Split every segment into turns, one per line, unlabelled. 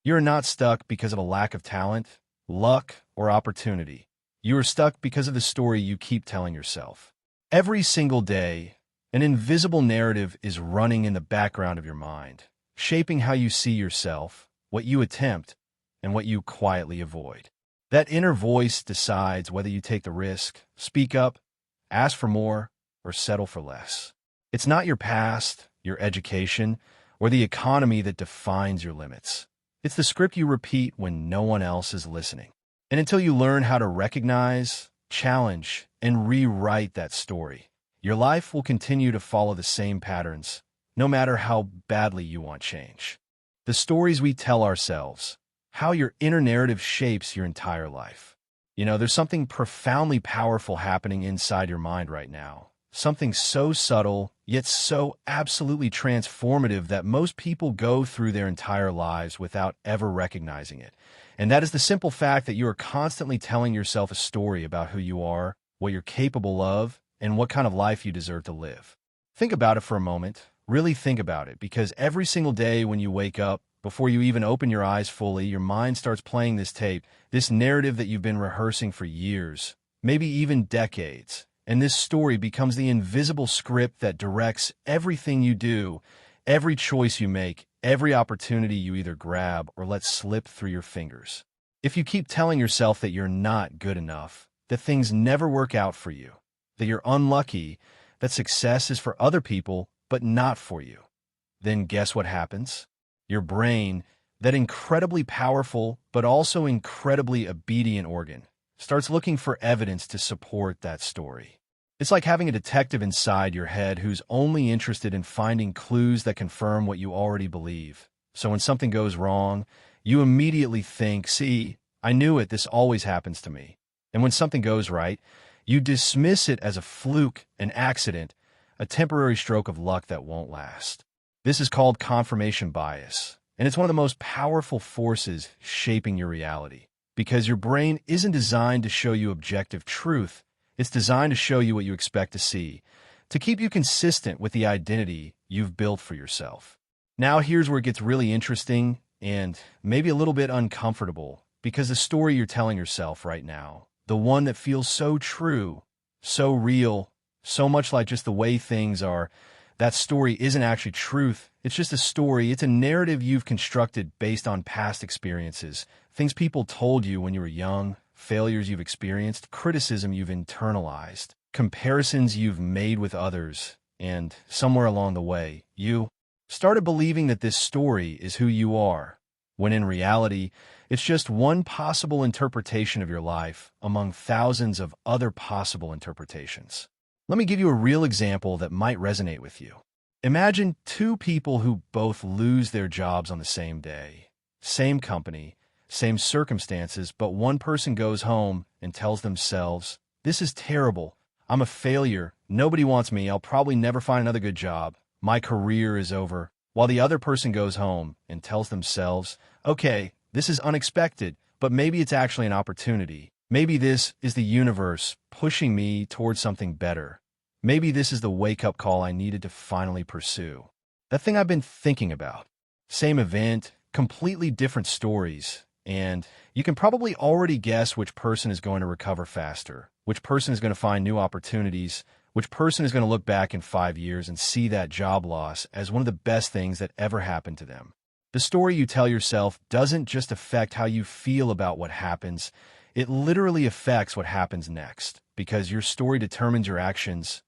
You are not stuck because of a lack of talent, luck, or opportunity. You are stuck because of the story you keep telling yourself. Every single day, an invisible narrative is running in the background of your mind, shaping how you see yourself, what you attempt, and what you quietly avoid. That inner voice decides whether you take the risk, speak up, ask for more, or settle for less. It's not your past, your education, or the economy that defines your limits. It's the script you repeat when no one else is listening. And until you learn how to recognize, challenge, and rewrite that story, your life will continue to follow the same patterns, no matter how badly you want change. The stories we tell ourselves, how your inner narrative shapes your entire life. There's something profoundly powerful happening inside your mind right now. Something so subtle, yet so absolutely transformative that most people go through their entire lives without ever recognizing it. And that is the simple fact that you are constantly telling yourself a story about who you are, what you're capable of, and what kind of life you deserve to live. Think about it for a moment. Really think about it, because every single day when you wake up, before you even open your eyes fully, your mind starts playing this tape, this narrative that you've been rehearsing for years, maybe even decades. And this story becomes the invisible script that directs everything you do, every choice you make, every opportunity you either grab or let slip through your fingers. If you keep telling yourself that you're not good enough, that things never work out for you, that you're unlucky, that success is for other people but not for you, then guess what happens? Your brain, that incredibly powerful but also incredibly obedient organ, starts looking for evidence to support that story. It's like having a detective inside your head who's only interested in finding clues that confirm what you already believe. So when something goes wrong, you immediately think, see, I knew it, this always happens to me. And when something goes right, you dismiss it as a fluke, an accident, a temporary stroke of luck that won't last. This is called confirmation bias, and it's one of the most powerful forces shaping your reality, because your brain isn't designed to show you objective truth. It's designed to show you what you expect to see, to keep you consistent with the identity you've built for yourself. Now here's where it gets really interesting and maybe a little bit uncomfortable, because the story you're telling yourself right now, the one that feels so true, so real, so much like just the way things are, that story isn't actually truth. It's just a story. It's a narrative you've constructed based on past experiences, things people told you when you were young, failures you've experienced, criticism you've internalized, comparisons you've made with others, and somewhere along the way, you started believing that this story is who you are, when in reality, it's just one possible interpretation of your life among thousands of other possible interpretations. Let me give you a real example that might resonate with you. Imagine two people who both lose their jobs on the same day, same company, same circumstances, but one person goes home and tells themselves, "This is terrible. I'm a failure. Nobody wants me. I'll probably never find another good job. My career is over." While the other person goes home and tells themselves, "Okay, this is unexpected, but maybe it's actually an opportunity. Maybe this is the universe pushing me towards something better. Maybe this is the wake-up call I needed to finally pursue." That thing I've been thinking about. Same event, completely different stories. And you can probably already guess which person is going to recover faster, which person is going to find new opportunities, which person is going to look back in 5 years and see that job loss as one of the best things that ever happened to them. The story you tell yourself doesn't just affect how you feel about what happens, it literally affects what happens next, because your story determines your actions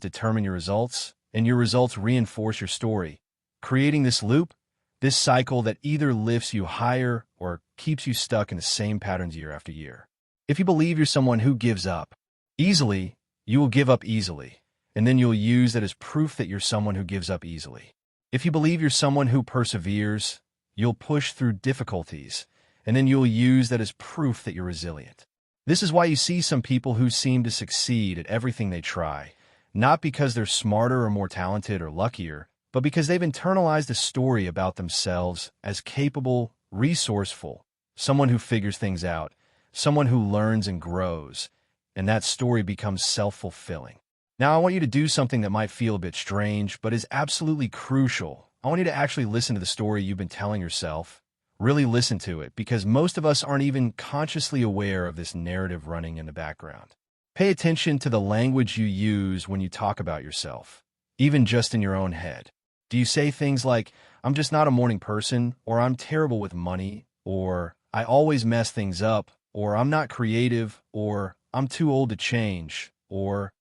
determine your results, and your results reinforce your story, creating this loop, this cycle that either lifts you higher or keeps you stuck in the same patterns year after year. If you believe you're someone who gives up easily, you will give up easily, and then you'll use that as proof that you're someone who gives up easily. If you believe you're someone who perseveres, you'll push through difficulties, and then you'll use that as proof that you're resilient. This is why you see some people who seem to succeed at everything they try, not because they're smarter or more talented or luckier, but because they've internalized a story about themselves as capable, resourceful, someone who figures things out, someone who learns and grows, and that story becomes self-fulfilling. Now, I want you to do something that might feel a bit strange, but is absolutely crucial. I want you to actually listen to the story you've been telling yourself. Really listen to it, because most of us aren't even consciously aware of this narrative running in the background. Pay attention to the language you use when you talk about yourself, even just in your own head. Do you say things like, "I'm just not a morning person," or "I'm terrible with money," or "I always mess things up," or "I'm not creative," or "I'm too old to change," or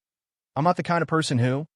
"I'm not the kind of person who..."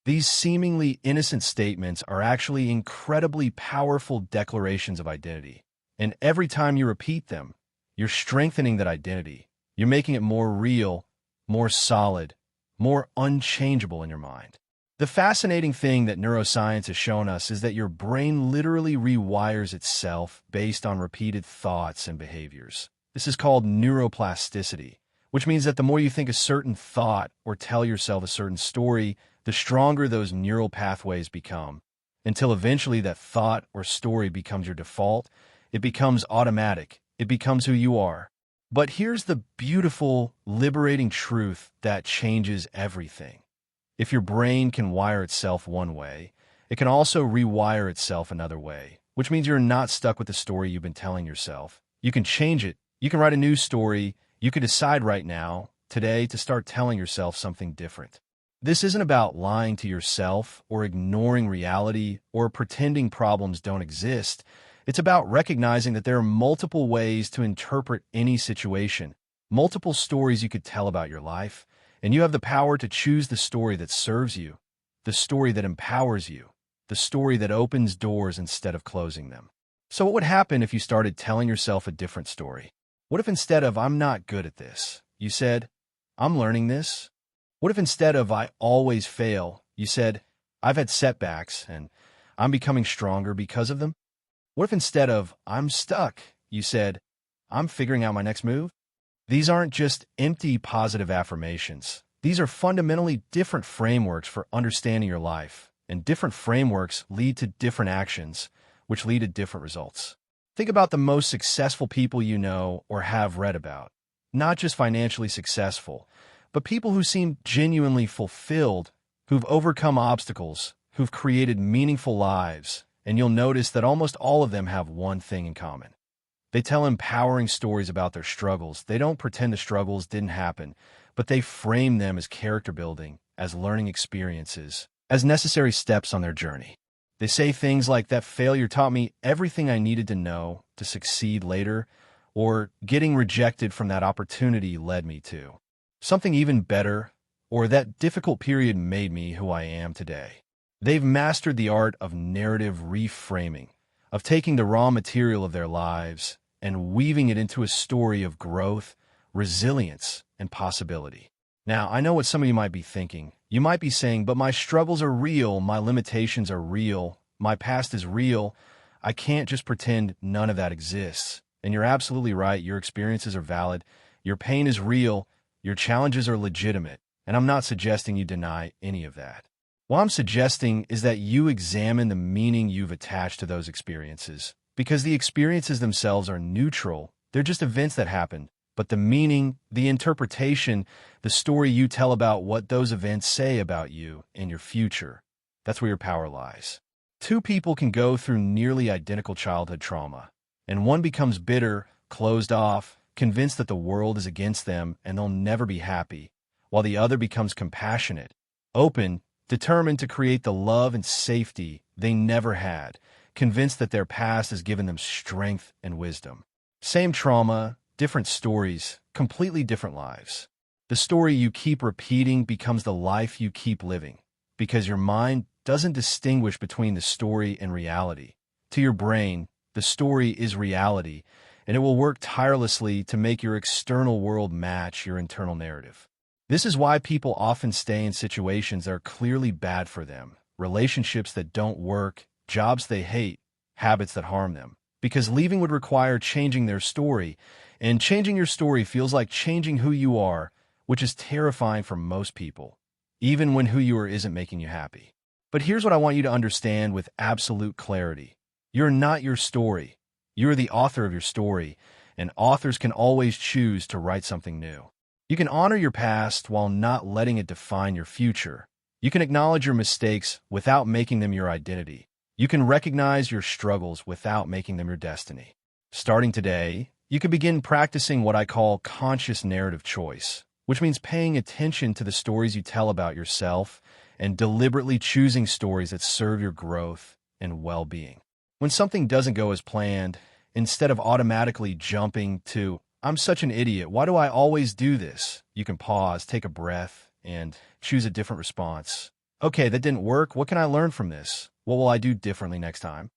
These seemingly innocent statements are actually incredibly powerful declarations of identity. And every time you repeat them, you're strengthening that identity. You're making it more real, more solid, more unchangeable in your mind. The fascinating thing that neuroscience has shown us is that your brain literally rewires itself based on repeated thoughts and behaviors. This is called neuroplasticity, which means that the more you think a certain thought or tell yourself a certain story, the stronger those neural pathways become, until eventually that thought or story becomes your default. It becomes automatic. It becomes who you are. But here's the beautiful, liberating truth that changes everything. If your brain can wire itself one way, it can also rewire itself another way, which means you're not stuck with the story you've been telling yourself. You can change it. You can write a new story. You can decide right now, today, to start telling yourself something different. This isn't about lying to yourself or ignoring reality or pretending problems don't exist. It's about recognizing that there are multiple ways to interpret any situation, multiple stories you could tell about your life, and you have the power to choose the story that serves you, the story that empowers you, the story that opens doors instead of closing them. So what would happen if you started telling yourself a different story? What if instead of "I'm not good at this," you said, "I'm learning this"? What if instead of "I always fail," you said, "I've had setbacks and I'm becoming stronger because of them"? What if instead of "I'm stuck," you said, "I'm figuring out my next move"? These aren't just empty positive affirmations. These are fundamentally different frameworks for understanding your life, and different frameworks lead to different actions, which lead to different results. Think about the most successful people you know or have read about. Not just financially successful, but people who seem genuinely fulfilled, who've overcome obstacles, who've created meaningful lives, and you'll notice that almost all of them have one thing in common. They tell empowering stories about their struggles. They don't pretend the struggles didn't happen, but they frame them as character building, as learning experiences, as necessary steps on their journey. They say things like, "That failure taught me everything I needed to know to succeed later," or "Getting rejected from that opportunity led me to something even better," or "That difficult period made me who I am today." They've mastered the art of narrative reframing, of taking the raw material of their lives and weaving it into a story of growth, resilience, and possibility. Now, I know what some of you might be thinking. You might be saying, "But my struggles are real, my limitations are real, my past is real. I can't just pretend none of that exists." And you're absolutely right. Your experiences are valid. Your pain is real. Your challenges are legitimate, and I'm not suggesting you deny any of that. What I'm suggesting is that you examine the meaning you've attached to those experiences, because the experiences themselves are neutral. They're just events that happened, but the meaning, the interpretation, the story you tell about what those events say about you and your future, that's where your power lies. Two people can go through nearly identical childhood trauma, and one becomes bitter, closed off, convinced that the world is against them and they'll never be happy, while the other becomes compassionate, open, determined to create the love and safety they never had, convinced that their past has given them strength and wisdom. Same trauma, different stories, completely different lives. The story you keep repeating becomes the life you keep living, because your mind doesn't distinguish between the story and reality. To your brain, the story is reality, and it will work tirelessly to make your external world match your internal narrative. This is why people often stay in situations that are clearly bad for them, relationships that don't work, jobs they hate, habits that harm them. Because leaving would require changing their story, and changing your story feels like changing who you are, which is terrifying for most people, even when who you are isn't making you happy. But here's what I want you to understand with absolute clarity. You're not your story. You're the author of your story, and authors can always choose to write something new. You can honor your past while not letting it define your future. You can acknowledge your mistakes without making them your identity. You can recognize your struggles without making them your destiny. Starting today, you can begin practicing what I call conscious narrative choice, which means paying attention to the stories you tell about yourself and deliberately choosing stories that serve your growth and well-being. When something doesn't go as planned, instead of automatically jumping to, "I'm such an idiot, why do I always do this?" you can pause, take a breath, and choose a different response. Okay, that didn't work. What can I learn from this? What will I do differently next time?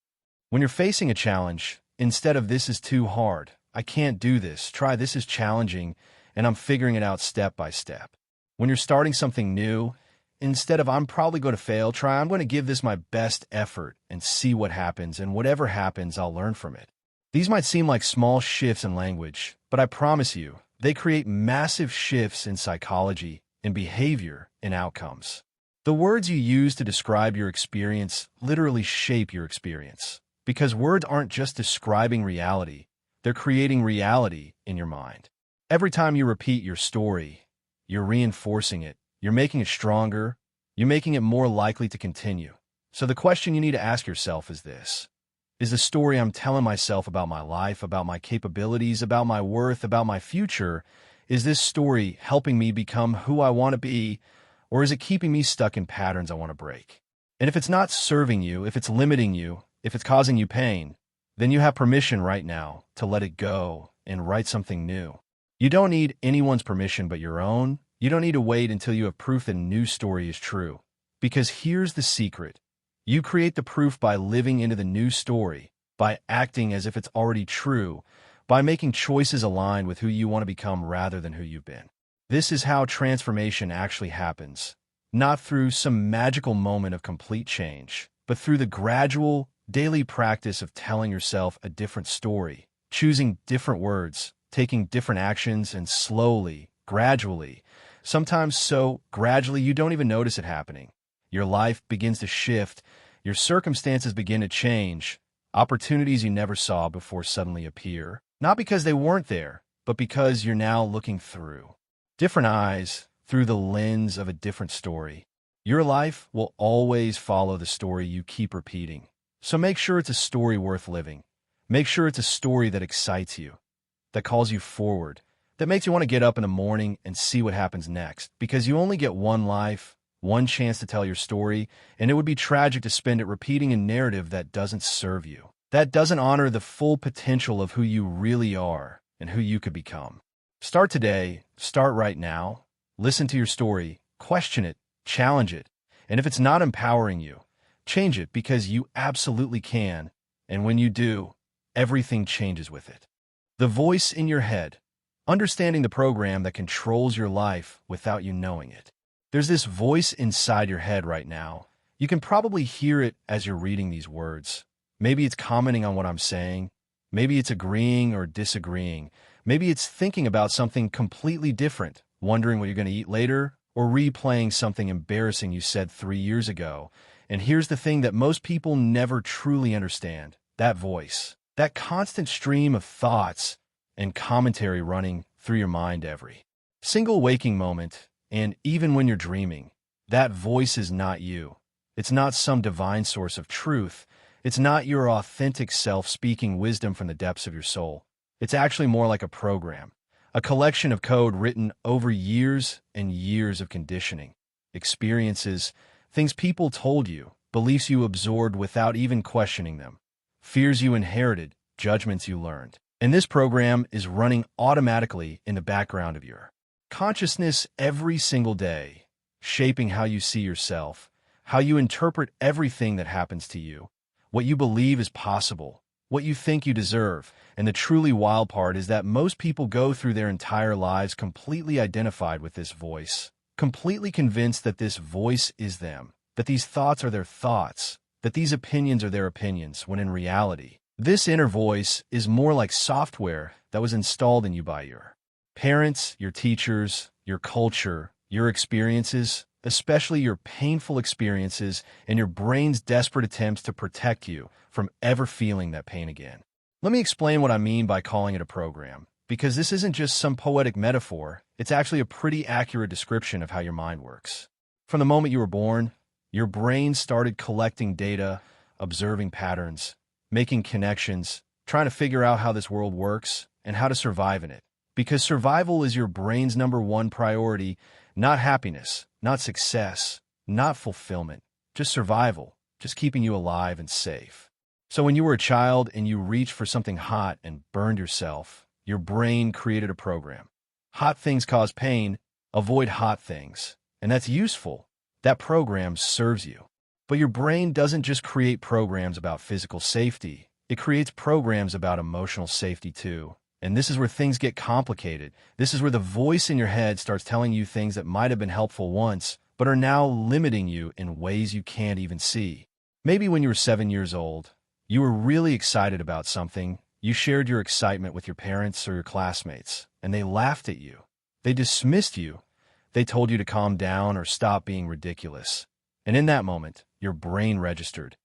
When you're facing a challenge, instead of "this is too hard, I can't do this," try "this is challenging, and I'm figuring it out step by step." When you're starting something new, instead of "I'm probably going to fail," try "I'm going to give this my best effort and see what happens, and whatever happens, I'll learn from it." These might seem like small shifts in language, but I promise you, they create massive shifts in psychology, in behavior, and outcomes. The words you use to describe your experience literally shape your experience, because words aren't just describing reality, they're creating reality in your mind. Every time you repeat your story, you're reinforcing it, you're making it stronger, you're making it more likely to continue. So the question you need to ask yourself is this: is the story I'm telling myself about my life, about my capabilities, about my worth, about my future, is this story helping me become who I want to be, or is it keeping me stuck in patterns I want to break? And if it's not serving you, if it's limiting you, if it's causing you pain, then you have permission right now to let it go and write something new. You don't need anyone's permission but your own. You don't need to wait until you have proof that a new story is true. Because here's the secret. You create the proof by living into the new story, by acting as if it's already true, by making choices aligned with who you want to become rather than who you've been. This is how transformation actually happens, not through some magical moment of complete change, but through the gradual, daily practice of telling yourself a different story, choosing different words, taking different actions, and slowly, gradually, sometimes so gradually you don't even notice it happening. Your life begins to shift, your circumstances begin to change, opportunities you never saw before suddenly appear, not because they weren't there, but because you're now looking through different eyes, through the lens of a different story. Your life will always follow the story you keep repeating. So make sure it's a story worth living. Make sure it's a story that excites you, that calls you forward, that makes you want to get up in the morning and see what happens next. Because you only get one life, one chance to tell your story, and it would be tragic to spend it repeating a narrative that doesn't serve you, that doesn't honor the full potential of who you really are and who you could become. Start today, start right now, listen to your story, question it, challenge it, and if it's not empowering you, change it because you absolutely can, and when you do, everything changes with it. The voice in your head, understanding the program that controls your life without you knowing it. There's this voice inside your head right now. You can probably hear it as you're reading these words. Maybe it's commenting on what I'm saying. Maybe it's agreeing or disagreeing. Maybe it's thinking about something completely different, wondering what you're going to eat later, or replaying something embarrassing you said 3 years ago. And here's the thing that most people never truly understand. That voice, that constant stream of thoughts and commentary running through your mind every single waking moment, and even when you're dreaming, that voice is not you. It's not some divine source of truth. It's not your authentic self speaking wisdom from the depths of your soul. It's actually more like a program, a collection of code written over years and years of conditioning, experiences, things people told you, beliefs you absorbed without even questioning them, fears you inherited, judgments you learned. And this program is running automatically in the background of your consciousness every single day, shaping how you see yourself, how you interpret everything that happens to you, what you believe is possible, what you think you deserve. And the truly wild part is that most people go through their entire lives completely identified with this voice, completely convinced that this voice is them, that these thoughts are their thoughts, that these opinions are their opinions, when in reality, this inner voice is more like software that was installed in you by your parents, your teachers, your culture, your experiences, especially your painful experiences, and your brain's desperate attempts to protect you from ever feeling that pain again. Let me explain what I mean by calling it a program, because this isn't just some poetic metaphor, it's actually a pretty accurate description of how your mind works. From the moment you were born, your brain started collecting data, observing patterns, making connections, trying to figure out how this world works and how to survive in it. Because survival is your brain's #1 priority, not happiness, not success, not fulfillment, just survival, just keeping you alive and safe. So when you were a child and you reached for something hot and burned yourself, your brain created a program. Hot things cause pain, avoid hot things. And that's useful. That program serves you. But your brain doesn't just create programs about physical safety. It creates programs about emotional safety too. And this is where things get complicated. This is where the voice in your head starts telling you things that might have been helpful once, but are now limiting you in ways you can't even see. Maybe when you were 7 years old, you were really excited about something. You shared your excitement with your parents or your classmates, and they laughed at you. They dismissed you. They told you to calm down or stop being ridiculous. And in that moment, your brain registered.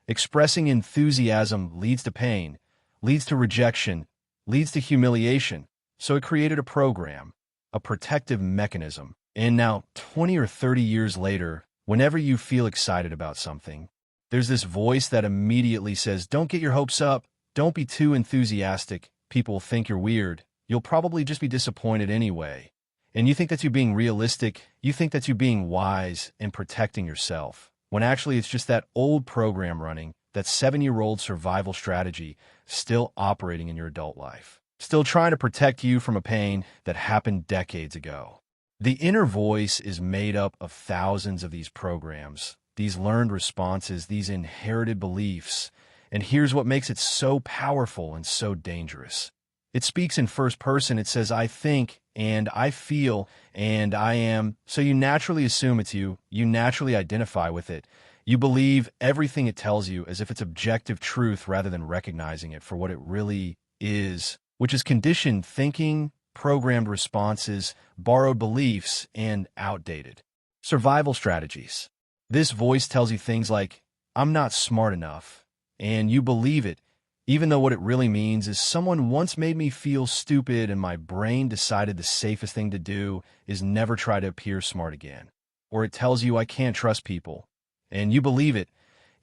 Expressing enthusiasm leads to pain, leads to rejection, leads to humiliation. So it created a program, a protective mechanism. And now, 20 or 30 years later, whenever you feel excited about something, there's this voice that immediately says, don't get your hopes up, don't be too enthusiastic, people will think you're weird, you'll probably just be disappointed anyway. And you think that you're being realistic, you think that you're being wise and protecting yourself, when actually it's just that old program running, that 7-year-old survival strategy still operating in your adult life, still trying to protect you from a pain that happened decades ago. The inner voice is made up of thousands of these programs, these learned responses, these inherited beliefs, and here's what makes it so powerful and so dangerous. It speaks in first person. It says, I think, and I feel, and I am. So you naturally assume it's you. You naturally identify with it. You believe everything it tells you as if it's objective truth rather than recognizing it for what it really is, which is conditioned thinking, programmed responses, borrowed beliefs, and outdated survival strategies. This voice tells you things like, I'm not smart enough, and you believe it, even though what it really means is someone once made me feel stupid and my brain decided the safest thing to do is never try to appear smart again. Or it tells you I can't trust people, and you believe it,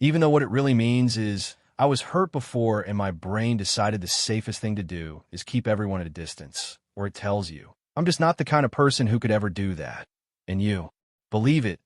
even though what it really means is I was hurt before and my brain decided the safest thing to do is keep everyone at a distance. Or it tells you, I'm just not the kind of person who could ever do that. And you believe it,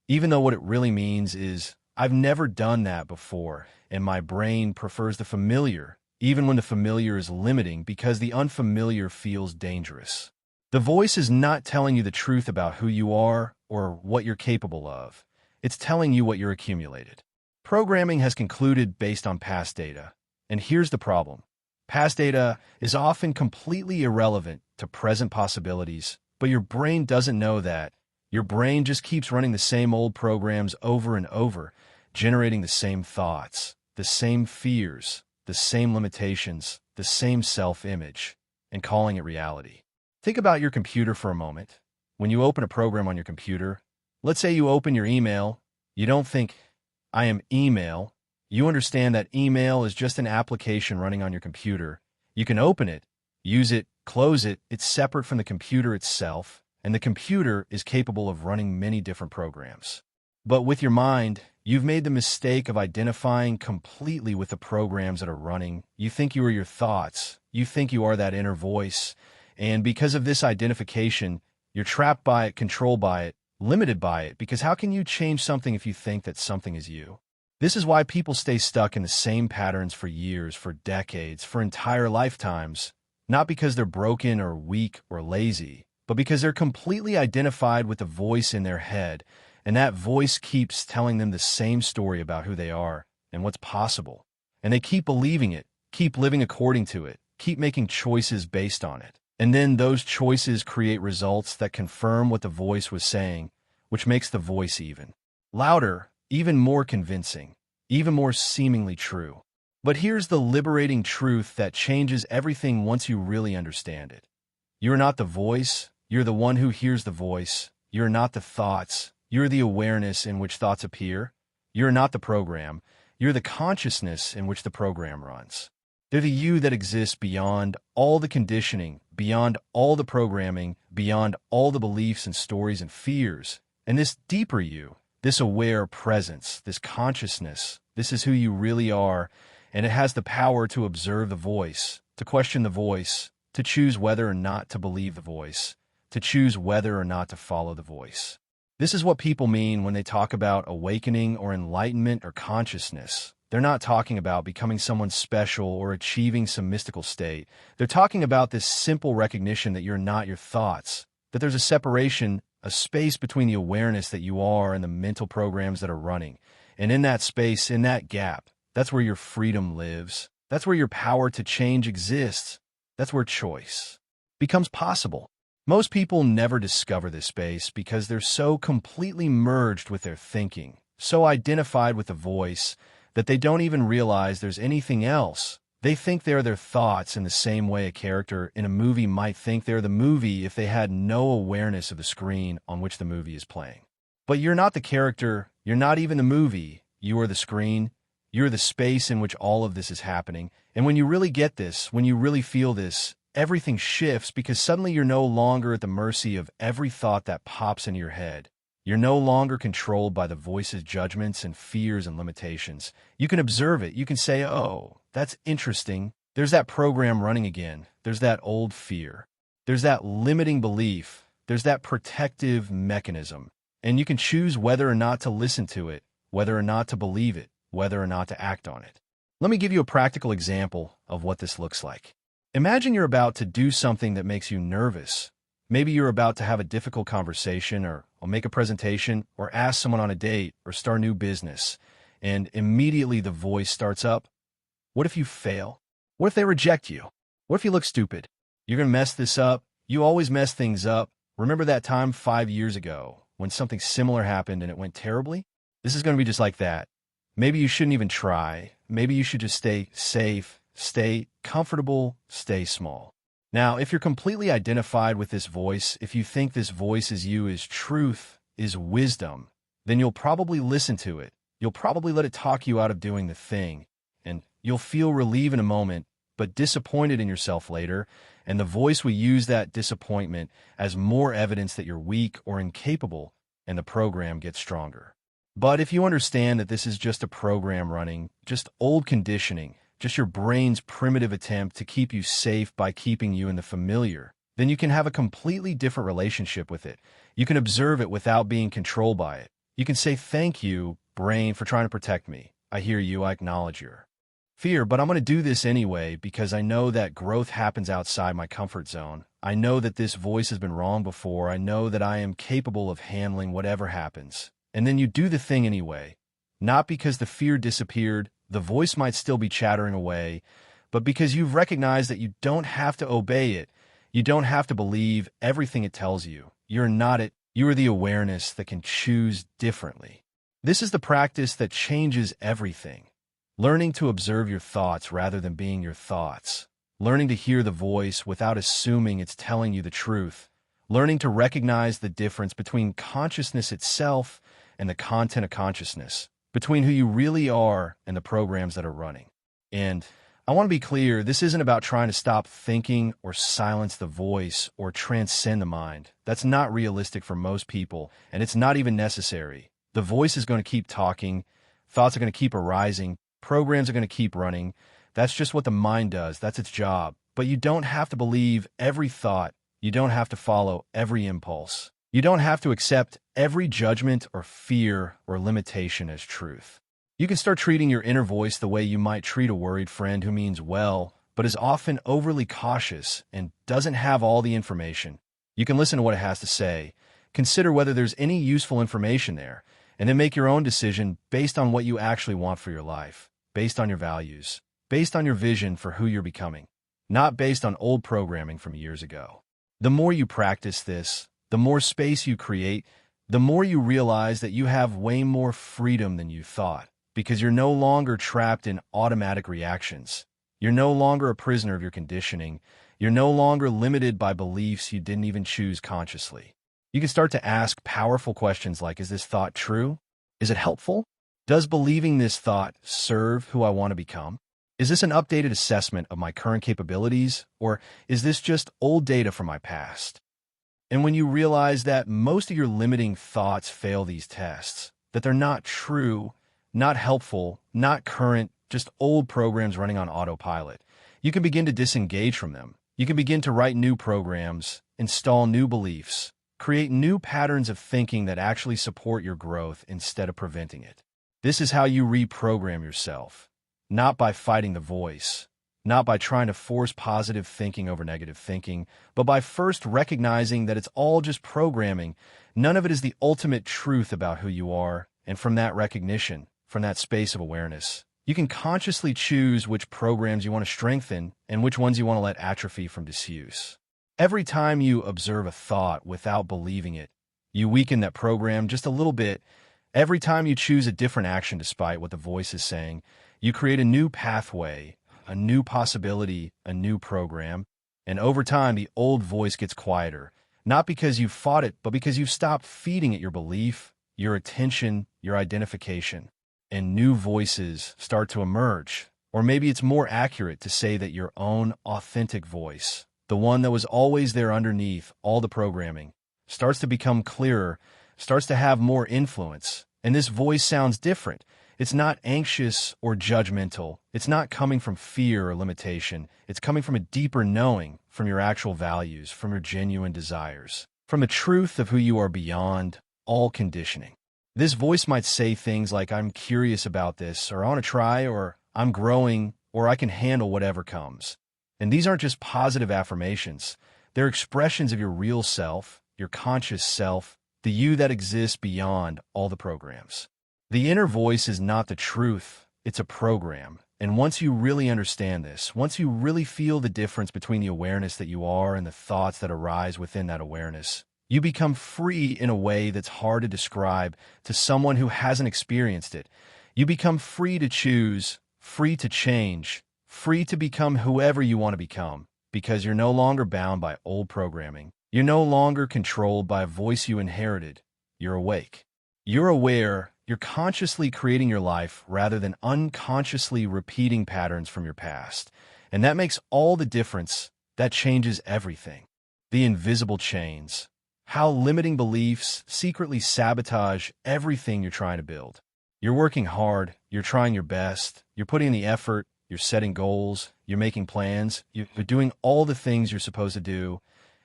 even though what it really means is I've never done that before, and my brain prefers the familiar, even when the familiar is limiting because the unfamiliar feels dangerous. The voice is not telling you the truth about who you are or what you're capable of. It's telling you what you're accumulated. Programming has concluded based on past data. And here's the problem. Past data is often completely irrelevant to present possibilities, but your brain doesn't know that. Your brain just keeps running the same old programs over and over, generating the same thoughts, the same fears, the same limitations, the same self-image, and calling it reality. Think about your computer for a moment. When you open a program on your computer, let's say you open your email, you don't think, I am email. You understand that email is just an application running on your computer. You can open it, use it, close it. It's separate from the computer itself, and the computer is capable of running many different programs. But with your mind, you've made the mistake of identifying completely with the programs that are running. You think you are your thoughts. You think you are that inner voice. And because of this identification, you're trapped by it, controlled by it, limited by it, because how can you change something if you think that something is you? This is why people stay stuck in the same patterns for years, for decades, for entire lifetimes, not because they're broken or weak or lazy, but because they're completely identified with the voice in their head, and that voice keeps telling them the same story about who they are and what's possible. And they keep believing it, keep living according to it, keep making choices based on it. And then those choices create results that confirm what the voice was saying, which makes the voice even louder, even more convincing, even more seemingly true. But here's the liberating truth that changes everything once you really understand it. You're not the voice, you're the one who hears the voice. You're not the thoughts, you're the awareness in which thoughts appear. You're not the program, you're the consciousness in which the program runs. They're the you that exists beyond all the conditioning, beyond all the programming, beyond all the beliefs and stories and fears. And this deeper you, this aware presence, this consciousness, this is who you really are, and it has the power to observe the voice, to question the voice, to choose whether or not to believe the voice, to choose whether or not to follow the voice. This is what people mean when they talk about awakening or enlightenment or consciousness. They're not talking about becoming someone special or achieving some mystical state. They're talking about this simple recognition that you're not your thoughts, that there's a separation, a space between the awareness that you are and the mental programs that are running. And in that space, in that gap, that's where your freedom lives. That's where your power to change exists. That's where choice becomes possible. Most people never discover this space because they're so completely merged with their thinking, so identified with the voice, that they don't even realize there's anything else. They think they're their thoughts in the same way a character in a movie might think they're the movie if they had no awareness of the screen on which the movie is playing. But you're not the character, you're not even the movie, you are the screen, you're the space in which all of this is happening. And when you really get this, when you really feel this, everything shifts because suddenly you're no longer at the mercy of every thought that pops into your head. You're no longer controlled by the voice's judgments and fears and limitations. You can observe it. You can say, oh, that's interesting. There's that program running again. There's that old fear. There's that limiting belief. There's that protective mechanism. And you can choose whether or not to listen to it, whether or not to believe it, whether or not to act on it. Let me give you a practical example of what this looks like. Imagine you're about to do something that makes you nervous. Maybe you're about to have a difficult conversation or make a presentation or ask someone on a date or start a new business, and immediately the voice starts up. What if you fail? What if they reject you? What if you look stupid? You're going to mess this up. You always mess things up. Remember that time 5 years ago when something similar happened and it went terribly? This is going to be just like that. Maybe you shouldn't even try. Maybe you should just stay safe, stay comfortable, stay small. Now, if you're completely identified with this voice, if you think this voice is you, is truth, is wisdom, then you'll probably listen to it. You'll probably let it talk you out of doing the thing, and you'll feel relief in a moment, but disappointed in yourself later, and the voice will use that disappointment as more evidence that you're weak or incapable, and the program gets stronger. But if you understand that this is just a program running, just old conditioning, just your brain's primitive attempt to keep you safe by keeping you in the familiar, then you can have a completely different relationship with it. You can observe it without being controlled by it. You can say, thank you, brain, for trying to protect me. I hear you, I acknowledge your fear, but I'm going to do this anyway because I know that growth happens outside my comfort zone. I know that this voice has been wrong before. I know that I am capable of handling whatever happens. And then you do the thing anyway, not because the fear disappeared. The voice might still be chattering away, but because you've recognized that you don't have to obey it, you don't have to believe everything it tells you. You're not it. You are the awareness that can choose differently. This is the practice that changes everything. Learning to observe your thoughts rather than being your thoughts. Learning to hear the voice without assuming it's telling you the truth. Learning to recognize the difference between consciousness itself and the content of consciousness, between who you really are and the programs that are running. And I want to be clear, this isn't about trying to stop thinking or silence the voice or transcend the mind. That's not realistic for most people, and it's not even necessary. The voice is going to keep talking, thoughts are going to keep arising, programs are going to keep running. That's just what the mind does. That's its job. But you don't have to believe every thought. You don't have to follow every impulse. You don't have to accept every judgment or fear or limitation as truth. You can start treating your inner voice the way you might treat a worried friend who means well, but is often overly cautious and doesn't have all the information. You can listen to what it has to say, consider whether there's any useful information there, and then make your own decision based on what you actually want for your life, based on your values, based on your vision for who you're becoming, not based on old programming from years ago. The more you practice this, the more space you create, the more you realize that you have way more freedom than you thought, because you're no longer trapped in automatic reactions. You're no longer a prisoner of your conditioning. You're no longer limited by beliefs you didn't even choose consciously. You can start to ask powerful questions like, is this thought true? Is it helpful? Does believing this thought serve who I want to become? Is this an updated assessment of my current capabilities, or is this just old data from my past? And when you realize that most of your limiting thoughts fail these tests, that they're not true, not helpful, not current, just old programs running on autopilot. You can begin to disengage from them. You can begin to write new programs, install new beliefs, create new patterns of thinking that actually support your growth instead of preventing it. This is how you reprogram yourself, not by fighting the voice, not by trying to force positive thinking over negative thinking, but by first recognizing that it's all just programming. None of it is the ultimate truth about who you are, and from that recognition, from that space of awareness, you can consciously choose which programs you want to strengthen and which ones you want to let atrophy from disuse. Every time you observe a thought without believing it, you weaken that program just a little bit. Every time you choose a different action despite what the voice is saying, you create a new pathway, a new possibility, a new program, and over time the old voice gets quieter, not because you've fought it, but because you've stopped feeding it your belief, your attention, your identification, and new voices start to emerge. Or maybe it's more accurate to say that your own authentic voice, the one that was always there underneath all the programming, starts to become clearer, starts to have more influence, and this voice sounds different. It's not anxious or judgmental. It's not coming from fear or limitation. It's coming from a deeper knowing, from your actual values, from your genuine desires, from the truth of who you are beyond all conditioning. This voice might say things like, I'm curious about this, or I want to try, or I'm growing, or I can handle whatever comes. And these aren't just positive affirmations. They're expressions of your real self, your conscious self, the you that exists beyond all the programs. The inner voice is not the truth, it's a program. And once you really understand this, once you really feel the difference between the awareness that you are and the thoughts that arise within that awareness, you become free in a way that's hard to describe to someone who hasn't experienced it. You become free to choose, free to change, free to become whoever you want to become, because you're no longer bound by old programming. You're no longer controlled by a voice you inherited. You're awake. You're aware. You're consciously creating your life rather than unconsciously repeating patterns from your past. And that makes all the difference. That changes everything. The invisible chains. How limiting beliefs secretly sabotage everything you're trying to build. You're working hard. You're trying your best. You're putting in the effort. You're setting goals. You're making plans. You're doing all the things you're supposed to do.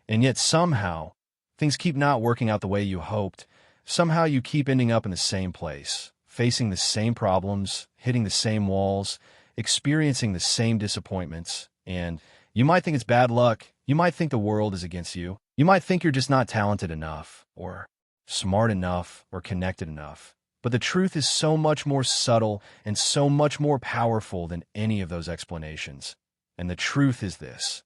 And yet somehow, things keep not working out the way you hoped. Somehow you keep ending up in the same place, facing the same problems, hitting the same walls, experiencing the same disappointments. And you might think it's bad luck. You might think the world is against you. You might think you're just not talented enough, or smart enough, or connected enough. But the truth is so much more subtle and so much more powerful than any of those explanations. And the truth is this.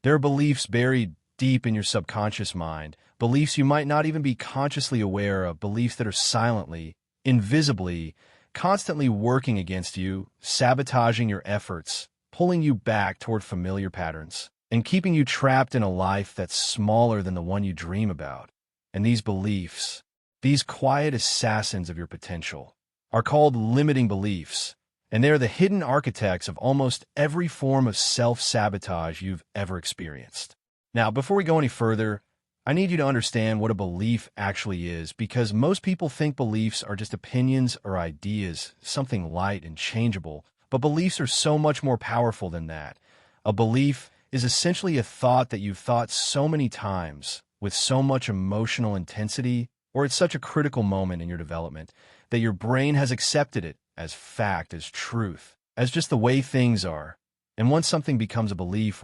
There are beliefs buried deep in your subconscious mind, beliefs you might not even be consciously aware of, beliefs that are silently, invisibly, constantly working against you, sabotaging your efforts, pulling you back toward familiar patterns, and keeping you trapped in a life that's smaller than the one you dream about. And these beliefs, these quiet assassins of your potential, are called limiting beliefs, and they are the hidden architects of almost every form of self-sabotage you've ever experienced. Now, before we go any further, I need you to understand what a belief actually is, because most people think beliefs are just opinions or ideas, something light and changeable, but beliefs are so much more powerful than that. A belief is essentially a thought that you've thought so many times, with so much emotional intensity, or at such a critical moment in your development, that your brain has accepted it as fact, as truth, as just the way things are. And once something becomes a belief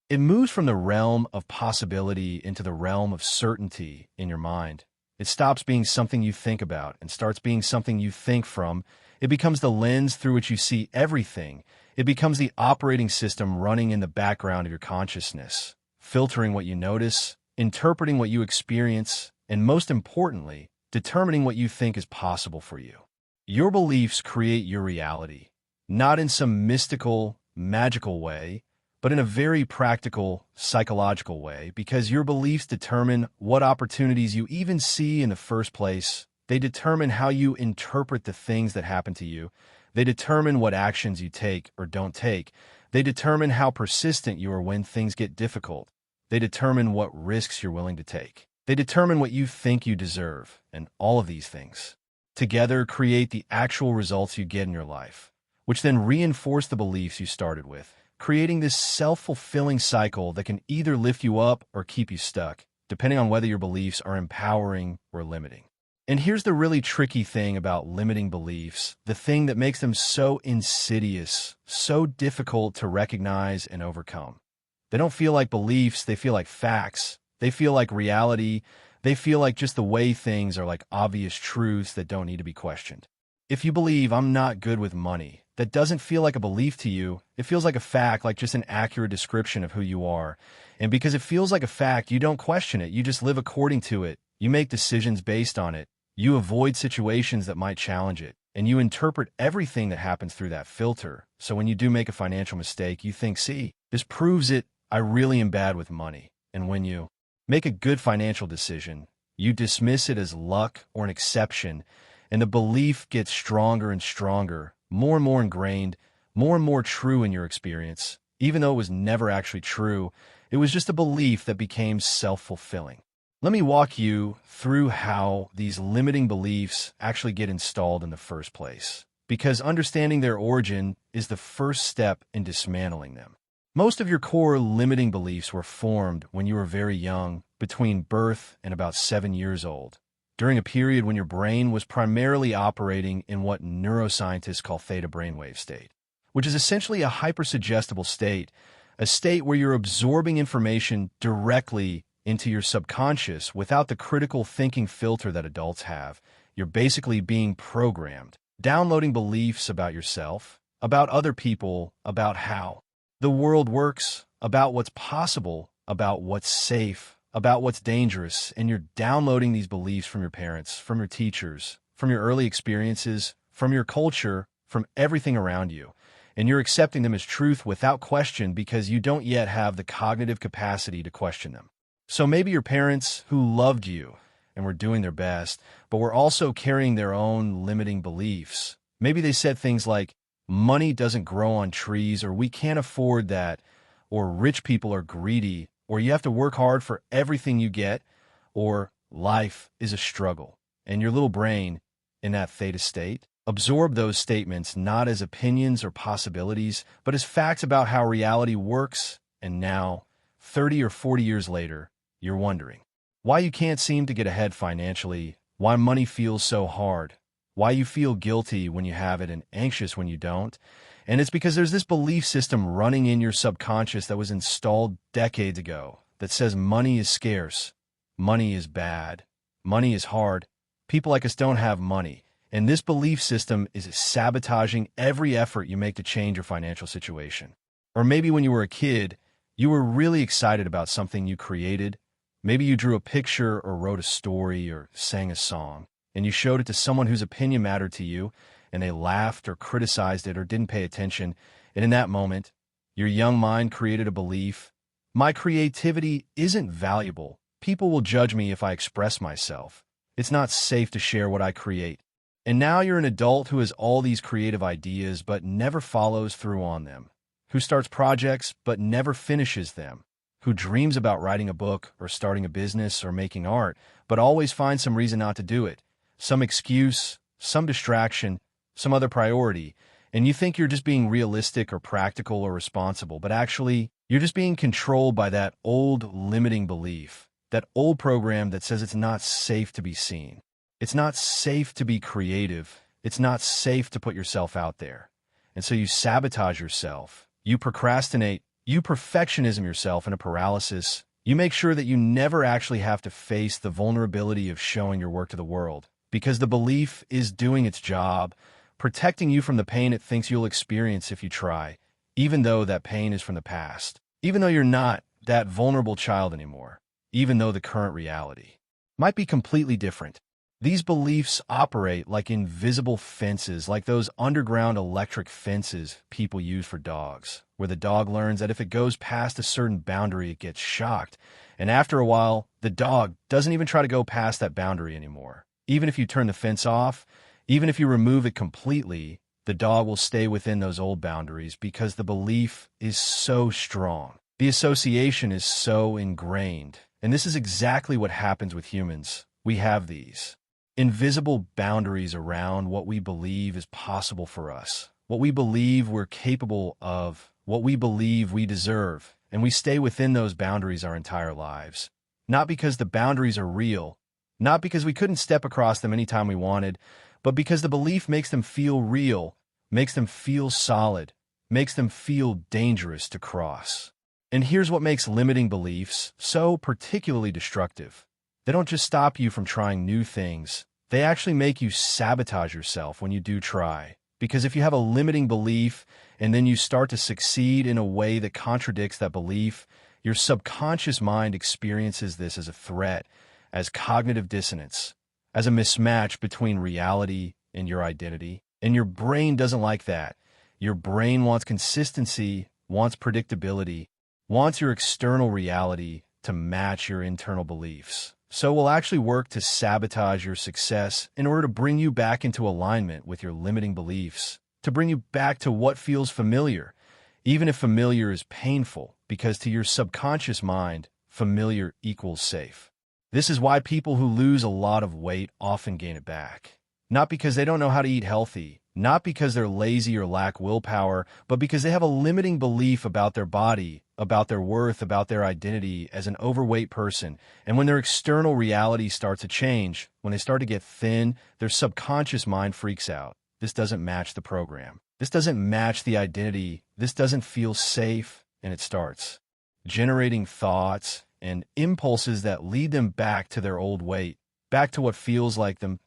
it moves from the realm of possibility into the realm of certainty in your mind. It stops being something you think about and starts being something you think from. It becomes the lens through which you see everything. It becomes the operating system running in the background of your consciousness, filtering what you notice, interpreting what you experience, and most importantly, determining what you think is possible for you. Your beliefs create your reality, not in some mystical, magical way, but in a very practical, psychological way, because your beliefs determine what opportunities you even see in the first place. They determine how you interpret the things that happen to you. They determine what actions you take or don't take. They determine how persistent you are when things get difficult. They determine what risks you're willing to take. They determine what you think you deserve, and all of these things together create the actual results you get in your life. which then reinforce the beliefs you started with, creating this self-fulfilling cycle that can either lift you up or keep you stuck, depending on whether your beliefs are empowering or limiting. And here's the really tricky thing about limiting beliefs, the thing that makes them so insidious, so difficult to recognize and overcome. They don't feel like beliefs, they feel like facts. They feel like reality. They feel like just the way things are, like obvious truths that don't need to be questioned. If you believe I'm not good with money, that doesn't feel like a belief to you. It feels like a fact, like just an accurate description of who you are. And because it feels like a fact, you don't question it. You just live according to it. You make decisions based on it. You avoid situations that might challenge it. And you interpret everything that happens through that filter. So when you do make a financial mistake, you think, see, this proves it. I really am bad with money. And when you make a good financial decision, you dismiss it as luck or an exception, and the belief gets stronger and stronger, more and more ingrained, more and more true in your experience. Even though it was never actually true, it was just a belief that became self-fulfilling. Let me walk you through how these limiting beliefs actually get installed in the first place, because understanding their origin is the first step in dismantling them. Most of your core limiting beliefs were formed when you were very young, between birth and about 7 years old, during a period when your brain was primarily operating in what neuroscientists call theta brainwave state, which is essentially a hypersuggestible state, a state where you're absorbing information directly into your subconscious without the critical thinking filter that adults have. You're basically being programmed, downloading beliefs about yourself, about other people, about how the world works, about what's possible, about what's safe, about what's dangerous, and you're downloading these beliefs from your parents, from your teachers, from your early experiences, from your culture, from everything around you. And you're accepting them as truth without question because you don't yet have the cognitive capacity to question them. So maybe your parents, who loved you and were doing their best, but were also carrying their own limiting beliefs. Maybe they said things like, money doesn't grow on trees, or we can't afford that, or rich people are greedy, or you have to work hard for everything you get, or life is a struggle. And your little brain, in that theta state, absorbed those statements not as opinions or possibilities, but as facts about how reality works. And now, 30 or 40 years later, you're wondering why you can't seem to get ahead financially, why money feels so hard, why you feel guilty when you have it and anxious when you don't. And it's because there's this belief system running in your subconscious that was installed decades ago that says money is scarce, money is bad, money is hard, people like us don't have money. And this belief system is sabotaging every effort you make to change your financial situation. Or maybe when you were a kid, you were really excited about something you created. Maybe you drew a picture or wrote a story or sang a song, and you showed it to someone whose opinion mattered to you, and they laughed or criticized it or didn't pay attention. And in that moment, your young mind created a belief: my creativity isn't valuable. People will judge me if I express myself. It's not safe to share what I create. And now you're an adult who has all these creative ideas but never follows through on them, who starts projects but never finishes them, who dreams about writing a book or starting a business or making art, but always finds some reason not to do it, some excuse, some distraction, some other priority, and you think you're just being realistic or practical or responsible, but actually, you're just being controlled by that old limiting belief, that old program that says it's not safe to be seen. It's not safe to be creative. It's not safe to put yourself out there. And so you sabotage yourself. You procrastinate. You perfectionism yourself in a paralysis. You make sure that you never actually have to face the vulnerability of showing your work to the world, because the belief is doing its job, protecting you from the pain it thinks you'll experience if you try, even though that pain is from the past, even though you're not that vulnerable child anymore, even though the current reality might be completely different. These beliefs operate like invisible fences, like those underground electric fences people use for dogs, where the dog learns that if it goes past a certain boundary, it gets shocked. And after a while, the dog doesn't even try to go past that boundary anymore. Even if you turn the fence off, even if you remove it completely, the dog will stay within those old boundaries because the belief is so strong. The association is so ingrained. And this is exactly what happens with humans. We have these invisible boundaries around what we believe is possible for us. what we believe we're capable of, what we believe we deserve, and we stay within those boundaries our entire lives. Not because the boundaries are real, not because we couldn't step across them anytime we wanted, but because the belief makes them feel real, makes them feel solid, makes them feel dangerous to cross. And here's what makes limiting beliefs so particularly destructive. They don't just stop you from trying new things, they actually make you sabotage yourself when you do try. Because if you have a limiting belief and then you start to succeed in a way that contradicts that belief, your subconscious mind experiences this as a threat, as cognitive dissonance, as a mismatch between reality and your identity. And your brain doesn't like that. Your brain wants consistency, wants predictability, wants your external reality to match your internal beliefs. So we'll actually work to sabotage your success in order to bring you back into alignment with your limiting beliefs, to bring you back to what feels familiar, even if familiar is painful, because to your subconscious mind, familiar equals safe. This is why people who lose a lot of weight often gain it back. Not because they don't know how to eat healthy, not because they're lazy or lack willpower, but because they have a limiting belief about their body, about their worth, about their identity as an overweight person. And when their external reality starts to change, when they start to get thin, their subconscious mind freaks out. This doesn't match the program. This doesn't match the identity. This doesn't feel safe, and it starts generating thoughts and impulses that lead them back to their old weight, back to what feels like them,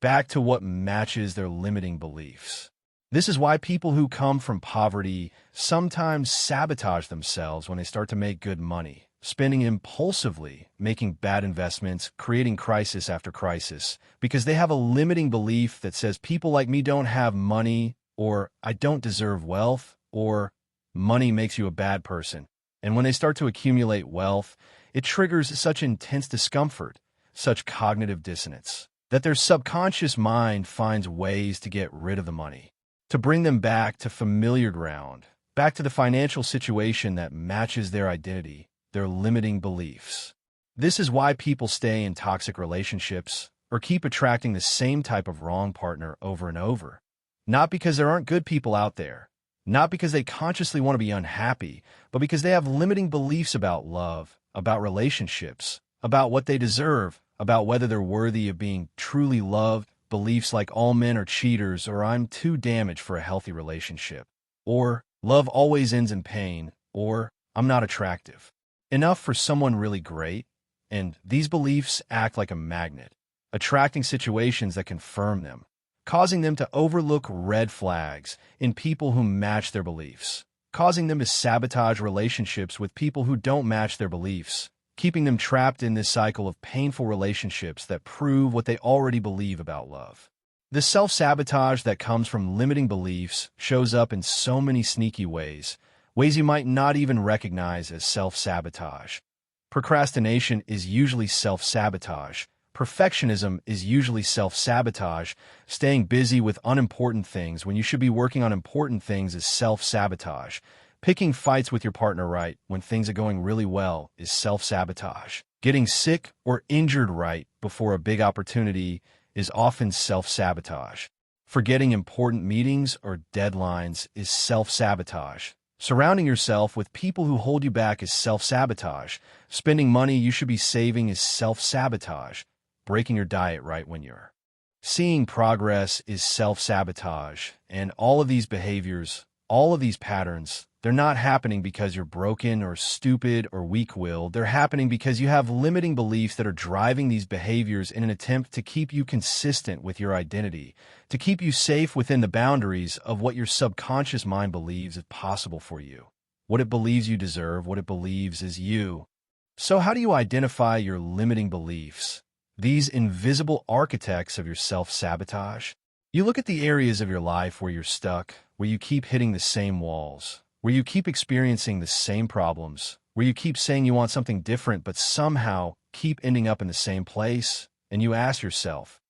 back to what matches their limiting beliefs. This is why people who come from poverty sometimes sabotage themselves when they start to make good money, spending impulsively, making bad investments, creating crisis after crisis, because they have a limiting belief that says people like me don't have money, or I don't deserve wealth, or money makes you a bad person. And when they start to accumulate wealth, it triggers such intense discomfort, such cognitive dissonance, that their subconscious mind finds ways to get rid of the money, to bring them back to familiar ground, back to the financial situation that matches their identity, their limiting beliefs. This is why people stay in toxic relationships or keep attracting the same type of wrong partner over and over. Not because there aren't good people out there, not because they consciously want to be unhappy, but because they have limiting beliefs about love, about relationships, about what they deserve, about whether they're worthy of being truly loved, beliefs like all men are cheaters, or I'm too damaged for a healthy relationship, or love always ends in pain, or I'm not attractive enough for someone really great. And these beliefs act like a magnet, attracting situations that confirm them, causing them to overlook red flags in people who match their beliefs, causing them to sabotage relationships with people who don't match their beliefs, keeping them trapped in this cycle of painful relationships that prove what they already believe about love. The self-sabotage that comes from limiting beliefs shows up in so many sneaky ways, ways you might not even recognize as self-sabotage. Procrastination is usually self-sabotage. Perfectionism is usually self-sabotage. Staying busy with unimportant things when you should be working on important things is self-sabotage. Picking fights with your partner right when things are going really well is self-sabotage. Getting sick or injured right before a big opportunity is often self-sabotage. Forgetting important meetings or deadlines is self-sabotage. Surrounding yourself with people who hold you back is self-sabotage. Spending money you should be saving is self-sabotage. Breaking your diet right when you're seeing progress is self-sabotage. And all of these behaviors, all of these patterns, they're not happening because you're broken or stupid or weak-willed. They're happening because you have limiting beliefs that are driving these behaviors in an attempt to keep you consistent with your identity, to keep you safe within the boundaries of what your subconscious mind believes is possible for you, what it believes you deserve, what it believes is you. So how do you identify your limiting beliefs, these invisible architects of your self-sabotage? You look at the areas of your life where you're stuck, where you keep hitting the same walls, where you keep experiencing the same problems, where you keep saying you want something different but somehow keep ending up in the same place, and you ask yourself,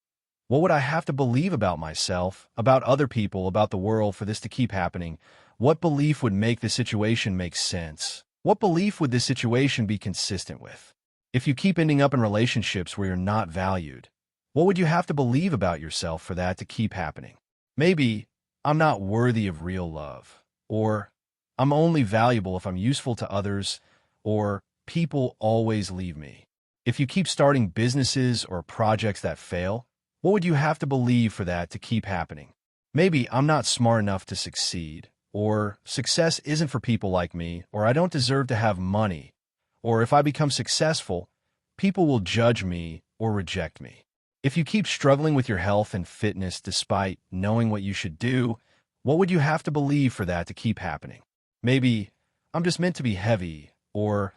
what would I have to believe about myself, about other people, about the world for this to keep happening? What belief would make this situation make sense? What belief would this situation be consistent with? If you keep ending up in relationships where you're not valued, what would you have to believe about yourself for that to keep happening? Maybe I'm not worthy of real love, or I'm only valuable if I'm useful to others, or people always leave me. If you keep starting businesses or projects that fail, what would you have to believe for that to keep happening? Maybe I'm not smart enough to succeed, or success isn't for people like me, or I don't deserve to have money, or if I become successful, people will judge me or reject me. If you keep struggling with your health and fitness despite knowing what you should do, what would you have to believe for that to keep happening? Maybe I'm just meant to be heavy, or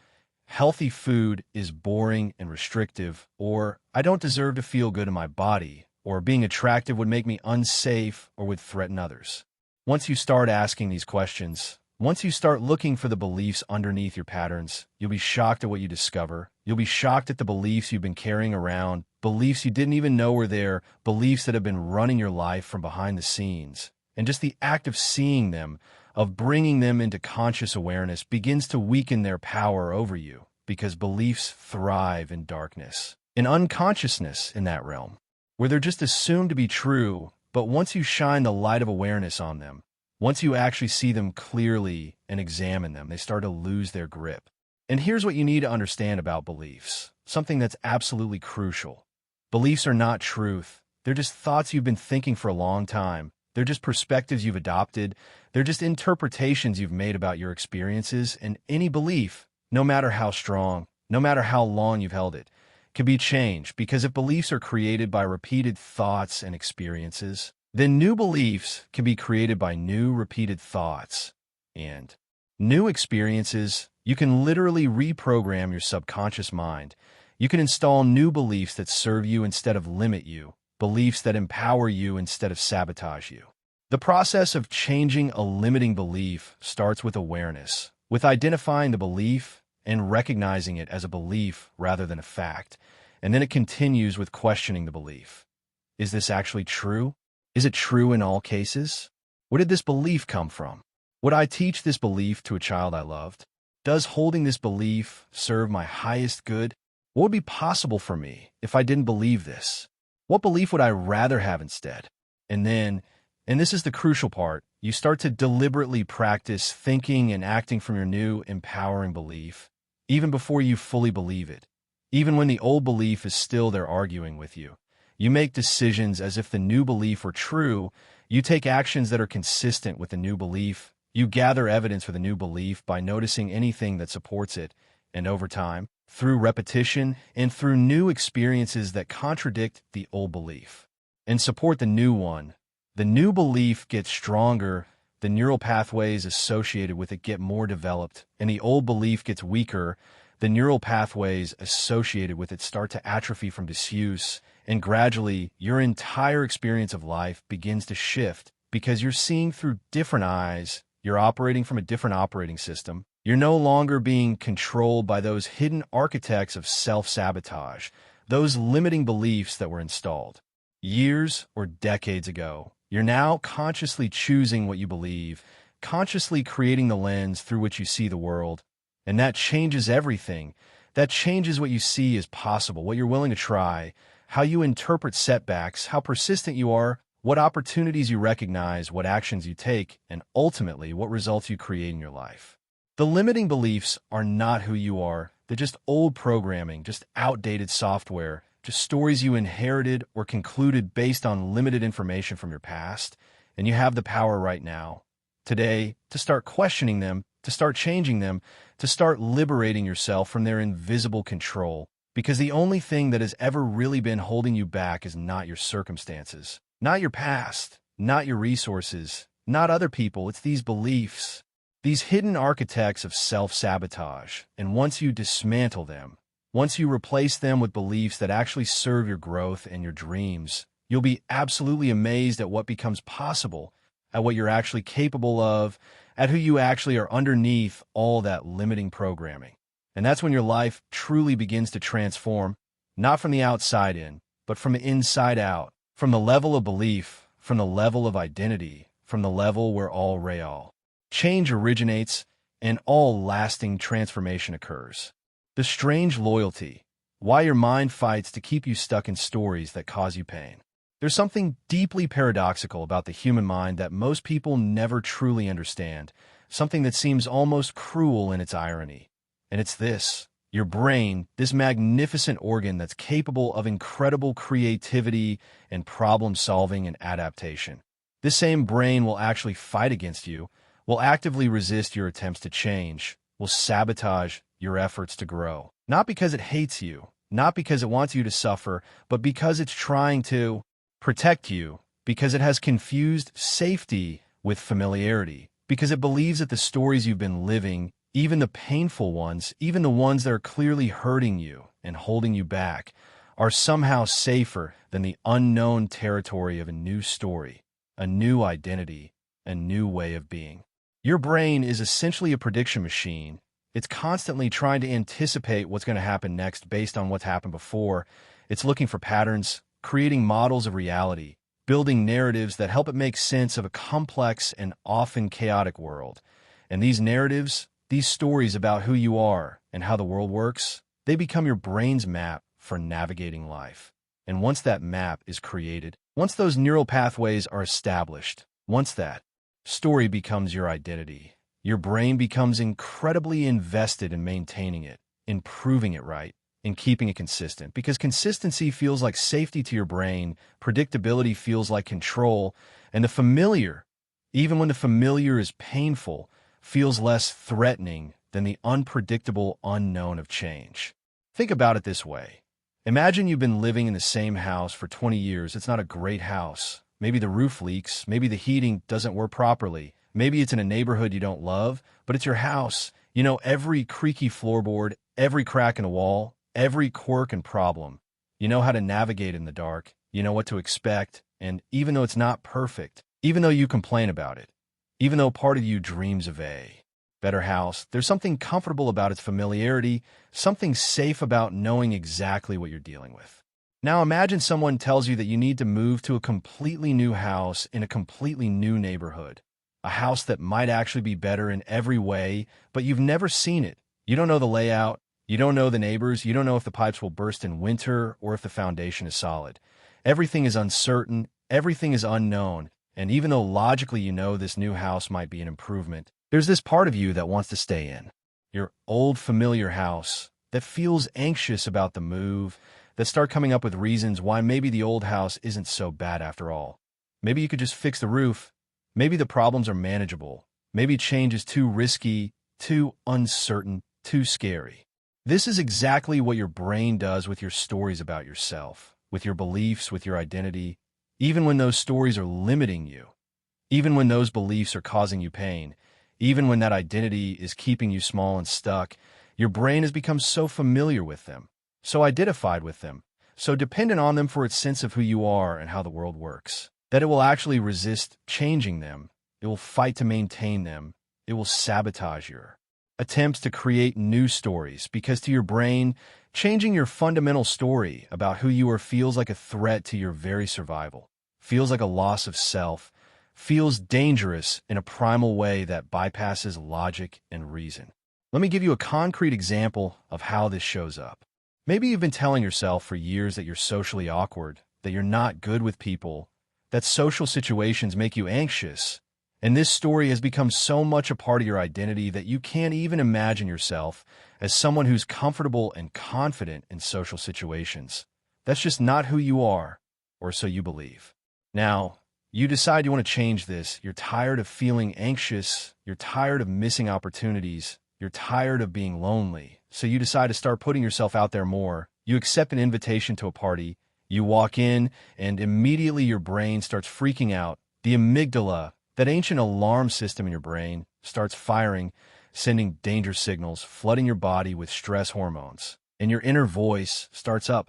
healthy food is boring and restrictive, or I don't deserve to feel good in my body, or being attractive would make me unsafe or would threaten others. Once you start asking these questions, once you start looking for the beliefs underneath your patterns, you'll be shocked at what you discover. You'll be shocked at the beliefs you've been carrying around, beliefs you didn't even know were there, beliefs that have been running your life from behind the scenes. And just the act of seeing them, of bringing them into conscious awareness, begins to weaken their power over you, because beliefs thrive in darkness, in unconsciousness in that realm, where they're just assumed to be true, but once you shine the light of awareness on them, once you actually see them clearly and examine them, they start to lose their grip. And here's what you need to understand about beliefs, something that's absolutely crucial. Beliefs are not truth. They're just thoughts you've been thinking for a long time. They're just perspectives you've adopted. They're just interpretations you've made about your experiences, and any belief, no matter how strong, no matter how long you've held it, can be changed, because if beliefs are created by repeated thoughts and experiences, then new beliefs can be created by new repeated thoughts and new experiences. You can literally reprogram your subconscious mind. You can install new beliefs that serve you instead of limit you, beliefs that empower you instead of sabotage you. The process of changing a limiting belief starts with awareness, with identifying the belief and recognizing it as a belief rather than a fact. And then it continues with questioning the belief. Is this actually true? Is it true in all cases? Where did this belief come from? Would I teach this belief to a child I loved? Does holding this belief serve my highest good? What would be possible for me if I didn't believe this? What belief would I rather have instead? And then, and this is the crucial part, you start to deliberately practice thinking and acting from your new empowering belief, even before you fully believe it. Even when the old belief is still there arguing with you. You make decisions as if the new belief were true. You take actions that are consistent with the new belief. You gather evidence for the new belief by noticing anything that supports it. And over time, through repetition and through new experiences that contradict the old belief and support the new one, the new belief gets stronger, the neural pathways associated with it get more developed, and the old belief gets weaker. The neural pathways associated with it start to atrophy from disuse, and gradually your entire experience of life begins to shift because you're seeing through different eyes. You're operating from a different operating system. You're no longer being controlled by those hidden architects of self-sabotage, those limiting beliefs that were installed years or decades ago. You're now consciously choosing what you believe, consciously creating the lens through which you see the world. And that changes everything. That changes what you see as possible, what you're willing to try, how you interpret setbacks, how persistent you are, what opportunities you recognize, what actions you take, and ultimately what results you create in your life. The limiting beliefs are not who you are. They're just old programming, just outdated software, just stories you inherited or concluded based on limited information from your past. And you have the power right now, today, to start questioning them, to start changing them, to start liberating yourself from their invisible control. Because the only thing that has ever really been holding you back is not your circumstances, not your past, not your resources, not other people. It's these beliefs, these hidden architects of self-sabotage. And once you dismantle them, once you replace them with beliefs that actually serve your growth and your dreams, you'll be absolutely amazed at what becomes possible, at what you're actually capable of, at who you actually are underneath all that limiting programming. And that's when your life truly begins to transform, not from the outside in, but from the inside out, from the level of belief, from the level of identity, from the level where all real change originates and all lasting transformation occurs. The strange loyalty, why your mind fights to keep you stuck in stories that cause you pain. There's something deeply paradoxical about the human mind that most people never truly understand, something that seems almost cruel in its irony. And it's this. Your brain, this magnificent organ that's capable of incredible creativity and problem-solving and adaptation. This same brain will actually fight against you, will actively resist your attempts to change, will sabotage your efforts to grow. Not because it hates you, not because it wants you to suffer, but because it's trying to protect you, because it has confused safety with familiarity, because it believes that the stories you've been living, even the painful ones, even the ones that are clearly hurting you and holding you back, are somehow safer than the unknown territory of a new story, a new identity, a new way of being. Your brain is essentially a prediction machine. It's constantly trying to anticipate what's going to happen next based on what's happened before. It's looking for patterns, creating models of reality, building narratives that help it make sense of a complex and often chaotic world. And these narratives, these stories about who you are and how the world works, they become your brain's map for navigating life. And once that map is created, once those neural pathways are established, once that story becomes your identity, your brain becomes incredibly invested in maintaining it, in proving it right, in keeping it consistent. Because consistency feels like safety to your brain, predictability feels like control, and the familiar, even when the familiar is painful, feels less threatening than the unpredictable unknown of change. Think about it this way. Imagine you've been living in the same house for 20 years. It's not a great house. Maybe the roof leaks. Maybe the heating doesn't work properly. Maybe it's in a neighborhood you don't love, but it's your house. You know every creaky floorboard, every crack in the wall, every quirk and problem. You know how to navigate in the dark. You know what to expect. And even though it's not perfect, even though you complain about it, even though part of you dreams of a better house, there's something comfortable about its familiarity, something safe about knowing exactly what you're dealing with. Now imagine someone tells you that you need to move to a completely new house in a completely new neighborhood, a house that might actually be better in every way, but you've never seen it. You don't know the layout, you don't know the neighbors, you don't know if the pipes will burst in winter or if the foundation is solid. Everything is uncertain, everything is unknown. And even though logically you know this new house might be an improvement, there's this part of you that wants to stay in your old familiar house, that feels anxious about the move, that start coming up with reasons why maybe the old house isn't so bad after all. Maybe you could just fix the roof. Maybe the problems are manageable. Maybe change is too risky, too uncertain, too scary. This is exactly what your brain does with your stories about yourself, with your beliefs, with your identity. Even when those stories are limiting you, even when those beliefs are causing you pain, even when that identity is keeping you small and stuck, your brain has become so familiar with them, so identified with them, so dependent on them for its sense of who you are and how the world works, that it will actually resist changing them. It will fight to maintain them. It will sabotage your attempts to create new stories, because to your brain, changing your fundamental story about who you are feels like a threat to your very survival, feels like a loss of self, feels dangerous in a primal way that bypasses logic and reason. Let me give you a concrete example of how this shows up. Maybe you've been telling yourself for years that you're socially awkward, that you're not good with people, that social situations make you anxious, and this story has become so much a part of your identity that you can't even imagine yourself as someone who's comfortable and confident in social situations. That's just not who you are, or so you believe. Now, you decide you want to change this. You're tired of feeling anxious. You're tired of missing opportunities. You're tired of being lonely. So you decide to start putting yourself out there more. You accept an invitation to a party. You walk in, and immediately your brain starts freaking out. The amygdala, that ancient alarm system in your brain, starts firing, sending danger signals, flooding your body with stress hormones. And your inner voice starts up.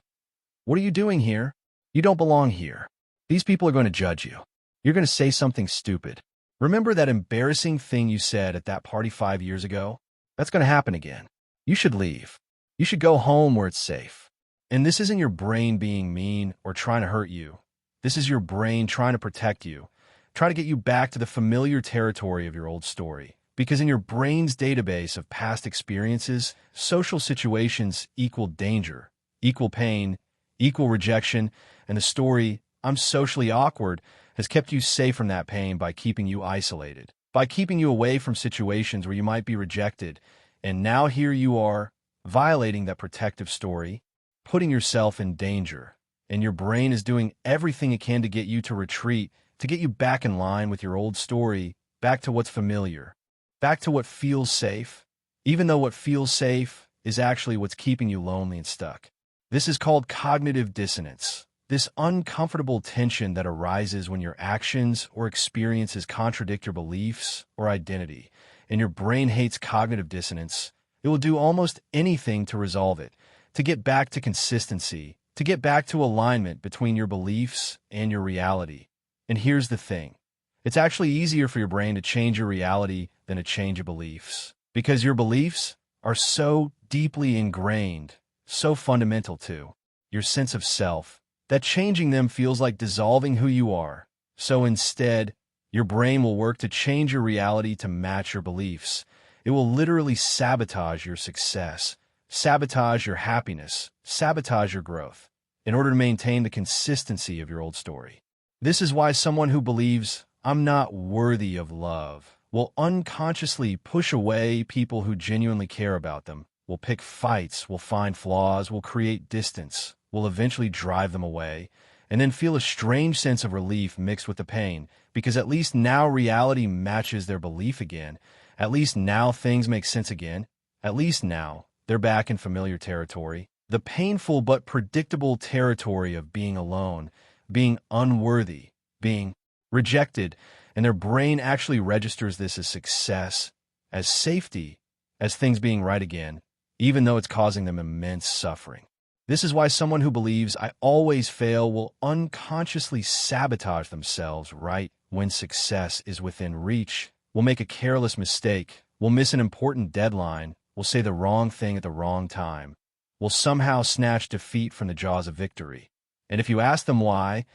What are you doing here? You don't belong here. These people are going to judge you. You're going to say something stupid. Remember that embarrassing thing you said at that party 5 years ago? That's going to happen again. You should leave. You should go home where it's safe. And this isn't your brain being mean or trying to hurt you. This is your brain trying to protect you, trying to get you back to the familiar territory of your old story. Because in your brain's database of past experiences, social situations equal danger, equal pain, equal rejection, and the story, I'm socially awkward has kept you safe from that pain by keeping you isolated, by keeping you away from situations where you might be rejected. And now here you are, violating that protective story, putting yourself in danger. And your brain is doing everything it can to get you to retreat, to get you back in line with your old story, back to what's familiar, back to what feels safe, even though what feels safe is actually what's keeping you lonely and stuck. This is called cognitive dissonance, this uncomfortable tension that arises when your actions or experiences contradict your beliefs or identity. And your brain hates cognitive dissonance. It will do almost anything to resolve it, to get back to consistency, to get back to alignment between your beliefs and your reality. And here's the thing. It's actually easier for your brain to change your reality than to change your beliefs, because your beliefs are so deeply ingrained, so fundamental to your sense of self, that changing them feels like dissolving who you are. So instead, your brain will work to change your reality to match your beliefs. It will literally sabotage your success, sabotage your happiness, sabotage your growth, in order to maintain the consistency of your old story. This is why someone who believes, "I'm not worthy of love," will unconsciously push away people who genuinely care about them, will pick fights, will find flaws, will create distance, will eventually drive them away, and then feel a strange sense of relief mixed with the pain, because at least now reality matches their belief again. At least now things make sense again. At least now they're back in familiar territory. The painful but predictable territory of being alone, being unworthy, being rejected, and their brain actually registers this as success, as safety, as things being right again, even though it's causing them immense suffering. This is why someone who believes "I always fail" will unconsciously sabotage themselves right when success is within reach, will make a careless mistake, will miss an important deadline, will say the wrong thing at the wrong time, will somehow snatch defeat from the jaws of victory. And if you ask them why,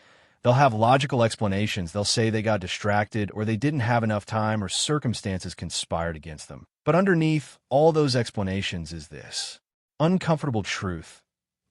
they'll have logical explanations. They'll say they got distracted, or they didn't have enough time, or circumstances conspired against them. But underneath all those explanations is this uncomfortable truth.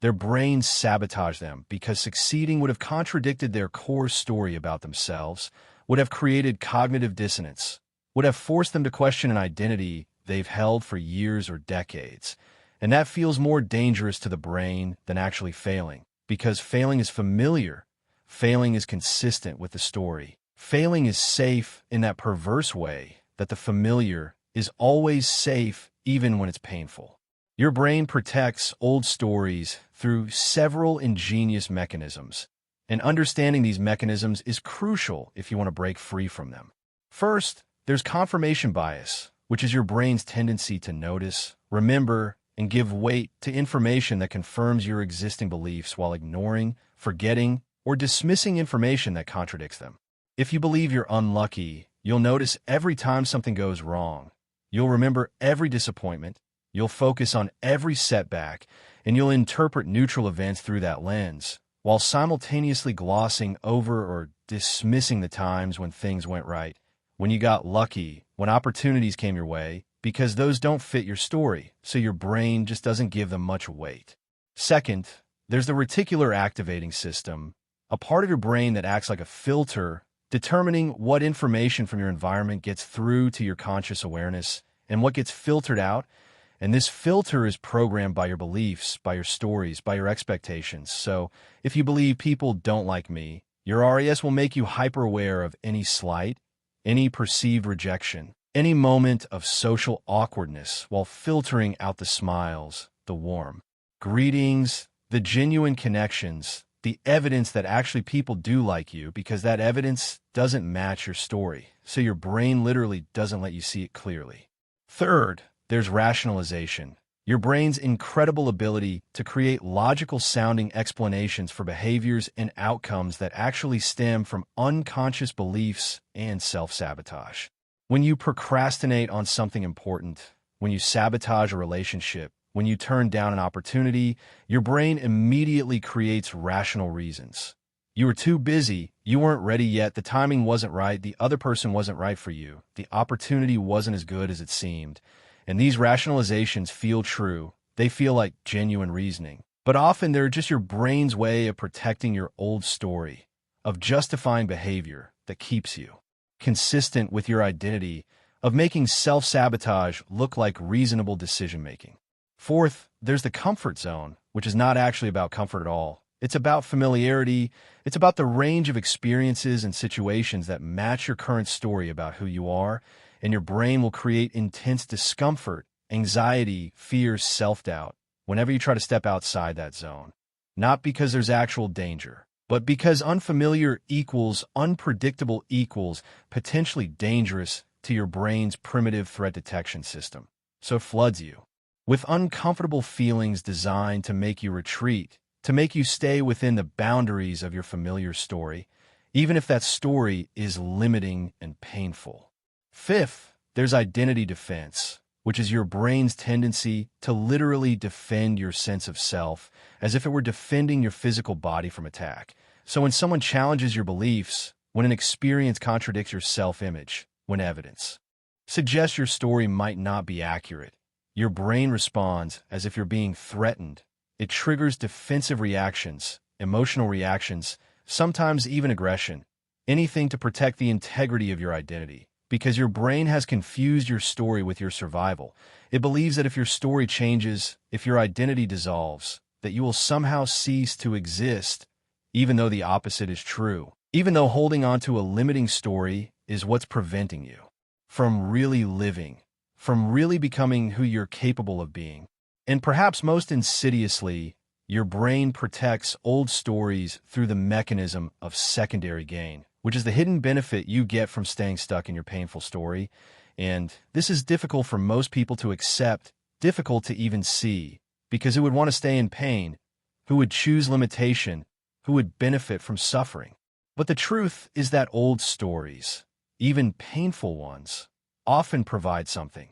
Their brains sabotage them because succeeding would have contradicted their core story about themselves, would have created cognitive dissonance, would have forced them to question an identity they've held for years or decades. And that feels more dangerous to the brain than actually failing, because failing is familiar. Failing is consistent with the story. Failing is safe in that perverse way that the familiar is always safe even when it's painful. Your brain protects old stories through several ingenious mechanisms, and understanding these mechanisms is crucial if you want to break free from them. First, there's confirmation bias, which is your brain's tendency to notice, remember, and give weight to information that confirms your existing beliefs while ignoring, forgetting, or dismissing information that contradicts them. If you believe you're unlucky, you'll notice every time something goes wrong. You'll remember every disappointment. You'll focus on every setback, and you'll interpret neutral events through that lens, while simultaneously glossing over or dismissing the times when things went right, when you got lucky, when opportunities came your way, because those don't fit your story, so your brain just doesn't give them much weight. Second, there's the reticular activating system, a part of your brain that acts like a filter, determining what information from your environment gets through to your conscious awareness and what gets filtered out. And this filter is programmed by your beliefs, by your stories, by your expectations. So if you believe people don't like me, your RAS will make you hyper-aware of any slight, any perceived rejection, any moment of social awkwardness, while filtering out the smiles, the warm greetings, the genuine connections, the evidence that actually people do like you, because that evidence doesn't match your story. So your brain literally doesn't let you see it clearly. Third, there's rationalization, your brain's incredible ability to create logical-sounding explanations for behaviors and outcomes that actually stem from unconscious beliefs and self-sabotage. When you procrastinate on something important, when you sabotage a relationship, when you turn down an opportunity, your brain immediately creates rational reasons. You were too busy, you weren't ready yet, the timing wasn't right, the other person wasn't right for you, the opportunity wasn't as good as it seemed. And these rationalizations feel true. They feel like genuine reasoning. But often they're just your brain's way of protecting your old story, of justifying behavior that keeps you consistent with your identity, of making self-sabotage look like reasonable decision-making. Fourth, there's the comfort zone, which is not actually about comfort at all. It's about familiarity. It's about the range of experiences and situations that match your current story about who you are, and your brain will create intense discomfort, anxiety, fear, self-doubt whenever you try to step outside that zone. Not because there's actual danger, but because unfamiliar equals unpredictable equals potentially dangerous to your brain's primitive threat detection system. So it floods you with uncomfortable feelings designed to make you retreat, to make you stay within the boundaries of your familiar story, even if that story is limiting and painful. Fifth, there's identity defense, which is your brain's tendency to literally defend your sense of self as if it were defending your physical body from attack. So when someone challenges your beliefs, when an experience contradicts your self-image, when evidence suggests your story might not be accurate, your brain responds as if you're being threatened. It triggers defensive reactions, emotional reactions, sometimes even aggression, anything to protect the integrity of your identity. Because your brain has confused your story with your survival. It believes that if your story changes, if your identity dissolves, that you will somehow cease to exist, even though the opposite is true. Even though holding on to a limiting story is what's preventing you from really living, from really becoming who you're capable of being. And perhaps most insidiously, your brain protects old stories through the mechanism of secondary gain, which is the hidden benefit you get from staying stuck in your painful story. And this is difficult for most people to accept, difficult to even see, because who would want to stay in pain? Who would choose limitation? Who would benefit from suffering? But the truth is that old stories, even painful ones, often provide something.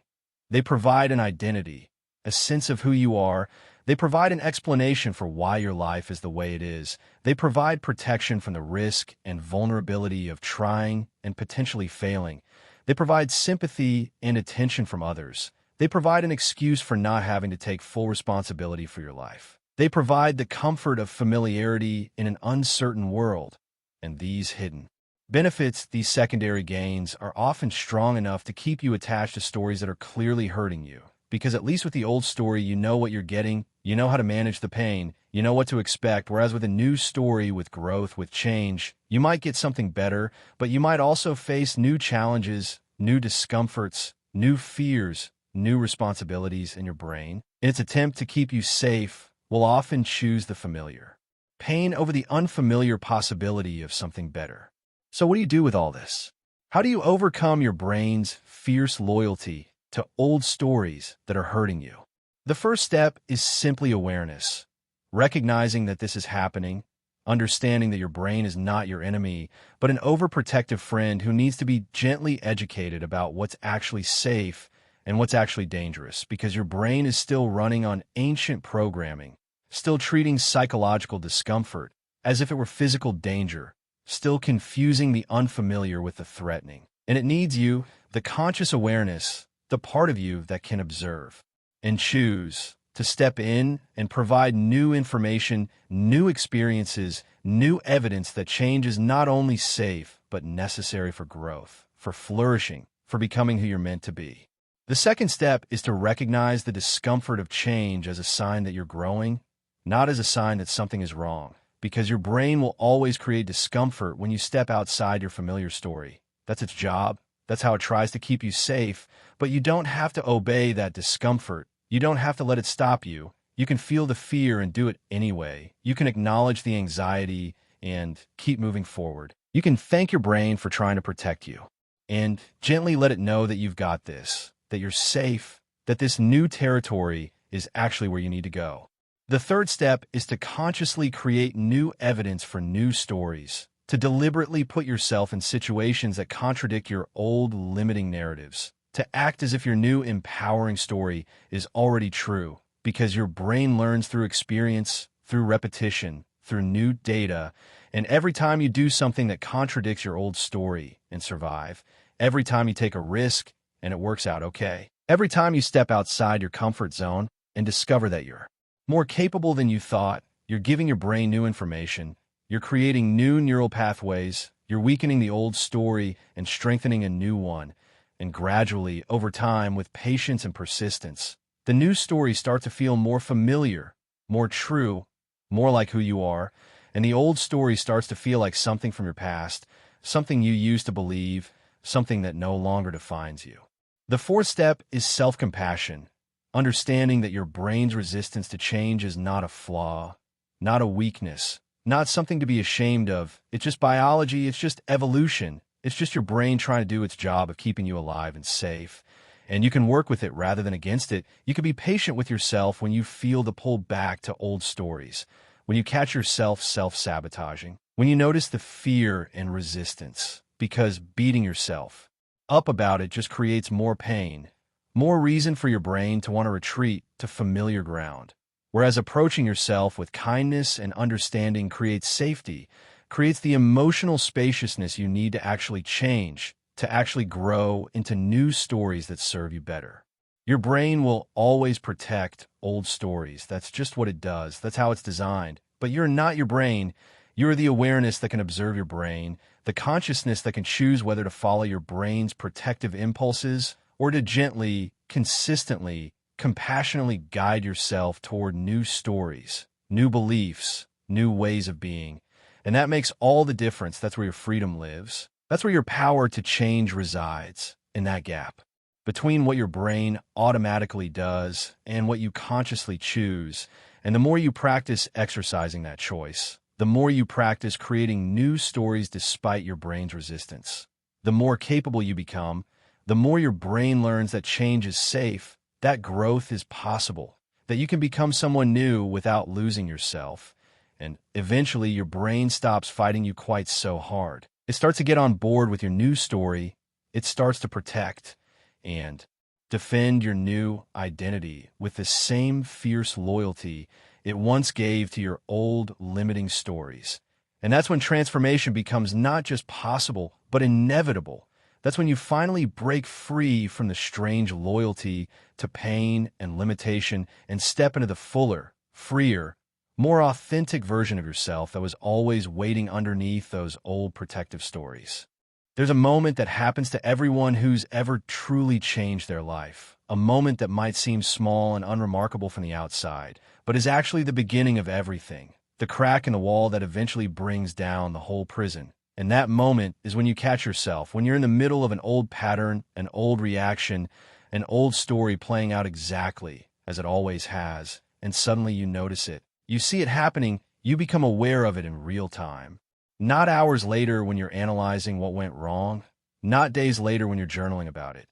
They provide an identity, a sense of who you are. They provide an explanation for why your life is the way it is. They provide protection from the risk and vulnerability of trying and potentially failing. They provide sympathy and attention from others. They provide an excuse for not having to take full responsibility for your life. They provide the comfort of familiarity in an uncertain world. And these hidden benefits, these secondary gains, are often strong enough to keep you attached to stories that are clearly hurting you. Because at least with the old story, you know what you're getting, you know how to manage the pain, you know what to expect, whereas with a new story, with growth, with change, you might get something better, but you might also face new challenges, new discomforts, new fears, new responsibilities in your brain. In its attempt to keep you safe, will often choose the familiar. Pain over the unfamiliar possibility of something better. So what do you do with all this? How do you overcome your brain's fierce loyalty to old stories that are hurting you? The first step is simply awareness, recognizing that this is happening, understanding that your brain is not your enemy, but an overprotective friend who needs to be gently educated about what's actually safe and what's actually dangerous, because your brain is still running on ancient programming, still treating psychological discomfort as if it were physical danger, still confusing the unfamiliar with the threatening. And it needs you, the conscious awareness, the part of you that can observe and choose to step in and provide new information, new experiences, new evidence that change is not only safe, but necessary for growth, for flourishing, for becoming who you're meant to be. The second step is to recognize the discomfort of change as a sign that you're growing, not as a sign that something is wrong, because your brain will always create discomfort when you step outside your familiar story. That's its job. That's how it tries to keep you safe, but you don't have to obey that discomfort. You don't have to let it stop you. You can feel the fear and do it anyway. You can acknowledge the anxiety and keep moving forward. You can thank your brain for trying to protect you and gently let it know that you've got this, that you're safe, that this new territory is actually where you need to go. The third step is to consciously create new evidence for new stories, to deliberately put yourself in situations that contradict your old limiting narratives, to act as if your new empowering story is already true, because your brain learns through experience, through repetition, through new data, and every time you do something that contradicts your old story and survive, every time you take a risk and it works out okay, every time you step outside your comfort zone and discover that you're more capable than you thought, you're giving your brain new information, You're creating new neural pathways, you're weakening the old story and strengthening a new one. And gradually, over time, with patience and persistence, the new stories start to feel more familiar, more true, more like who you are, and the old story starts to feel like something from your past, something you used to believe, something that no longer defines you. The fourth step is self-compassion, understanding that your brain's resistance to change is not a flaw, not a weakness, not something to be ashamed of. It's just biology, it's just evolution. It's just your brain trying to do its job of keeping you alive and safe. And you can work with it rather than against it. You can be patient with yourself when you feel the pull back to old stories, when you catch yourself self-sabotaging, when you notice the fear and resistance, because beating yourself up about it just creates more pain, more reason for your brain to want to retreat to familiar ground. Whereas approaching yourself with kindness and understanding creates safety, creates the emotional spaciousness you need to actually change, to actually grow into new stories that serve you better. Your brain will always protect old stories. That's just what it does. That's how it's designed. But you're not your brain. You're the awareness that can observe your brain, the consciousness that can choose whether to follow your brain's protective impulses or to gently, consistently, compassionately guide yourself toward new stories, new beliefs, new ways of being. And that makes all the difference. That's where your freedom lives. That's where your power to change resides, in that gap between what your brain automatically does and what you consciously choose. And the more you practice exercising that choice, the more you practice creating new stories despite your brain's resistance, the more capable you become, the more your brain learns that change is safe, that growth is possible, that you can become someone new without losing yourself. And eventually your brain stops fighting you quite so hard. It starts to get on board with your new story. It starts to protect and defend your new identity with the same fierce loyalty it once gave to your old limiting stories. And that's when transformation becomes not just possible, but inevitable. That's when you finally break free from the strange loyalty to pain and limitation and step into the fuller, freer, more authentic version of yourself that was always waiting underneath those old protective stories. There's a moment that happens to everyone who's ever truly changed their life, a moment that might seem small and unremarkable from the outside, but is actually the beginning of everything, the crack in the wall that eventually brings down the whole prison. And that moment is when you catch yourself, when you're in the middle of an old pattern, an old reaction, an old story playing out exactly as it always has, and suddenly you notice it. You see it happening, you become aware of it in real time. Not hours later when you're analyzing what went wrong, not days later when you're journaling about it,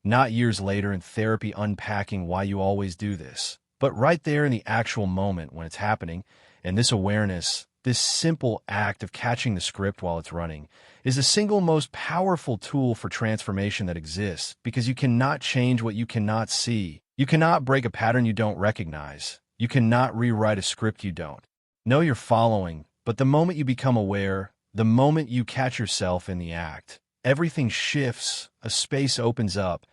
not years later in therapy unpacking why you always do this, but right there in the actual moment when it's happening. And this awareness, this simple act of catching the script while it's running, is the single most powerful tool for transformation that exists, because you cannot change what you cannot see. You cannot break a pattern you don't recognize. You cannot rewrite a script you don't know you're following. But the moment you become aware, the moment you catch yourself in the act, everything shifts, a space opens up,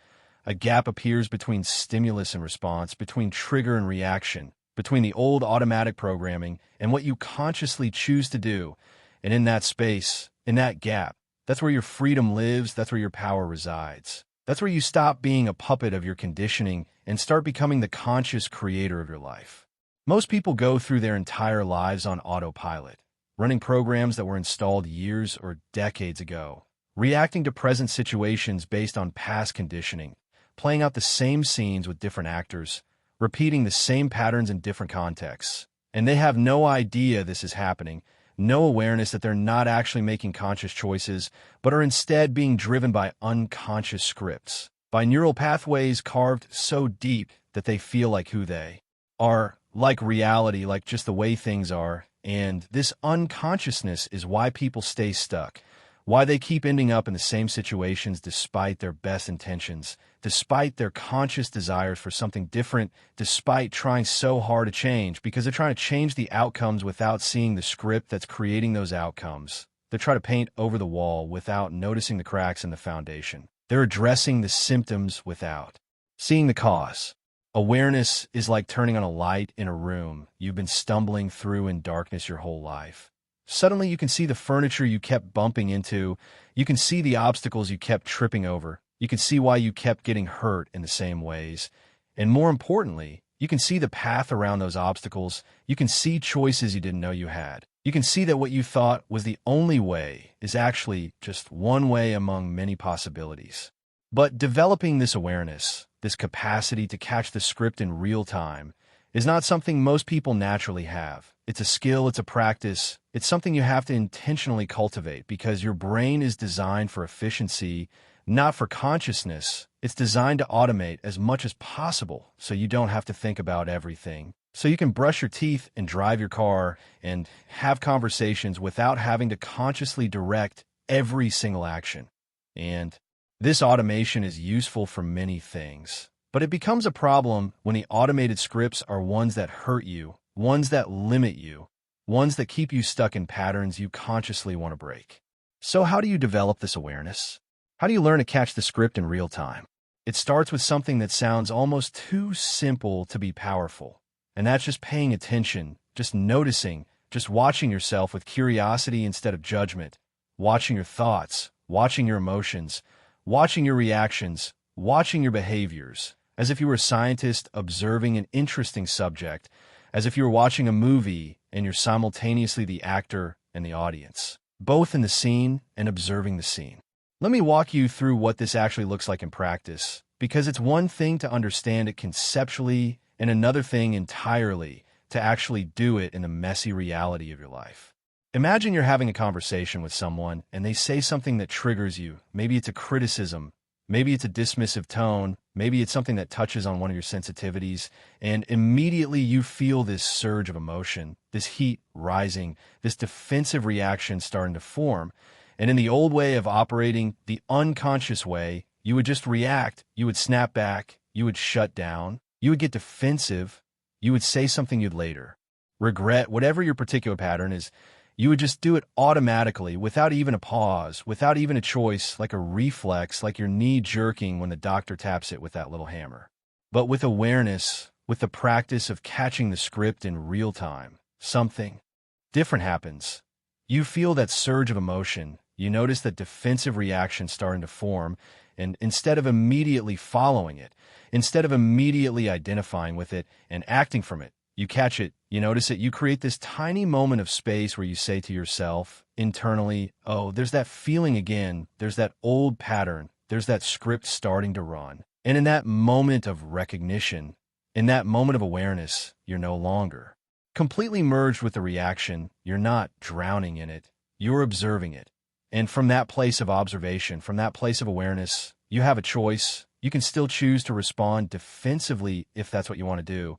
a gap appears between stimulus and response, between trigger and reaction, between the old automatic programming and what you consciously choose to do. And in that space, in that gap, that's where your freedom lives, that's where your power resides. That's where you stop being a puppet of your conditioning and start becoming the conscious creator of your life. Most people go through their entire lives on autopilot, running programs that were installed years or decades ago, reacting to present situations based on past conditioning, playing out the same scenes with different actors, repeating the same patterns in different contexts. And they have no idea this is happening, no awareness that they're not actually making conscious choices, but are instead being driven by unconscious scripts, by neural pathways carved so deep that they feel like who they are, like reality, like just the way things are. And this unconsciousness is why people stay stuck, why they keep ending up in the same situations despite their best intentions, despite their conscious desires for something different, despite trying so hard to change, because they're trying to change the outcomes without seeing the script that's creating those outcomes. They try to paint over the wall without noticing the cracks in the foundation. They're addressing the symptoms without seeing the cause. Awareness is like turning on a light in a room you've been stumbling through in darkness your whole life. Suddenly you can see the furniture you kept bumping into. You can see the obstacles you kept tripping over. You can see why you kept getting hurt in the same ways. And more importantly, you can see the path around those obstacles. You can see choices you didn't know you had. You can see that what you thought was the only way is actually just one way among many possibilities. But developing this awareness, this capacity to catch the script in real time, is not something most people naturally have. It's a skill, it's a practice, it's something you have to intentionally cultivate because your brain is designed for efficiency, not for consciousness. It's designed to automate as much as possible so you don't have to think about everything. So you can brush your teeth and drive your car and have conversations without having to consciously direct every single action. And this automation is useful for many things. But it becomes a problem when the automated scripts are ones that hurt you, ones that limit you, ones that keep you stuck in patterns you consciously want to break. So how do you develop this awareness? How do you learn to catch the script in real time? It starts with something that sounds almost too simple to be powerful. And that's just paying attention, just noticing, just watching yourself with curiosity instead of judgment, watching your thoughts, watching your emotions, watching your reactions, watching your behaviors, as if you were a scientist observing an interesting subject, as if you were watching a movie and you're simultaneously the actor and the audience, both in the scene and observing the scene. Let me walk you through what this actually looks like in practice, because it's one thing to understand it conceptually and another thing entirely to actually do it in the messy reality of your life. Imagine you're having a conversation with someone and they say something that triggers you. Maybe it's a criticism, maybe it's a dismissive tone, maybe it's something that touches on one of your sensitivities, and immediately you feel this surge of emotion, this heat rising, this defensive reaction starting to form. And in the old way of operating, the unconscious way, you would just react, you would snap back, you would shut down, you would get defensive, you would say something you'd later regret, whatever your particular pattern is. You would just do it automatically without even a pause, without even a choice, like a reflex, like your knee jerking when the doctor taps it with that little hammer. But with awareness, with the practice of catching the script in real time, something different happens. You feel that surge of emotion. You notice that defensive reaction starting to form, and instead of immediately following it, instead of immediately identifying with it and acting from it, you catch it, you notice it, you create this tiny moment of space where you say to yourself internally, oh, there's that feeling again, there's that old pattern, there's that script starting to run. And in that moment of recognition, in that moment of awareness, you're no longer completely merged with the reaction. You're not drowning in it, you're observing it. And from that place of observation, from that place of awareness, you have a choice. You can still choose to respond defensively if that's what you want to do.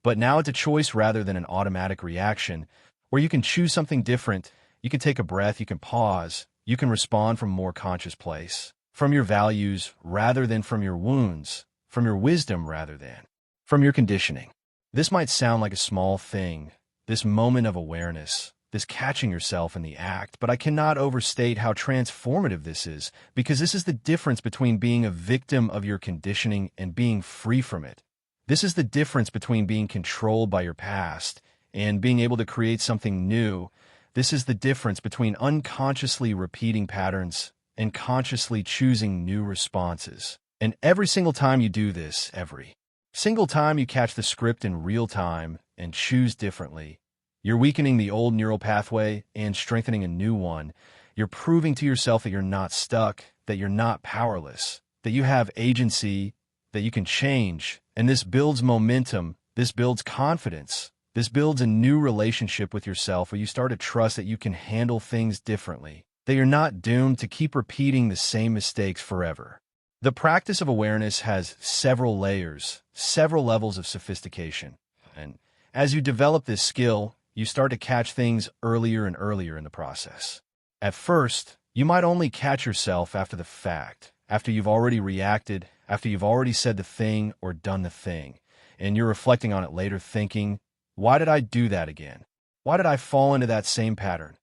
But now it's a choice rather than an automatic reaction, where you can choose something different. You can take a breath, you can pause, you can respond from a more conscious place, from your values rather than from your wounds, from your wisdom rather than from your conditioning. This might sound like a small thing, this moment of awareness, this catching yourself in the act, but I cannot overstate how transformative this is, because this is the difference between being a victim of your conditioning and being free from it. This is the difference between being controlled by your past and being able to create something new. This is the difference between unconsciously repeating patterns and consciously choosing new responses. And every single time you do this, every single time you catch the script in real time and choose differently, you're weakening the old neural pathway and strengthening a new one. You're proving to yourself that you're not stuck, that you're not powerless, that you have agency, that you can change. And this builds momentum, this builds confidence, this builds a new relationship with yourself where you start to trust that you can handle things differently, that you're not doomed to keep repeating the same mistakes forever. The practice of awareness has several layers, several levels of sophistication. And as you develop this skill, you start to catch things earlier and earlier in the process. At first, you might only catch yourself after the fact, after you've already reacted, after you've already said the thing or done the thing, and you're reflecting on it later thinking, why did I do that again? Why did I fall into that same pattern?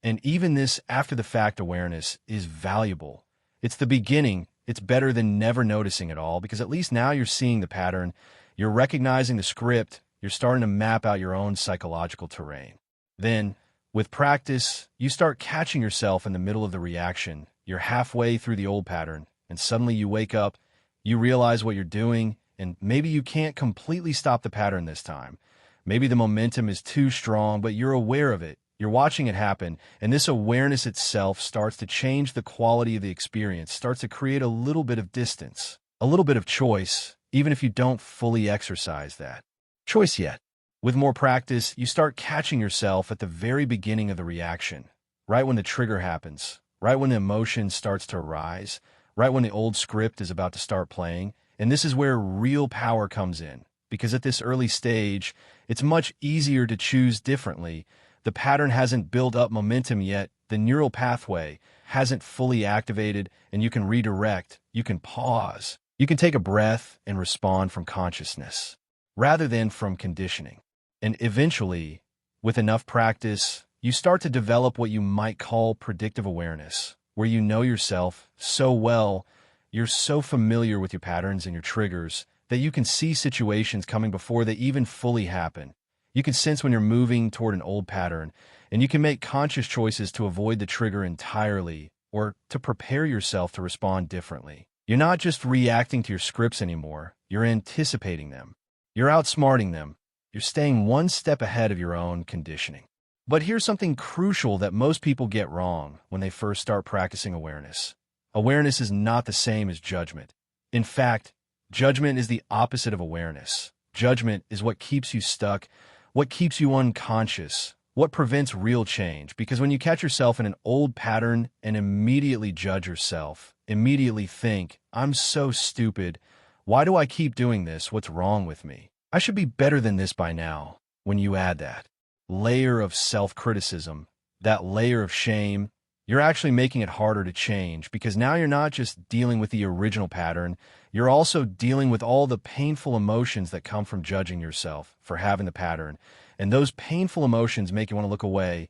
And even this after-the-fact awareness is valuable. It's the beginning. It's better than never noticing it all, because at least now you're seeing the pattern, you're recognizing the script, you're starting to map out your own psychological terrain. Then, With practice, you start catching yourself in the middle of the reaction. You're halfway through the old pattern, and suddenly you wake up, you realize what you're doing, and maybe you can't completely stop the pattern this time. Maybe the momentum is too strong, but you're aware of it. You're watching it happen, and this awareness itself starts to change the quality of the experience, starts to create a little bit of distance, a little bit of choice, even if you don't fully exercise that choice yet. With more practice, you start catching yourself at the very beginning of the reaction, right when the trigger happens, right when the emotion starts to rise, right when the old script is about to start playing. And this is where real power comes in, because at this early stage, it's much easier to choose differently. The pattern hasn't built up momentum yet, the neural pathway hasn't fully activated, and you can redirect, you can pause, you can take a breath and respond from consciousness, rather than from conditioning. And eventually, with enough practice, you start to develop what you might call predictive awareness, where you know yourself so well, you're so familiar with your patterns and your triggers that you can see situations coming before they even fully happen. You can sense when you're moving toward an old pattern, and you can make conscious choices to avoid the trigger entirely or to prepare yourself to respond differently. You're not just reacting to your scripts anymore, you're anticipating them. You're outsmarting them. You're staying one step ahead of your own conditioning. But here's something crucial that most people get wrong when they first start practicing awareness. Awareness is not the same as judgment. In fact, judgment is the opposite of awareness. Judgment is what keeps you stuck, what keeps you unconscious, what prevents real change. Because when you catch yourself in an old pattern and immediately judge yourself, immediately think, I'm so stupid. Why do I keep doing this? What's wrong with me? I should be better than this by now. When you add that layer of self-criticism, that layer of shame, you're actually making it harder to change, because now you're not just dealing with the original pattern, you're also dealing with all the painful emotions that come from judging yourself for having the pattern. And those painful emotions make you want to look away,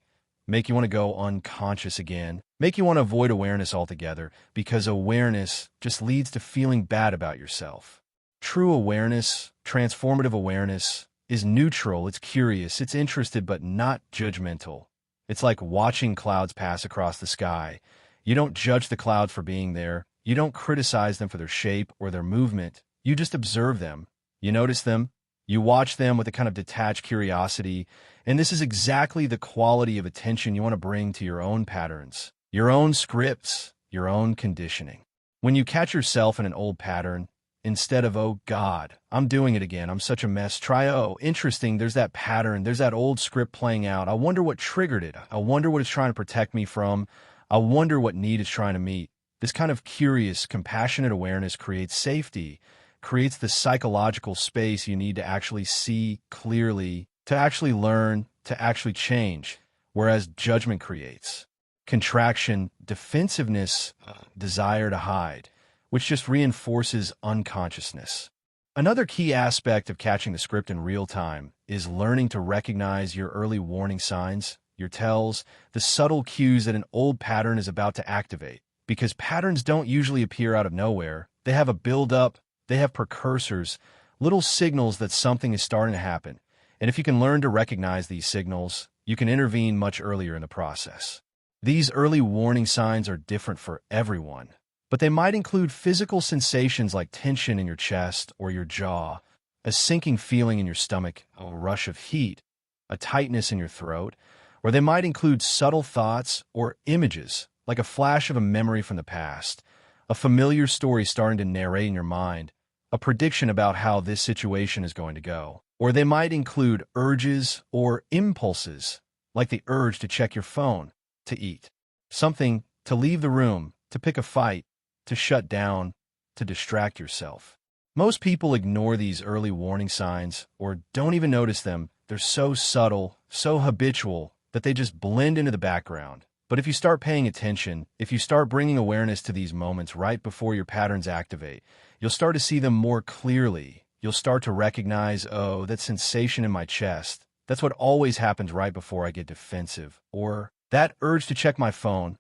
make you want to go unconscious again, make you want to avoid awareness altogether, because awareness just leads to feeling bad about yourself. True awareness, transformative awareness, is neutral, it's curious, it's interested, but not judgmental. It's like watching clouds pass across the sky. You don't judge the clouds for being there. You don't criticize them for their shape or their movement. You just observe them. You notice them. You watch them with a kind of detached curiosity. And this is exactly the quality of attention you want to bring to your own patterns, your own scripts, your own conditioning. When you catch yourself in an old pattern, instead of, oh God, I'm doing it again, I'm such a mess, try, oh, interesting, there's that pattern, there's that old script playing out. I wonder what triggered it. I wonder what it's trying to protect me from. I wonder what need it's trying to meet. This kind of curious, compassionate awareness creates safety, creates the psychological space you need to actually see clearly, to actually learn, to actually change, whereas judgment creates contraction, defensiveness, desire to hide, which just reinforces unconsciousness. Another key aspect of catching the script in real time is learning to recognize your early warning signs, your tells, the subtle cues that an old pattern is about to activate. Because patterns don't usually appear out of nowhere. They have a build-up, they have precursors, little signals that something is starting to happen. And if you can learn to recognize these signals, you can intervene much earlier in the process. These early warning signs are different for everyone, but they might include physical sensations like tension in your chest or your jaw, a sinking feeling in your stomach, a rush of heat, a tightness in your throat, or they might include subtle thoughts or images, like a flash of a memory from the past, a familiar story starting to narrate in your mind, a prediction about how this situation is going to go. Or they might include urges or impulses, like the urge to check your phone, to eat something, to leave the room, to pick a fight, to shut down, to distract yourself. Most people ignore these early warning signs or don't even notice them. They're so subtle, so habitual, that they just blend into the background. But if you start paying attention, if you start bringing awareness to these moments right before your patterns activate, you'll start to see them more clearly. You'll start to recognize, oh, that sensation in my chest, that's what always happens right before I get defensive. Or that urge to check my phone,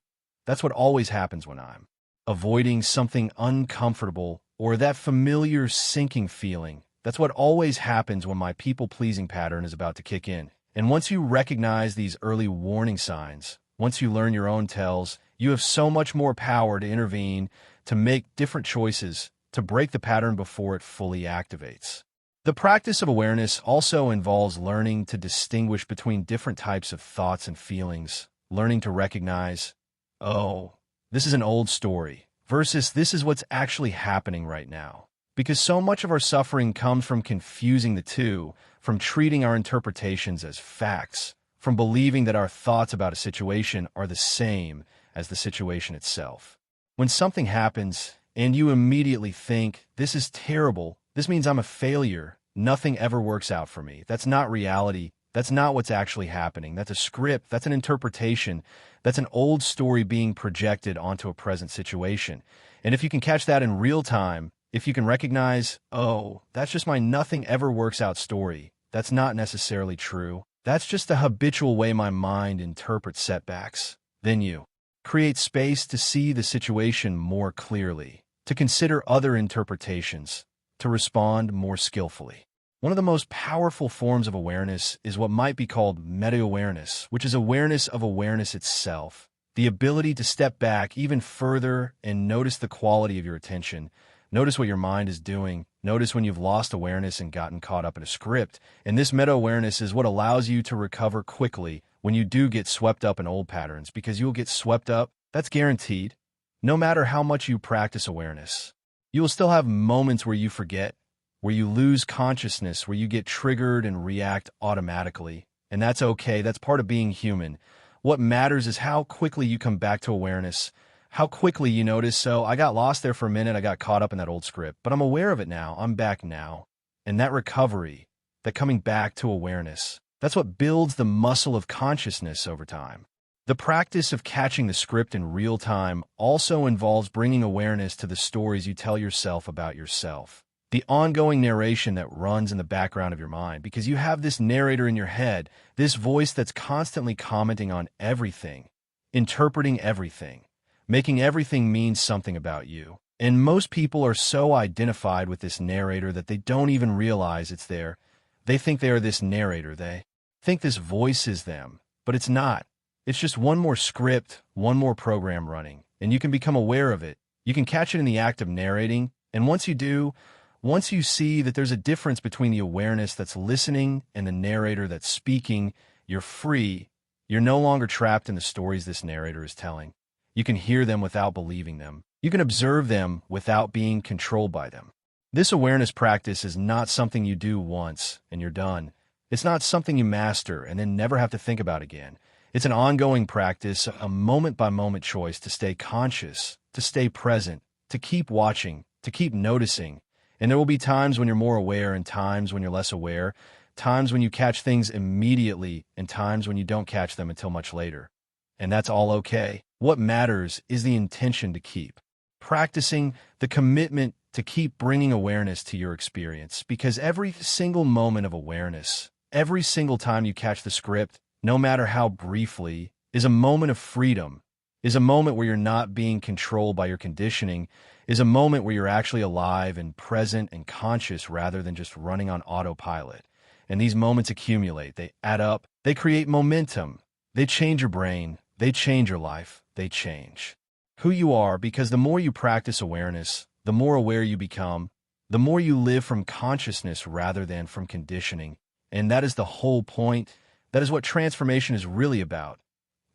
that's what always happens when I'm avoiding something uncomfortable. Or that familiar sinking feeling, that's what always happens when my people-pleasing pattern is about to kick in. And once you recognize these early warning signs, once you learn your own tells, you have so much more power to intervene, to make different choices, to break the pattern before it fully activates. The practice of awareness also involves learning to distinguish between different types of thoughts and feelings, learning to recognize, oh, this is an old story, versus this is what's actually happening right now. Because so much of our suffering comes from confusing the two, from treating our interpretations as facts, from believing that our thoughts about a situation are the same as the situation itself. When something happens and you immediately think, this is terrible, this means I'm a failure, nothing ever works out for me, that's not reality, that's not what's actually happening, that's a script, that's an interpretation, that's an old story being projected onto a present situation. And if you can catch that in real time, if you can recognize, oh, that's just my nothing ever works out story, that's not necessarily true, that's just the habitual way my mind interprets setbacks, then you create space to see the situation more clearly, to consider other interpretations, to respond more skillfully. One of the most powerful forms of awareness is what might be called meta-awareness, which is awareness of awareness itself, the ability to step back even further and notice the quality of your attention. Notice what your mind is doing. Notice when you've lost awareness and gotten caught up in a script. And this meta-awareness is what allows you to recover quickly when you do get swept up in old patterns, because you'll get swept up, that's guaranteed. No matter how much you practice awareness, you will still have moments where you forget, where you lose consciousness, where you get triggered and react automatically. And that's okay. That's part of being human. What matters is how quickly you come back to awareness, how quickly you notice, so I got lost there for a minute, I got caught up in that old script, but I'm aware of it now, I'm back now. And that recovery, that coming back to awareness, that's what builds the muscle of consciousness over time. The practice of catching the script in real time also involves bringing awareness to the stories you tell yourself about yourself. The ongoing narration that runs in the background of your mind, because you have this narrator in your head, this voice that's constantly commenting on everything, interpreting everything, making everything mean something about you. And most people are so identified with this narrator that they don't even realize it's there. They think they are this narrator. They think this voice is them, but it's not. It's just one more script, one more program running, and you can become aware of it. You can catch it in the act of narrating, and once you do, once you see that there's a difference between the awareness that's listening and the narrator that's speaking, you're free. You're no longer trapped in the stories this narrator is telling. You can hear them without believing them. You can observe them without being controlled by them. This awareness practice is not something you do once and you're done. It's not something you master and then never have to think about again. It's an ongoing practice, a moment-by-moment choice to stay conscious, to stay present, to keep watching, to keep noticing. And there will be times when you're more aware and times when you're less aware, times when you catch things immediately and times when you don't catch them until much later. And that's all okay. What matters is the intention to keep practicing, the commitment to keep bringing awareness to your experience, because every single moment of awareness, every single time you catch the script, no matter how briefly, is a moment of freedom, is a moment where you're not being controlled by your conditioning, is a moment where you're actually alive and present and conscious rather than just running on autopilot. And these moments accumulate, they add up, they create momentum, they change your brain, they change your life, they change who you are, because the more you practice awareness, the more aware you become, the more you live from consciousness rather than from conditioning. And that is the whole point. That is what transformation is really about.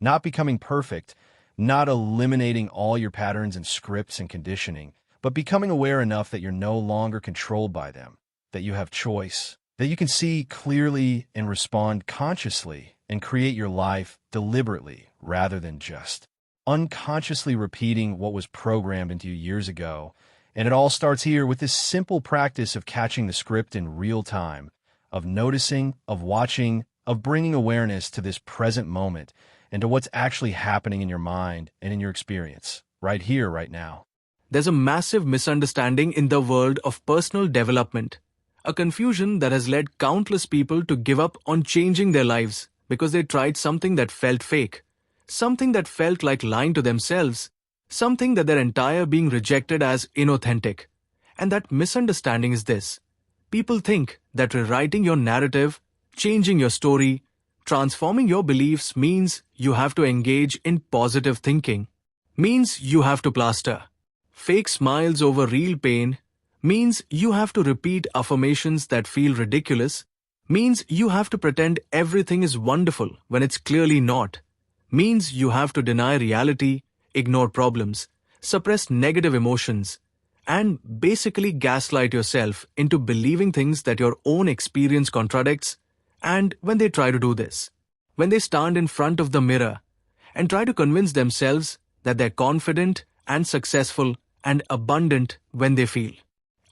Not becoming perfect, not eliminating all your patterns and scripts and conditioning, but becoming aware enough that you're no longer controlled by them, that you have choice, that you can see clearly and respond consciously and create your life deliberately rather than just unconsciously repeating what was programmed into you years ago. And it all starts here with this simple practice of catching the script in real time, of noticing, of watching, of bringing awareness to this present moment and to what's actually happening in your mind and in your experience, right here, right now.
There's a massive misunderstanding in the world of personal development, a confusion that has led countless people to give up on changing their lives because they tried something that felt fake, something that felt like lying to themselves, something that their entire being rejected as inauthentic. And that misunderstanding is this: people think that rewriting your narrative, changing your story, Transforming your beliefs means you have to engage in positive thinking, means you have to plaster fake smiles over real pain, means you have to repeat affirmations that feel ridiculous, means you have to pretend everything is wonderful when it's clearly not, means you have to deny reality, ignore problems, suppress negative emotions, and basically gaslight yourself into believing things that your own experience contradicts. And when they try to do this, when they stand in front of the mirror and try to convince themselves that they're confident and successful and abundant when they feel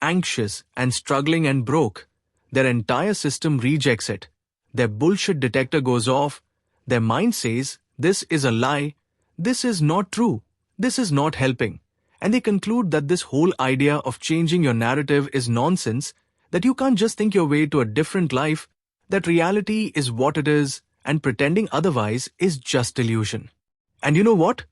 anxious and struggling and broke, their entire system rejects it. Their bullshit detector goes off. Their mind says, this is a lie. This is not true. This is not helping. And they conclude that this whole idea of changing your narrative is nonsense, that you can't just think your way to a different life, that reality is what it is, and pretending otherwise is just delusion. And you know what?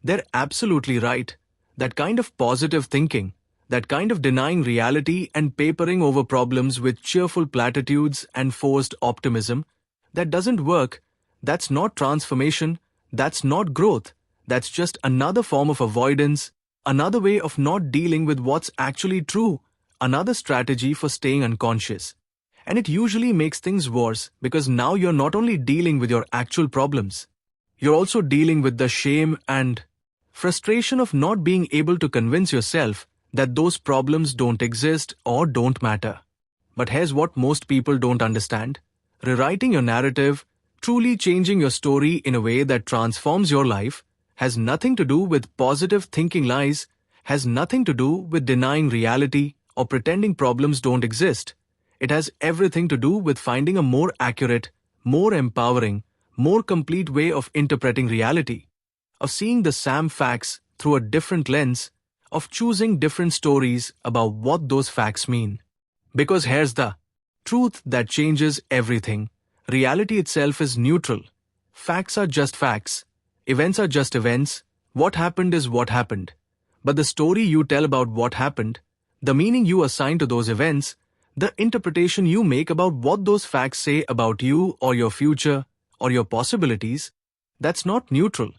They're absolutely right. That kind of positive thinking, that kind of denying reality and papering over problems with cheerful platitudes and forced optimism, that doesn't work. That's not transformation. That's not growth. That's just another form of avoidance, another way of not dealing with what's actually true, another strategy for staying unconscious. And it usually makes things worse because now you're not only dealing with your actual problems, you're also dealing with the shame and frustration of not being able to convince yourself that those problems don't exist or don't matter. But here's what most people don't understand. Rewriting your narrative, truly changing your story in a way that transforms your life, has nothing to do with positive thinking lies, has nothing to do with denying reality or pretending problems don't exist. It has everything to do with finding a more accurate, more empowering, more complete way of interpreting reality, of seeing the same facts through a different lens, of choosing different stories about what those facts mean. Because here's the truth that changes everything. Reality itself is neutral. Facts are just facts. Events are just events. What happened is what happened. But the story you tell about what happened, the meaning you assign to those events, the interpretation you make about what those facts say about you or your future or your possibilities, that's not neutral.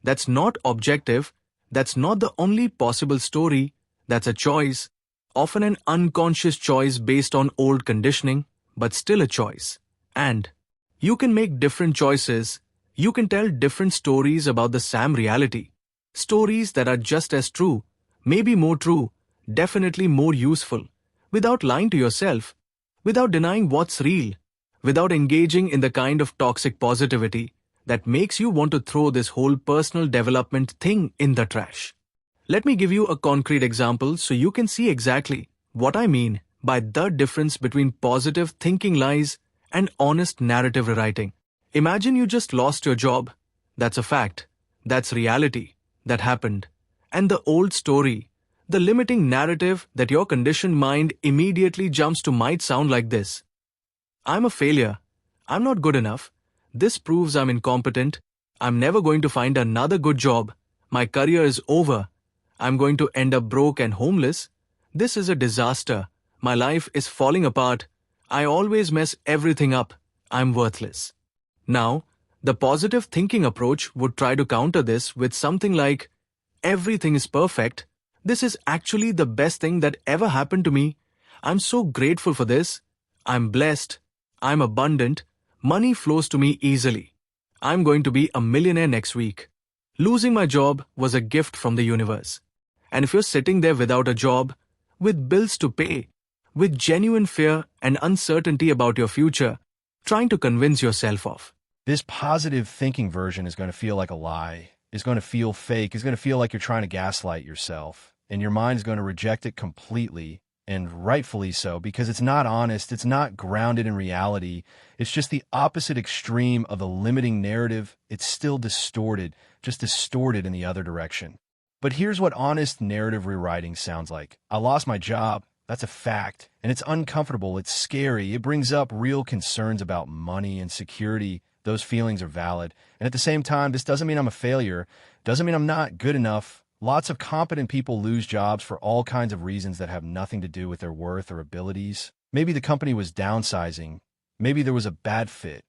That's not objective. That's not the only possible story. That's a choice, often an unconscious choice based on old conditioning, but still a choice. And you can make different choices. You can tell different stories about the same reality. Stories that are just as true, maybe more true, definitely more useful, without lying to yourself, without denying what's real, without engaging in the kind of toxic positivity that makes you want to throw this whole personal development thing in the trash. Let me give you a concrete example so you can see exactly what I mean by the difference between positive thinking lies and honest narrative rewriting. Imagine you just lost your job. That's a fact. That's reality. That happened. And the old story, the limiting narrative that your conditioned mind immediately jumps to might sound like this. I'm a failure. I'm not good enough. This proves I'm incompetent. I'm never going to find another good job. My career is over. I'm going to end up broke and homeless. This is a disaster. My life is falling apart. I always mess everything up. I'm worthless. Now, the positive thinking approach would try to counter this with something like, everything is perfect. This is actually the best thing that ever happened to me. I'm so grateful for this. I'm blessed. I'm abundant. Money flows to me easily. I'm going to be a millionaire next week. Losing my job was a gift from the universe. And if you're sitting there without a job, with bills to pay, with genuine fear and uncertainty about your future, trying to convince yourself of,
This positive thinking version is going to feel like a lie, is going to feel fake, is going to feel like you're trying to gaslight yourself. And your mind is going to reject it completely, and rightfully so, because it's not honest, it's not grounded in reality. It's just the opposite extreme of the limiting narrative. It's still distorted, just distorted in the other direction. But here's what honest narrative rewriting sounds like. I lost my job. That's a fact. And it's uncomfortable. It's scary. It brings up real concerns about money and security. Those feelings are valid. And at the same time, this doesn't mean I'm a failure. Doesn't mean I'm not good enough. Lots of competent people lose jobs for all kinds of reasons that have nothing to do with their worth or abilities. Maybe the company was downsizing. Maybe there was a bad fit.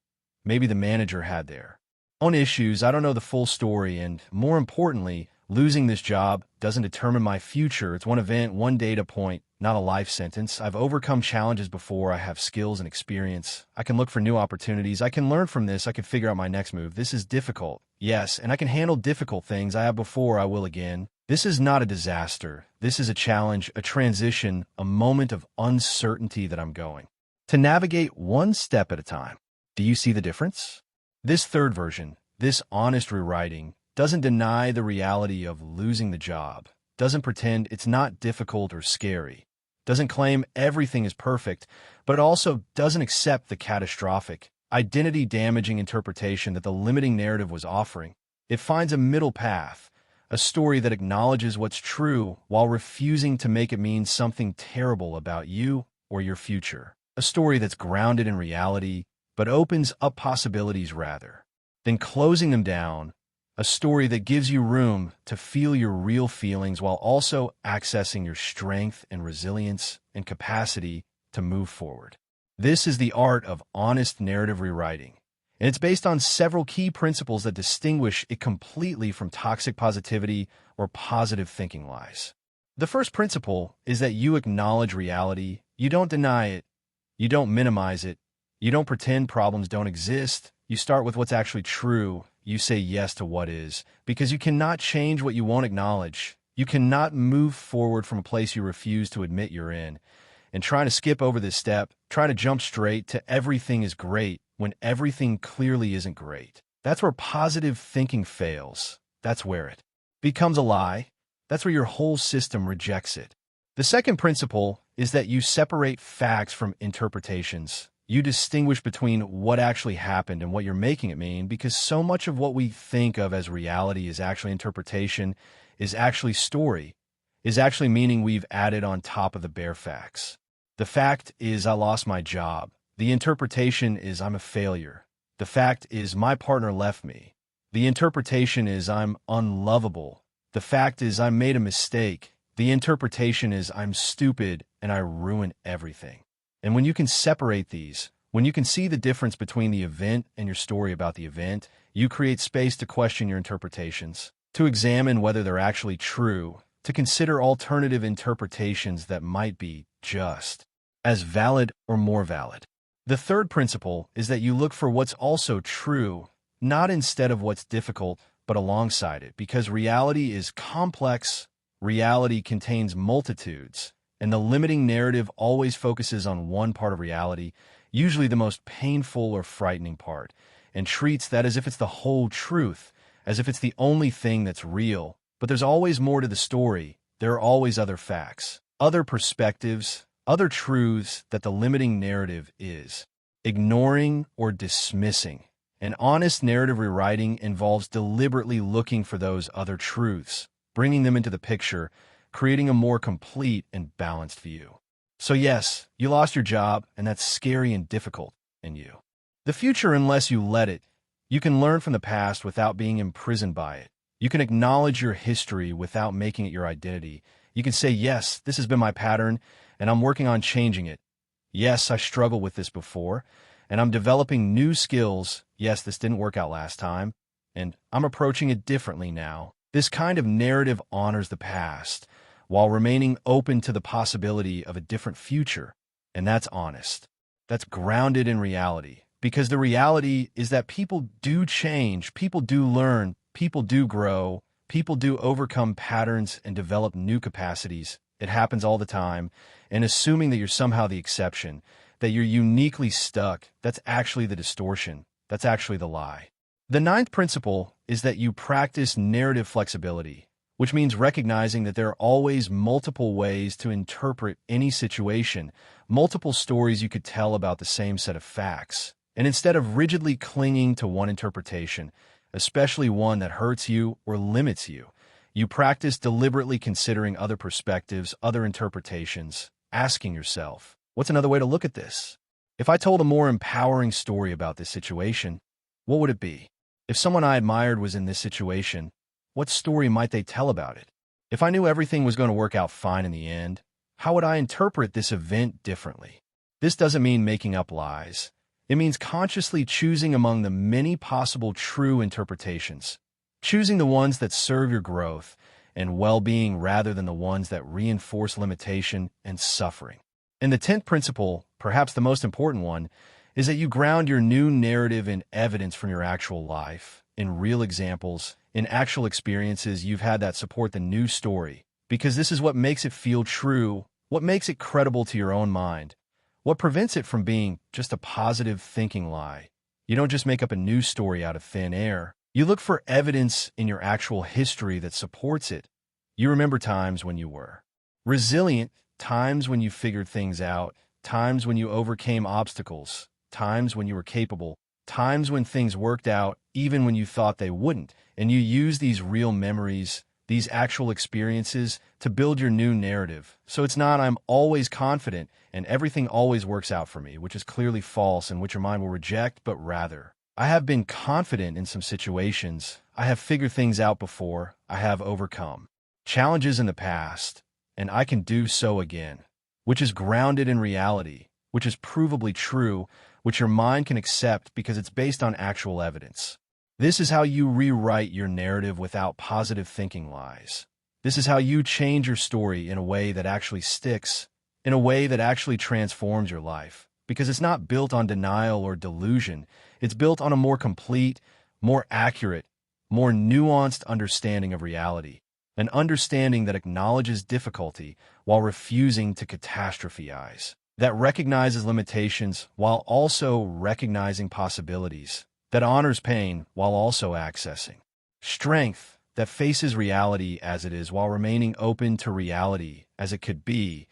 maybe the manager had their own issues. I don't know the full story, and more importantly, losing this job doesn't determine my future. It's one event, one data point, not a life sentence. I've overcome challenges before. I have skills and experience. I can look for new opportunities. I can learn from this. I can figure out my next move. This is difficult. Yes, and I can handle difficult things. I have before. I will again. This is not a disaster. This is a challenge, a transition, a moment of uncertainty that I'm going to navigate one step at a time. Do you see the difference? This third version, this honest rewriting, doesn't deny the reality of losing the job, doesn't pretend it's not difficult or scary, doesn't claim everything is perfect, but it also doesn't accept the catastrophic, identity-damaging interpretation that the limiting narrative was offering. It finds a middle path, a story that acknowledges what's true while refusing to make it mean something terrible about you or your future. A story that's grounded in reality, but opens up possibilities rather than closing them down. A story that gives you room to feel your real feelings while also accessing your strength and resilience and capacity to move forward. This is the art of honest narrative rewriting, and it's based on several key principles that distinguish it completely from toxic positivity or positive thinking lies. The first principle is that you acknowledge reality. You don't deny it. You don't minimize it. You don't pretend problems don't exist. You start with what's actually true. You say yes to what is, because you cannot change what you won't acknowledge. You cannot move forward from a place you refuse to admit you're in. And trying to skip over this step, trying to jump straight to everything is great when everything clearly isn't great. That's where positive thinking fails. That's where it becomes a lie. That's where your whole system rejects it. The second principle is that you separate facts from interpretations. You distinguish between what actually happened and what you're making it mean, because so much of what we think of as reality is actually interpretation, is actually story, is actually meaning we've added on top of the bare facts. The fact is I lost my job. The interpretation is I'm a failure. The fact is my partner left me. The interpretation is I'm unlovable. The fact is I made a mistake. The interpretation is I'm stupid and I ruin everything. And when you can separate these, when you can see the difference between the event and your story about the event, you create space to question your interpretations, to examine whether they're actually true, to consider alternative interpretations that might be just as valid or more valid. The third principle is that you look for what's also true, not instead of what's difficult, but alongside it, because reality is complex, reality contains multitudes, and the limiting narrative always focuses on one part of reality, usually the most painful or frightening part, and treats that as if it's the whole truth, as if it's the only thing that's real. But there's always more to the story. There are always other facts, other perspectives, other truths that the limiting narrative is ignoring or dismissing. An honest narrative rewriting involves deliberately looking for those other truths, bringing them into the picture, creating a more complete and balanced view. So yes, you lost your job, and that's scary and difficult in you. The future, unless you let it, you can learn from the past without being imprisoned by it. You can acknowledge your history without making it your identity. You can say, yes, this has been my pattern, and I'm working on changing it. Yes, I struggled with this before, and I'm developing new skills. Yes, this didn't work out last time, and I'm approaching it differently now. This kind of narrative honors the past, while remaining open to the possibility of a different future. And that's honest. That's grounded in reality. Because the reality is that people do change, people do learn, people do grow, people do overcome patterns and develop new capacities. It happens all the time. And assuming that you're somehow the exception, that you're uniquely stuck, that's actually the distortion. That's actually the lie. The ninth principle is that you practice narrative flexibility, which means recognizing that there are always multiple ways to interpret any situation, multiple stories you could tell about the same set of facts. And instead of rigidly clinging to one interpretation, especially one that hurts you or limits you, you practice deliberately considering other perspectives, other interpretations, asking yourself, what's another way to look at this? If I told a more empowering story about this situation, what would it be? If someone I admired was in this situation, what story might they tell about it? If I knew everything was going to work out fine in the end, how would I interpret this event differently? This doesn't mean making up lies. It means consciously choosing among the many possible true interpretations, choosing the ones that serve your growth and well-being rather than the ones that reinforce limitation and suffering. And the 10th principle, perhaps the most important one, is that you ground your new narrative in evidence from your actual life, in real examples, in actual experiences you've had that support the new story, because this is what makes it feel true, what makes it credible to your own mind, what prevents it from being just a positive thinking lie. You don't just make up a new story out of thin air. You look for evidence in your actual history that supports it. You remember times when you were resilient, times when you figured things out, times when you overcame obstacles, times when you were capable, times when things worked out even when you thought they wouldn't, and you use these real memories, these actual experiences, to build your new narrative. So it's not "I'm always confident and everything always works out for me," which is clearly false and which your mind will reject, but rather, "I have been confident in some situations, I have figured things out before, I have overcome challenges in the past, and I can do so again," which is grounded in reality, which is provably true, which your mind can accept because it's based on actual evidence. This is how you rewrite your narrative without positive thinking lies. This is how you change your story in a way that actually sticks, in a way that actually transforms your life, because it's not built on denial or delusion. It's built on a more complete, more accurate, more nuanced understanding of reality, an understanding that acknowledges difficulty while refusing to catastrophize, that recognizes limitations while also recognizing possibilities, that honors pain while also accessing strength, that faces reality as it is while remaining open to reality as it could be.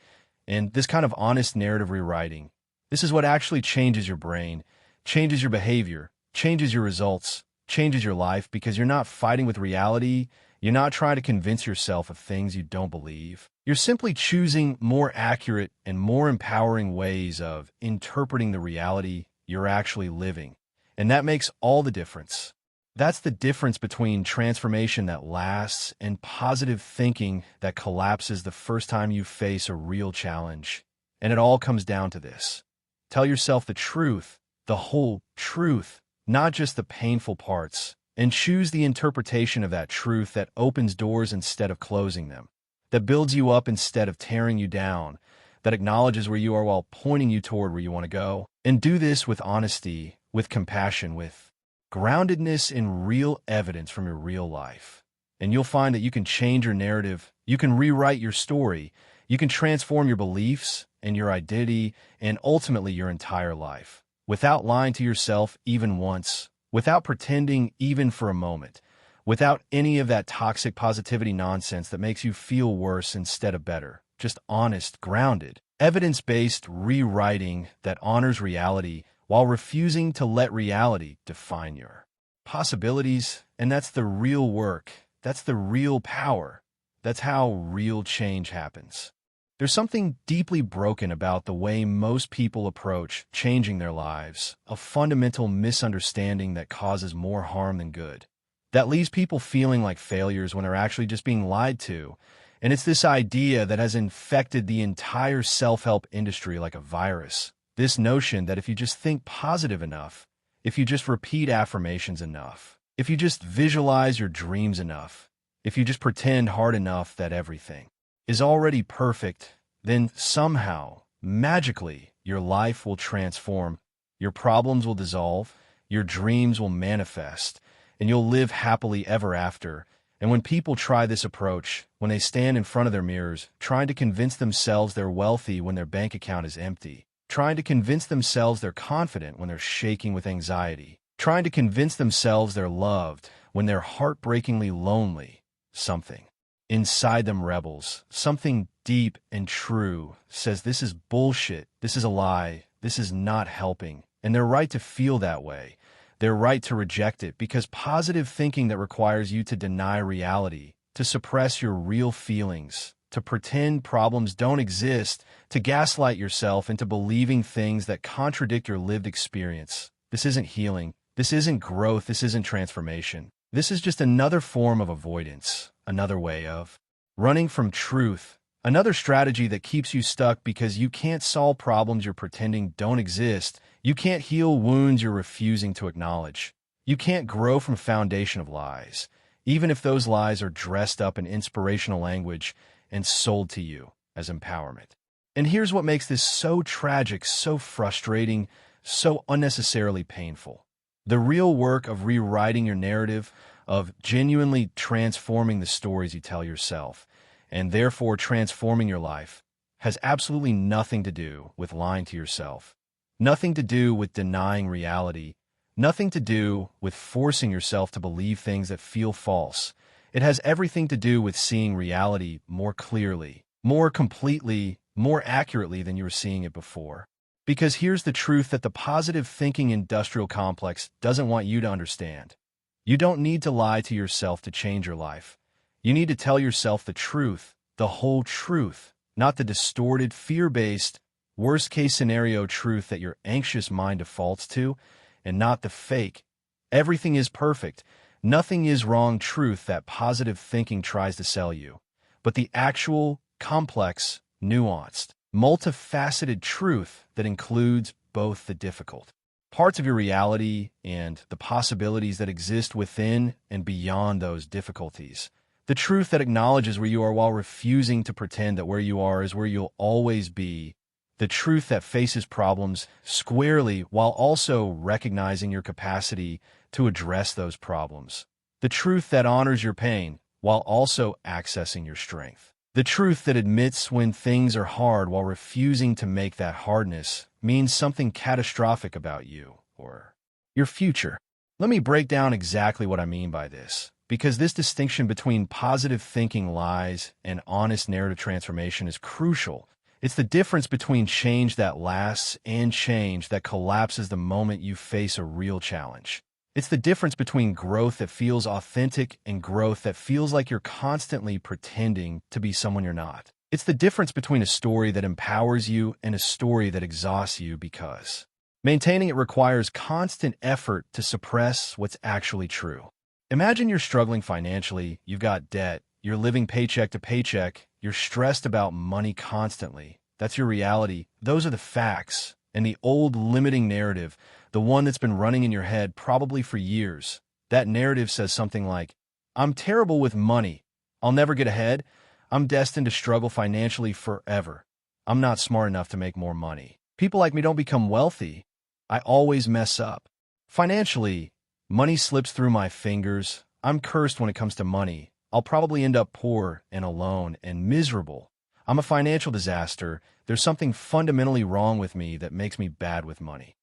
And this kind of honest narrative rewriting, this is what actually changes your brain, changes your behavior, changes your results, changes your life, because you're not fighting with reality. You're not trying to convince yourself of things you don't believe. You're simply choosing more accurate and more empowering ways of interpreting the reality you're actually living. And that makes all the difference. That's the difference between transformation that lasts and positive thinking that collapses the first time you face a real challenge. And it all comes down to this. Tell yourself the truth, the whole truth, not just the painful parts, and choose the interpretation of that truth that opens doors instead of closing them, that builds you up instead of tearing you down, that acknowledges where you are while pointing you toward where you want to go. And do this with honesty, with compassion, with groundedness in real evidence from your real life. And you'll find that you can change your narrative, you can rewrite your story, you can transform your beliefs and your identity and ultimately your entire life, without lying to yourself even once, without pretending even for a moment, without any of that toxic positivity nonsense that makes you feel worse instead of better. Just honest, grounded, evidence-based rewriting that honors reality while refusing to let reality define your possibilities. And that's the real work. That's the real power. That's how real change happens. There's something deeply broken about the way most people approach changing their lives, a fundamental misunderstanding that causes more harm than good, that leaves people feeling like failures when they're actually just being lied to. And it's this idea that has infected the entire self-help industry like a virus. This notion that if you just think positive enough, if you just repeat affirmations enough, if you just visualize your dreams enough, if you just pretend hard enough that everything is already perfect, then somehow, magically, your life will transform, your problems will dissolve, your dreams will manifest, and you'll live happily ever after. And when people try this approach, when they stand in front of their mirrors, trying to convince themselves they're wealthy when their bank account is empty, trying to convince themselves they're confident when they're shaking with anxiety, trying to convince themselves they're loved when they're heartbreakingly lonely, something inside them rebels, something deep and true says this is bullshit, this is a lie, this is not helping, and they're right to feel that way. They're right to reject it, because positive thinking that requires you to deny reality, to suppress your real feelings, to pretend problems don't exist, to gaslight yourself into believing things that contradict your lived experience. This isn't healing. This isn't growth. This isn't transformation. This is just another form of avoidance, another way of running from truth, another strategy that keeps you stuck because you can't solve problems you're pretending don't exist, You can't heal wounds you're refusing to acknowledge. You can't grow from a foundation of lies, even if those lies are dressed up in inspirational language and sold to you as empowerment. And here's what makes this so tragic, so frustrating, so unnecessarily painful. The real work of rewriting your narrative, of genuinely transforming the stories you tell yourself, and therefore transforming your life, has absolutely nothing to do with lying to yourself, nothing to do with denying reality, nothing to do with forcing yourself to believe things that feel false. It has everything to do with seeing reality more clearly, more completely, more accurately than you were seeing it before. Because here's the truth that the positive thinking industrial complex doesn't want you to understand. You don't need to lie to yourself to change your life. You need to tell yourself the truth, the whole truth, not the distorted, fear-based, worst-case scenario truth that your anxious mind defaults to, and not the fake, everything is perfect, nothing is wrong truth that positive thinking tries to sell you, but the actual, complex, nuanced, multifaceted truth that includes both the difficult parts of your reality and the possibilities that exist within and beyond those difficulties. The truth that acknowledges where you are while refusing to pretend that where you are is where you'll always be. The truth that faces problems squarely while also recognizing your capacity to address those problems. The truth that honors your pain while also accessing your strength. The truth that admits when things are hard while refusing to make that hardness means something catastrophic about you or your future. Let me break down exactly what I mean by this, because this distinction between positive thinking lies and honest narrative transformation is crucial. It's the difference between change that lasts and change that collapses the moment you face a real challenge. It's the difference between growth that feels authentic and growth that feels like you're constantly pretending to be someone you're not. It's the difference between a story that empowers you and a story that exhausts you because maintaining it requires constant effort to suppress what's actually true. Imagine you're struggling financially, you've got debt, you're living paycheck to paycheck, you're stressed about money constantly. That's your reality. Those are the facts. And the old limiting narrative, the one that's been running in your head probably for years, that narrative says something like, I'm terrible with money. I'll never get ahead. I'm destined to struggle financially forever. I'm not smart enough to make more money. People like me don't become wealthy. I always mess up. Financially, money slips through my fingers. I'm cursed when it comes to money. I'll probably end up poor and alone and miserable. I'm a financial disaster. There's something fundamentally wrong with me that makes me bad with money.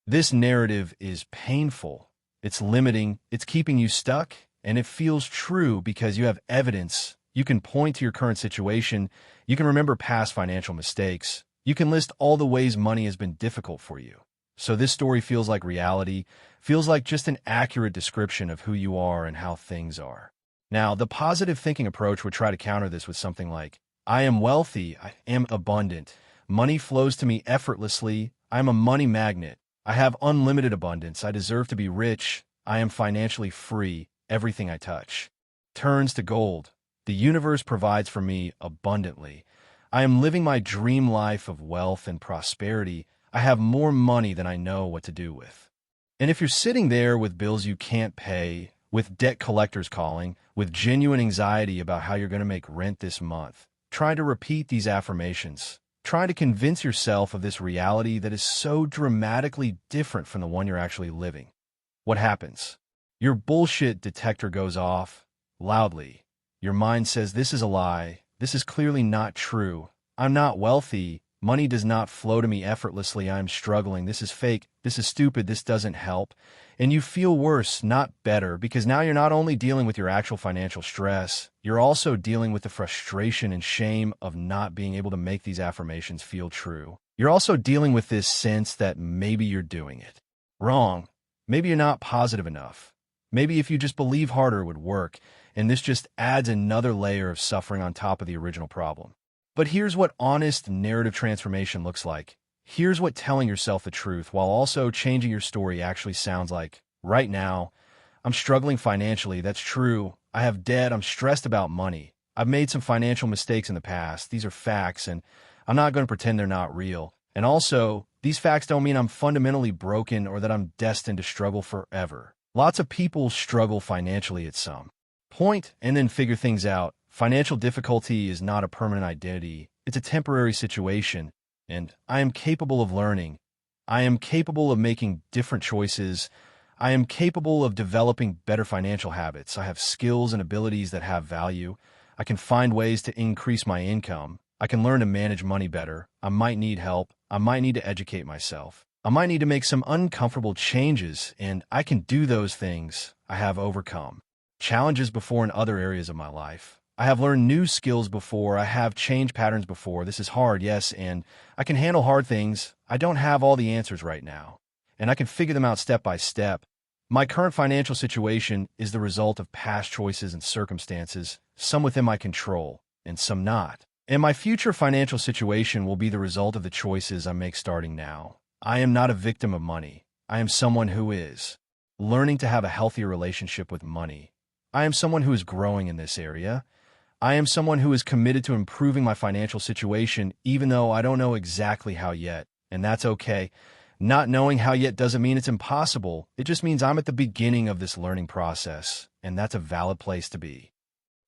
This narrative is painful. It's limiting. It's keeping you stuck. And it feels true because you have evidence. You can point to your current situation. You can remember past financial mistakes. You can list all the ways money has been difficult for you. So this story feels like reality, feels like just an accurate description of who you are and how things are. Now, the positive thinking approach would try to counter this with something like, I am wealthy, I am abundant, money flows to me effortlessly, I am a money magnet, I have unlimited abundance, I deserve to be rich, I am financially free, everything I touch turns to gold, the universe provides for me abundantly, I am living my dream life of wealth and prosperity, I have more money than I know what to do with. And if you're sitting there with bills you can't pay, with debt collectors calling, with genuine anxiety about how you're going to make rent this month, trying to repeat these affirmations, trying to convince yourself of this reality that is so dramatically different from the one you're actually living. What happens? Your bullshit detector goes off loudly. Your mind says, this is a lie. This is clearly not true. I'm not wealthy. Money does not flow to me effortlessly. I'm struggling. This is fake. This is stupid. This doesn't help. And you feel worse, not better, because now you're not only dealing with your actual financial stress, you're also dealing with the frustration and shame of not being able to make these affirmations feel true. You're also dealing with this sense that maybe you're doing it wrong. Maybe you're not positive enough. Maybe if you just believe harder, it would work. And this just adds another layer of suffering on top of the original problem. But here's what honest narrative transformation looks like. Here's what telling yourself the truth while also changing your story actually sounds like. Right now, I'm struggling financially. That's true. I have debt. I'm stressed about money. I've made some financial mistakes in the past. These are facts, and I'm not going to pretend they're not real. And also, these facts don't mean I'm fundamentally broken or that I'm destined to struggle forever. Lots of people struggle financially at some point and then figure things out. Financial difficulty is not a permanent identity. It's a temporary situation, and I am capable of learning. I am capable of making different choices. I am capable of developing better financial habits. I have skills and abilities that have value. I can find ways to increase my income. I can learn to manage money better. I might need help. I might need to educate myself. I might need to make some uncomfortable changes, and I can do those things. I have overcome challenges before in other areas of my life. I have learned new skills before. I have changed patterns before. This is hard, yes, and I can handle hard things. I don't have all the answers right now, and I can figure them out step by step. My current financial situation is the result of past choices and circumstances, some within my control and some not. And my future financial situation will be the result of the choices I make starting now. I am not a victim of money. I am someone who is learning to have a healthier relationship with money. I am someone who is growing in this area. I am someone who is committed to improving my financial situation, even though I don't know exactly how yet, and that's okay. Not knowing how yet doesn't mean it's impossible. It just means I'm at the beginning of this learning process, and that's a valid place to be.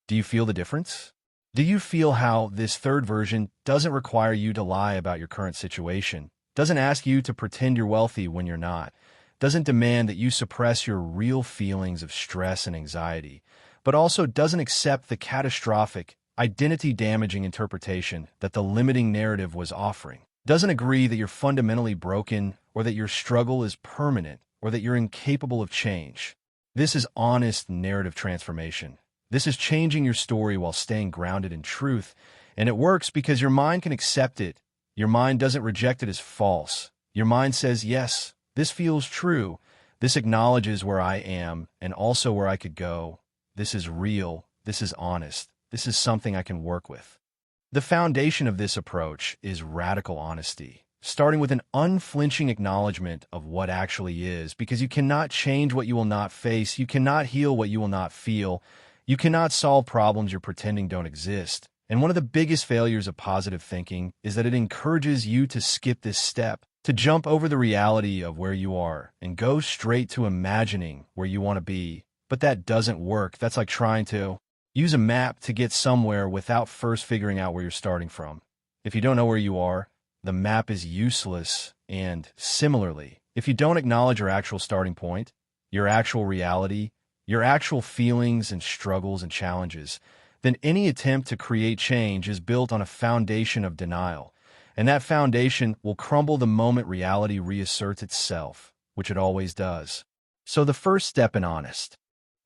Do you feel the difference? Do you feel how this third version doesn't require you to lie about your current situation, doesn't ask you to pretend you're wealthy when you're not, doesn't demand that you suppress your real feelings of stress and anxiety, but also doesn't accept the catastrophic, identity-damaging interpretation that the limiting narrative was offering, doesn't agree that you're fundamentally broken or that your struggle is permanent or that you're incapable of change. This is honest narrative transformation. This is changing your story while staying grounded in truth, and it works because your mind can accept it. Your mind doesn't reject it as false. Your mind says, yes, this feels true. This acknowledges where I am and also where I could go. This is real. This is honest. This is something I can work with. The foundation of this approach is radical honesty, starting with an unflinching acknowledgement of what actually is, because you cannot change what you will not face. You cannot heal what you will not feel. You cannot solve problems you're pretending don't exist. And one of the biggest failures of positive thinking is that it encourages you to skip this step, to jump over the reality of where you are and go straight to imagining where you want to be. But that doesn't work. That's like trying to use a map to get somewhere without first figuring out where you're starting from. If you don't know where you are, the map is useless. And similarly, if you don't acknowledge your actual starting point, your actual reality, your actual feelings and struggles and challenges, then any attempt to create change is built on a foundation of denial. And that foundation will crumble the moment reality reasserts itself, which it always does. So the first step in honest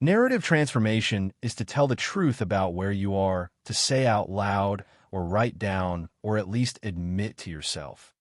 narrative transformation is to tell the truth about where you are, to say out loud or write down or at least admit to yourself.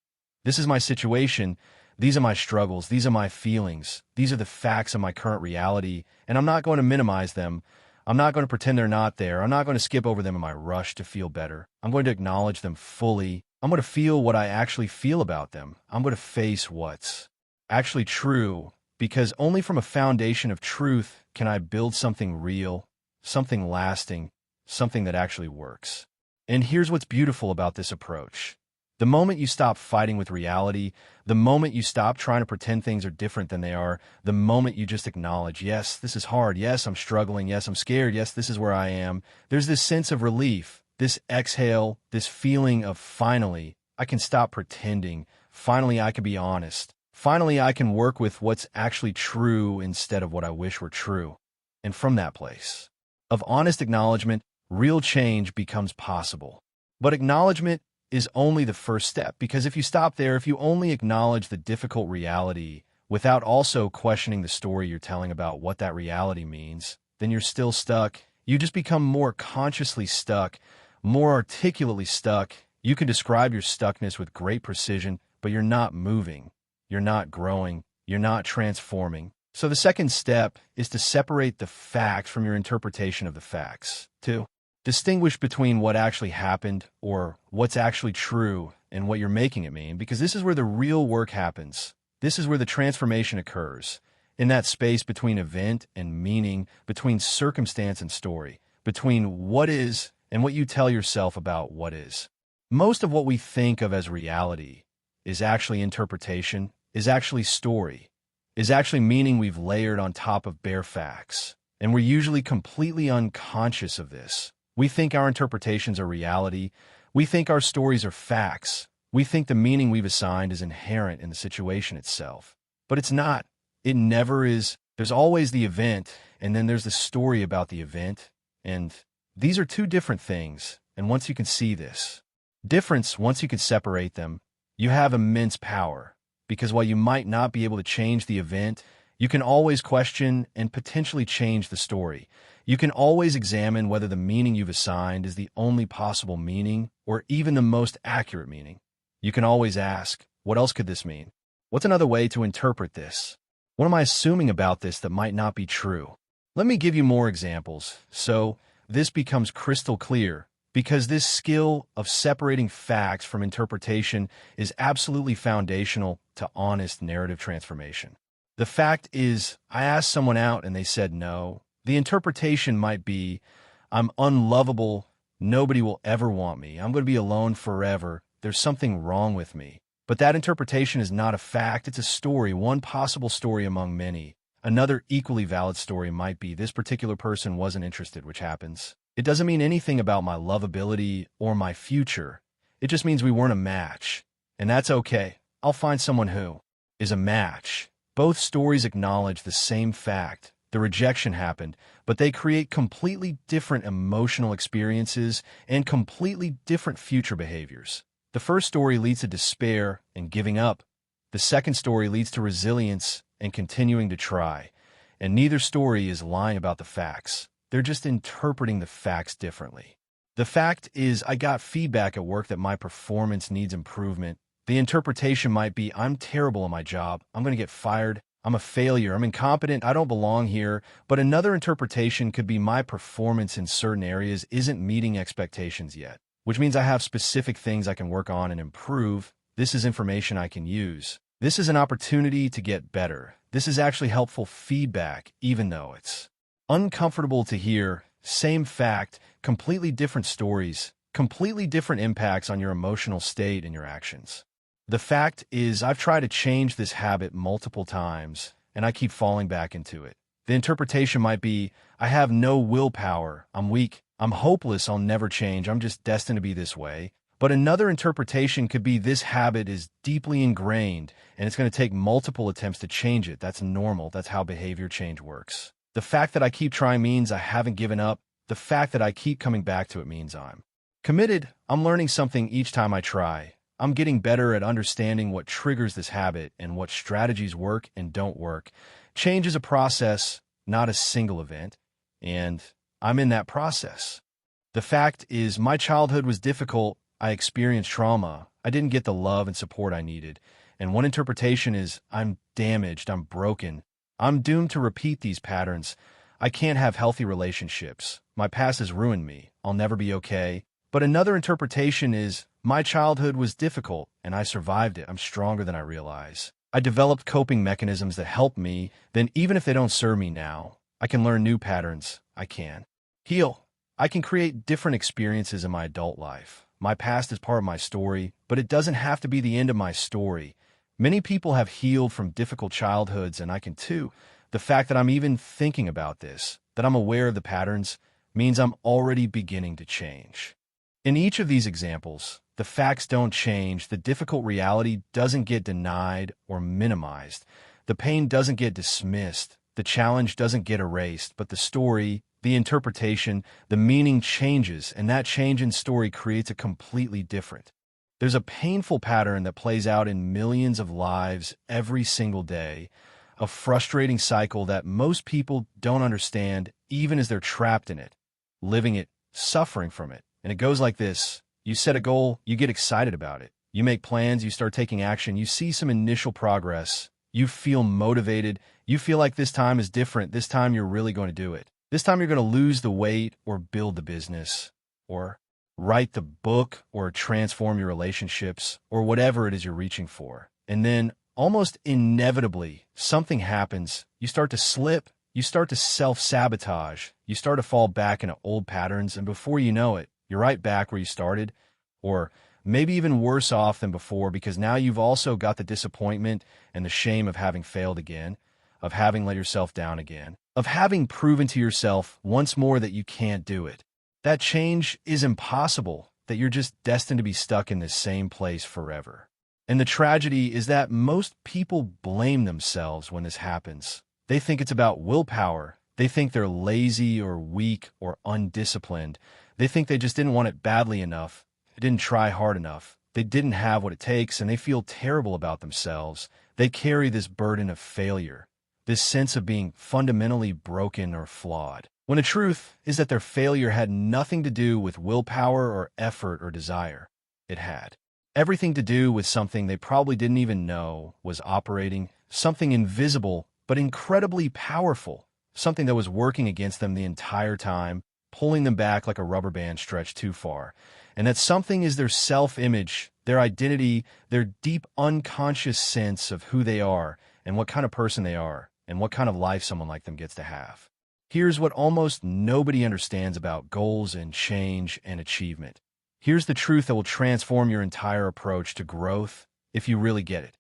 This is my situation. These are my struggles. These are my feelings. These are the facts of my current reality, and I'm not going to minimize them. I'm not going to pretend they're not there. I'm not going to skip over them in my rush to feel better. I'm going to acknowledge them fully. I'm going to feel what I actually feel about them. I'm going to face what's actually true, because only from a foundation of truth can I build something real, something lasting, something that actually works. And here's what's beautiful about this approach. The moment you stop fighting with reality, the moment you stop trying to pretend things are different than they are, the moment you just acknowledge, yes, this is hard, yes, I'm struggling, yes, I'm scared, yes, this is where I am, there's this sense of relief, this exhale, this feeling of finally, I can stop pretending, finally I can be honest, finally I can work with what's actually true instead of what I wish were true. And from that place of honest acknowledgement, real change becomes possible. But acknowledgement is only the first step, because if you stop there, if you only acknowledge the difficult reality without also questioning the story you're telling about what that reality means, then you're still stuck. You just become more consciously stuck, more articulately stuck. You can describe your stuckness with great precision, but you're not moving, you're not growing, you're not transforming. So the second step is to separate the facts from your interpretation of the facts, to distinguish between what actually happened or what's actually true and what you're making it mean, because this is where the real work happens. This is where the transformation occurs, in that space between event and meaning, between circumstance and story, between what is and what you tell yourself about what is. Most of what we think of as reality is actually interpretation, is actually story, is actually meaning we've layered on top of bare facts. And we're usually completely unconscious of this. We think our interpretations are reality. We think our stories are facts. We think the meaning we've assigned is inherent in the situation itself. But it's not. It never is. There's always the event, and then there's the story about the event. And these are two different things. And once you can see this difference, once you can separate them, you have immense power. Because while you might not be able to change the event, you can always question and potentially change the story. You can always examine whether the meaning you've assigned is the only possible meaning or even the most accurate meaning. You can always ask, what else could this mean? What's another way to interpret this? What am I assuming about this that might not be true? Let me give you more examples so this becomes crystal clear, because this skill of separating facts from interpretation is absolutely foundational to honest narrative transformation. The fact is, I asked someone out and they said no. The interpretation might be, I'm unlovable, nobody will ever want me, I'm going to be alone forever, there's something wrong with me. But that interpretation is not a fact, it's a story, one possible story among many. Another equally valid story might be, this particular person wasn't interested, which happens. It doesn't mean anything about my lovability or my future. It just means we weren't a match. And that's okay. I'll find someone who is a match. Both stories acknowledge the same fact. The rejection happened, but they create completely different emotional experiences and completely different future behaviors. The first story leads to despair and giving up. The second story leads to resilience and continuing to try. And neither story is lying about the facts. They're just interpreting the facts differently. The fact is, I got feedback at work that my performance needs improvement. The interpretation might be, I'm terrible at my job, I'm going to get fired, I'm a failure, I'm incompetent, I don't belong here. But another interpretation could be, my performance in certain areas isn't meeting expectations yet, which means I have specific things I can work on and improve. This is information I can use. This is an opportunity to get better. This is actually helpful feedback, even though it's uncomfortable to hear. Same fact, completely different stories, completely different impacts on your emotional state and your actions. The fact is, I've tried to change this habit multiple times, and I keep falling back into it. The interpretation might be, I have no willpower, I'm weak, I'm hopeless, I'll never change, I'm just destined to be this way. But another interpretation could be, this habit is deeply ingrained, and it's going to take multiple attempts to change it. That's normal, that's how behavior change works. The fact that I keep trying means I haven't given up. The fact that I keep coming back to it means I'm committed. I'm learning something each time I try. I'm getting better at understanding what triggers this habit and what strategies work and don't work. Change is a process, not a single event, and I'm in that process. The fact is, my childhood was difficult. I experienced trauma. I didn't get the love and support I needed. And one interpretation is, I'm damaged, I'm broken. I'm doomed to repeat these patterns. I can't have healthy relationships. My past has ruined me. I'll never be okay. But another interpretation is, my childhood was difficult, and I survived it. I'm stronger than I realize. I developed coping mechanisms that help me, then even if they don't serve me now, I can learn new patterns. I can heal. I can create different experiences in my adult life. My past is part of my story, but it doesn't have to be the end of my story. Many people have healed from difficult childhoods, and I can too. The fact that I'm even thinking about this, that I'm aware of the patterns, means I'm already beginning to change. In each of these examples, the facts don't change, the difficult reality doesn't get denied or minimized, the pain doesn't get dismissed, the challenge doesn't get erased, but the story, the interpretation, the meaning changes, and that change in story creates a completely different. There's a painful pattern that plays out in millions of lives every single day, a frustrating cycle that most people don't understand even as they're trapped in it, living it, suffering from it. And it goes like this. You set a goal, you get excited about it. You make plans, you start taking action, you see some initial progress, you feel motivated, you feel like this time is different, this time you're really going to do it. This time you're going to lose the weight or build the business or write the book or transform your relationships or whatever it is you're reaching for. And then almost inevitably, something happens. You start to slip, you start to self-sabotage, you start to fall back into old patterns, and before you know it, you're right back where you started, or maybe even worse off than before, because now you've also got the disappointment and the shame of having failed again, of having let yourself down again, of having proven to yourself once more that you can't do it. That change is impossible, that you're just destined to be stuck in this same place forever. And the tragedy is that most people blame themselves when this happens. They think it's about willpower. They think they're lazy or weak or undisciplined. They think they just didn't want it badly enough. They didn't try hard enough. They didn't have what it takes, and they feel terrible about themselves. They carry this burden of failure, this sense of being fundamentally broken or flawed, when the truth is that their failure had nothing to do with willpower or effort or desire. It had everything to do with something they probably didn't even know was operating, something invisible but incredibly powerful, something that was working against them the entire time, pulling them back like a rubber band stretched too far. And that something is their self-image, their identity, their deep unconscious sense of who they are and what kind of person they are and what kind of life someone like them gets to have. Here's what almost nobody understands about goals and change and achievement. Here's the truth that will transform your entire approach to growth if you really get it.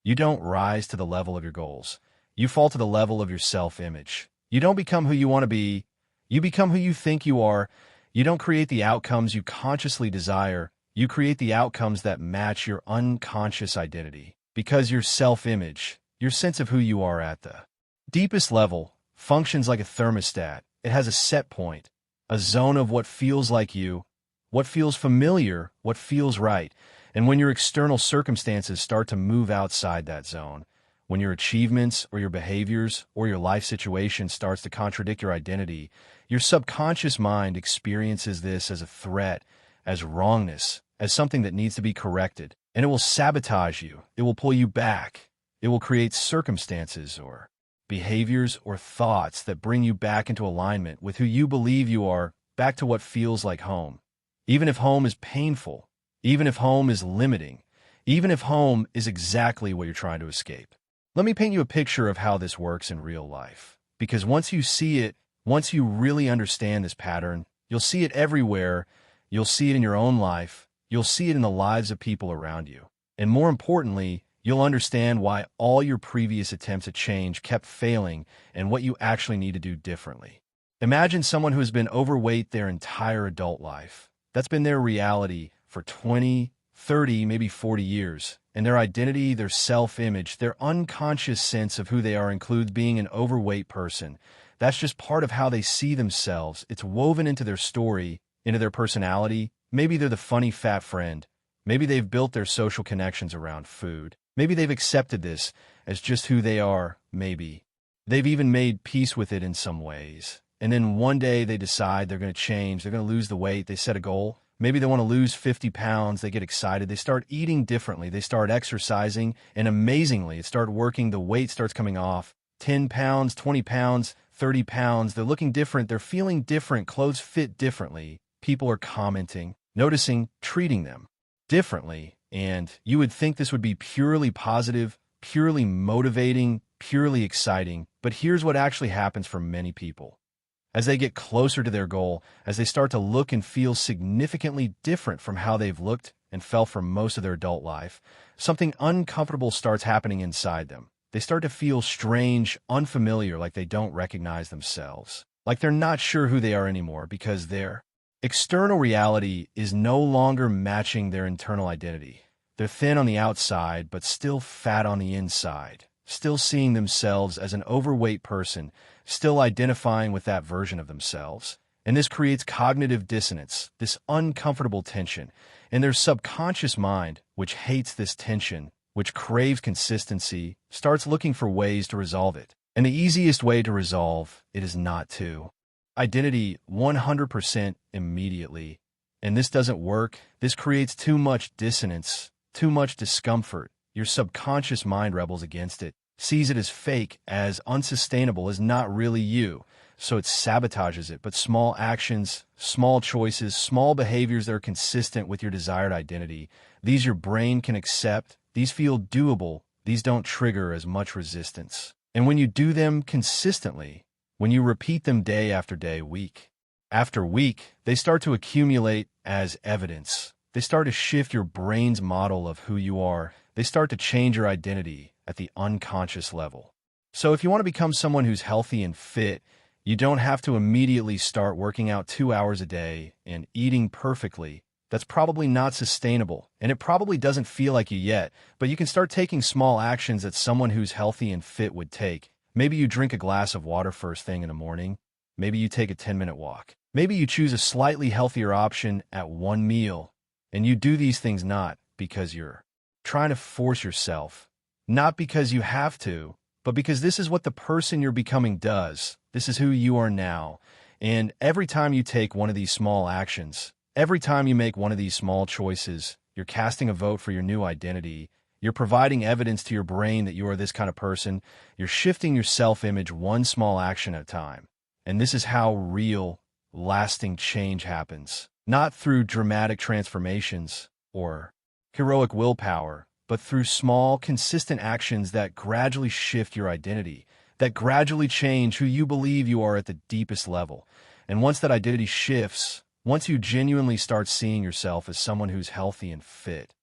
You don't rise to the level of your goals. You fall to the level of your self-image. You don't become who you want to be. You become who you think you are. You don't create the outcomes you consciously desire. You create the outcomes that match your unconscious identity. Because your self-image, your sense of who you are at the deepest level, functions like a thermostat. It has a set point, a zone of what feels like you, what feels familiar, what feels right. And when your external circumstances start to move outside that zone, when your achievements or your behaviors or your life situation starts to contradict your identity, your subconscious mind experiences this as a threat, as wrongness, as something that needs to be corrected. And it will sabotage you. It will pull you back. It will create circumstances or behaviors or thoughts that bring you back into alignment with who you believe you are, back to what feels like home. Even if home is painful, even if home is limiting, even if home is exactly what you're trying to escape. Let me paint you a picture of how this works in real life. Because once you see it, once you really understand this pattern, you'll see it everywhere. You'll see it in your own life. You'll see it in the lives of people around you. And more importantly, you'll understand why all your previous attempts at change kept failing and what you actually need to do differently. Imagine someone who has been overweight their entire adult life. That's been their reality for 20, 30, maybe 40 years. And their identity, their self-image, their unconscious sense of who they are includes being an overweight person. That's just part of how they see themselves. It's woven into their story, into their personality. Maybe they're the funny fat friend. Maybe they've built their social connections around food. Maybe they've accepted this as just who they are, maybe. They've even made peace with it in some ways. And then one day they decide they're going to change, they're going to lose the weight, they set a goal. Maybe they want to lose 50 pounds, they get excited, they start eating differently, they start exercising, and amazingly, it starts working, the weight starts coming off. 10 pounds, 20 pounds, 30 pounds, they're looking different, they're feeling different, clothes fit differently. People are commenting, noticing, treating them differently. And you would think this would be purely positive, purely motivating, purely exciting. But here's what actually happens for many people. As they get closer to their goal, as they start to look and feel significantly different from how they've looked and felt for most of their adult life, something uncomfortable starts happening inside them. They start to feel strange, unfamiliar, like they don't recognize themselves, like they're not sure who they are anymore because their external reality is no longer matching their internal identity. They're thin on the outside, but still fat on the inside, still seeing themselves as an overweight person, still identifying with that version of themselves. And this creates cognitive dissonance, this uncomfortable tension. And their subconscious mind, which hates this tension, which craves consistency, starts looking for ways to resolve it. And the easiest way to resolve it is not to. Identity 100% immediately. And this doesn't work. This creates too much dissonance, too much discomfort. Your subconscious mind rebels against it, sees it as fake, as unsustainable, as not really you. So it sabotages it. But small actions, small choices, small behaviors that are consistent with your desired identity, these your brain can accept, these feel doable, these don't trigger as much resistance. And when you do them consistently, when you repeat them day after day, week after week, they start to accumulate as evidence. They start to shift your brain's model of who you are. They start to change your identity at the unconscious level. So if you want to become someone who's healthy and fit, you don't have to immediately start working out 2 hours a day and eating perfectly. That's probably not sustainable, and it probably doesn't feel like you yet, but you can start taking small actions that someone who's healthy and fit would take. Maybe you drink a glass of water first thing in the morning. Maybe you take a 10-minute walk. Maybe you choose a slightly healthier option at one meal. And you do these things not because you're trying to force yourself, not because you have to, but because this is what the person you're becoming does. This is who you are now. And every time you take one of these small actions, every time you make one of these small choices, you're casting a vote for your new identity. You're providing evidence to your brain that you are this kind of person. You're shifting your self-image one small action at a time. And this is how real, lasting change happens. Not through dramatic transformations or heroic willpower, but through small, consistent actions that gradually shift your identity, that gradually change who you believe you are at the deepest level. And once that identity shifts, once you genuinely start seeing yourself as someone who's healthy and fit,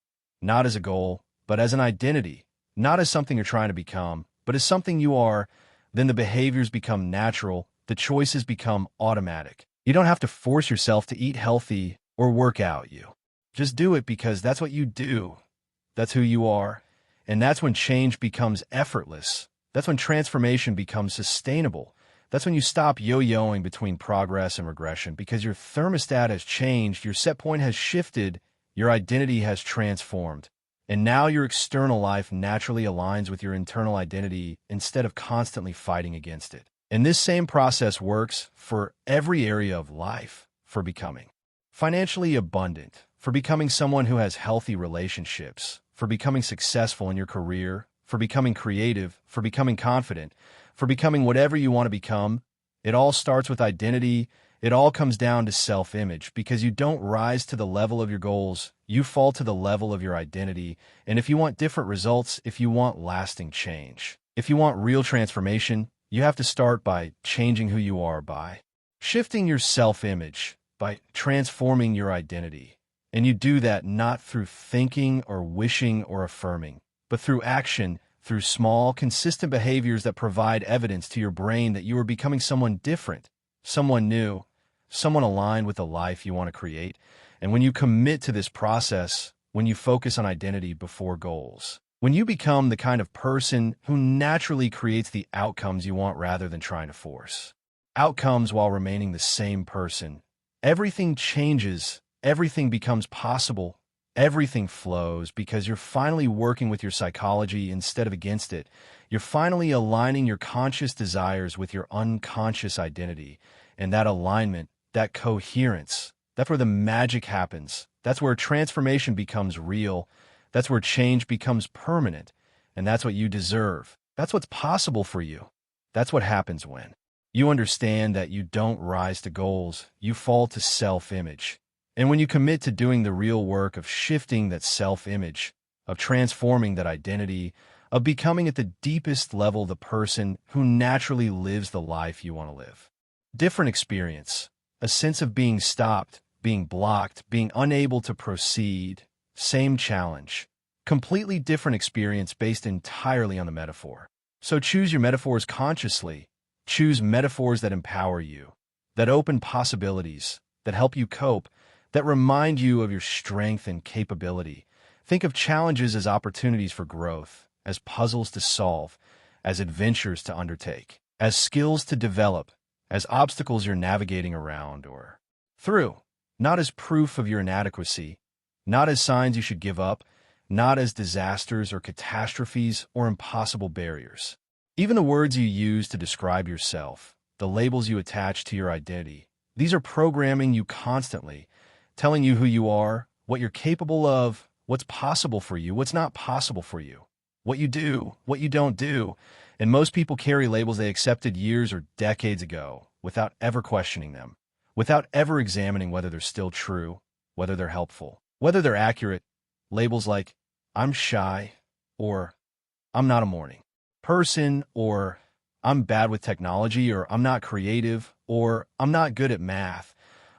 not as a goal, but as an identity, not as something you're trying to become, but as something you are, then the behaviors become natural, the choices become automatic. You don't have to force yourself to eat healthy or work out. You just do it because that's what you do. That's who you are. And that's when change becomes effortless. That's when transformation becomes sustainable. That's when you stop yo-yoing between progress and regression because your thermostat has changed, your set point has shifted, your identity has transformed. And now your external life naturally aligns with your internal identity instead of constantly fighting against it. And this same process works for every area of life, for becoming financially abundant, for becoming someone who has healthy relationships, for becoming successful in your career, for becoming creative, for becoming confident, for becoming whatever you want to become. It all starts with identity. It all comes down to self-image because you don't rise to the level of your goals. You fall to the level of your identity. And if you want different results, if you want lasting change, if you want real transformation, you have to start by changing who you are, by shifting your self-image, by transforming your identity. And you do that not through thinking or wishing or affirming, but through action, through small, consistent behaviors that provide evidence to your brain that you are becoming someone different, someone new, someone aligned with the life you want to create. And when you commit to this process, when you focus on identity before goals, when you become the kind of person who naturally creates the outcomes you want rather than trying to force outcomes while remaining the same person, everything changes, everything becomes possible, everything flows because you're finally working with your psychology instead of against it. You're finally aligning your conscious desires with your unconscious identity. And that alignment, that coherence, that's where the magic happens. That's where transformation becomes real. That's where change becomes permanent, and that's what you deserve. That's what's possible for you. That's what happens when you understand that you don't rise to goals, you fall to self-image. And when you commit to doing the real work of shifting that self-image, of transforming that identity, of becoming at the deepest level the person who naturally lives the life you want to live. Different experience, a sense of being stopped, being blocked, being unable to proceed. Same challenge, completely different experience based entirely on the metaphor. So choose your metaphors consciously. Choose metaphors that empower you, that open possibilities, that help you cope, that remind you of your strength and capability. Think of challenges as opportunities for growth, as puzzles to solve, as adventures to undertake, as skills to develop, as obstacles you're navigating around or through, not as proof of your inadequacy, not as signs you should give up, not as disasters or catastrophes or impossible barriers. Even the words you use to describe yourself, the labels you attach to your identity, these are programming you constantly, telling you who you are, what you're capable of, what's possible for you, what's not possible for you, what you do, what you don't do. And most people carry labels they accepted years or decades ago without ever questioning them, without ever examining whether they're still true, whether they're helpful, whether they're accurate. Labels like, I'm shy, or I'm not a morning person, or I'm bad with technology, or I'm not creative, or I'm not good at math,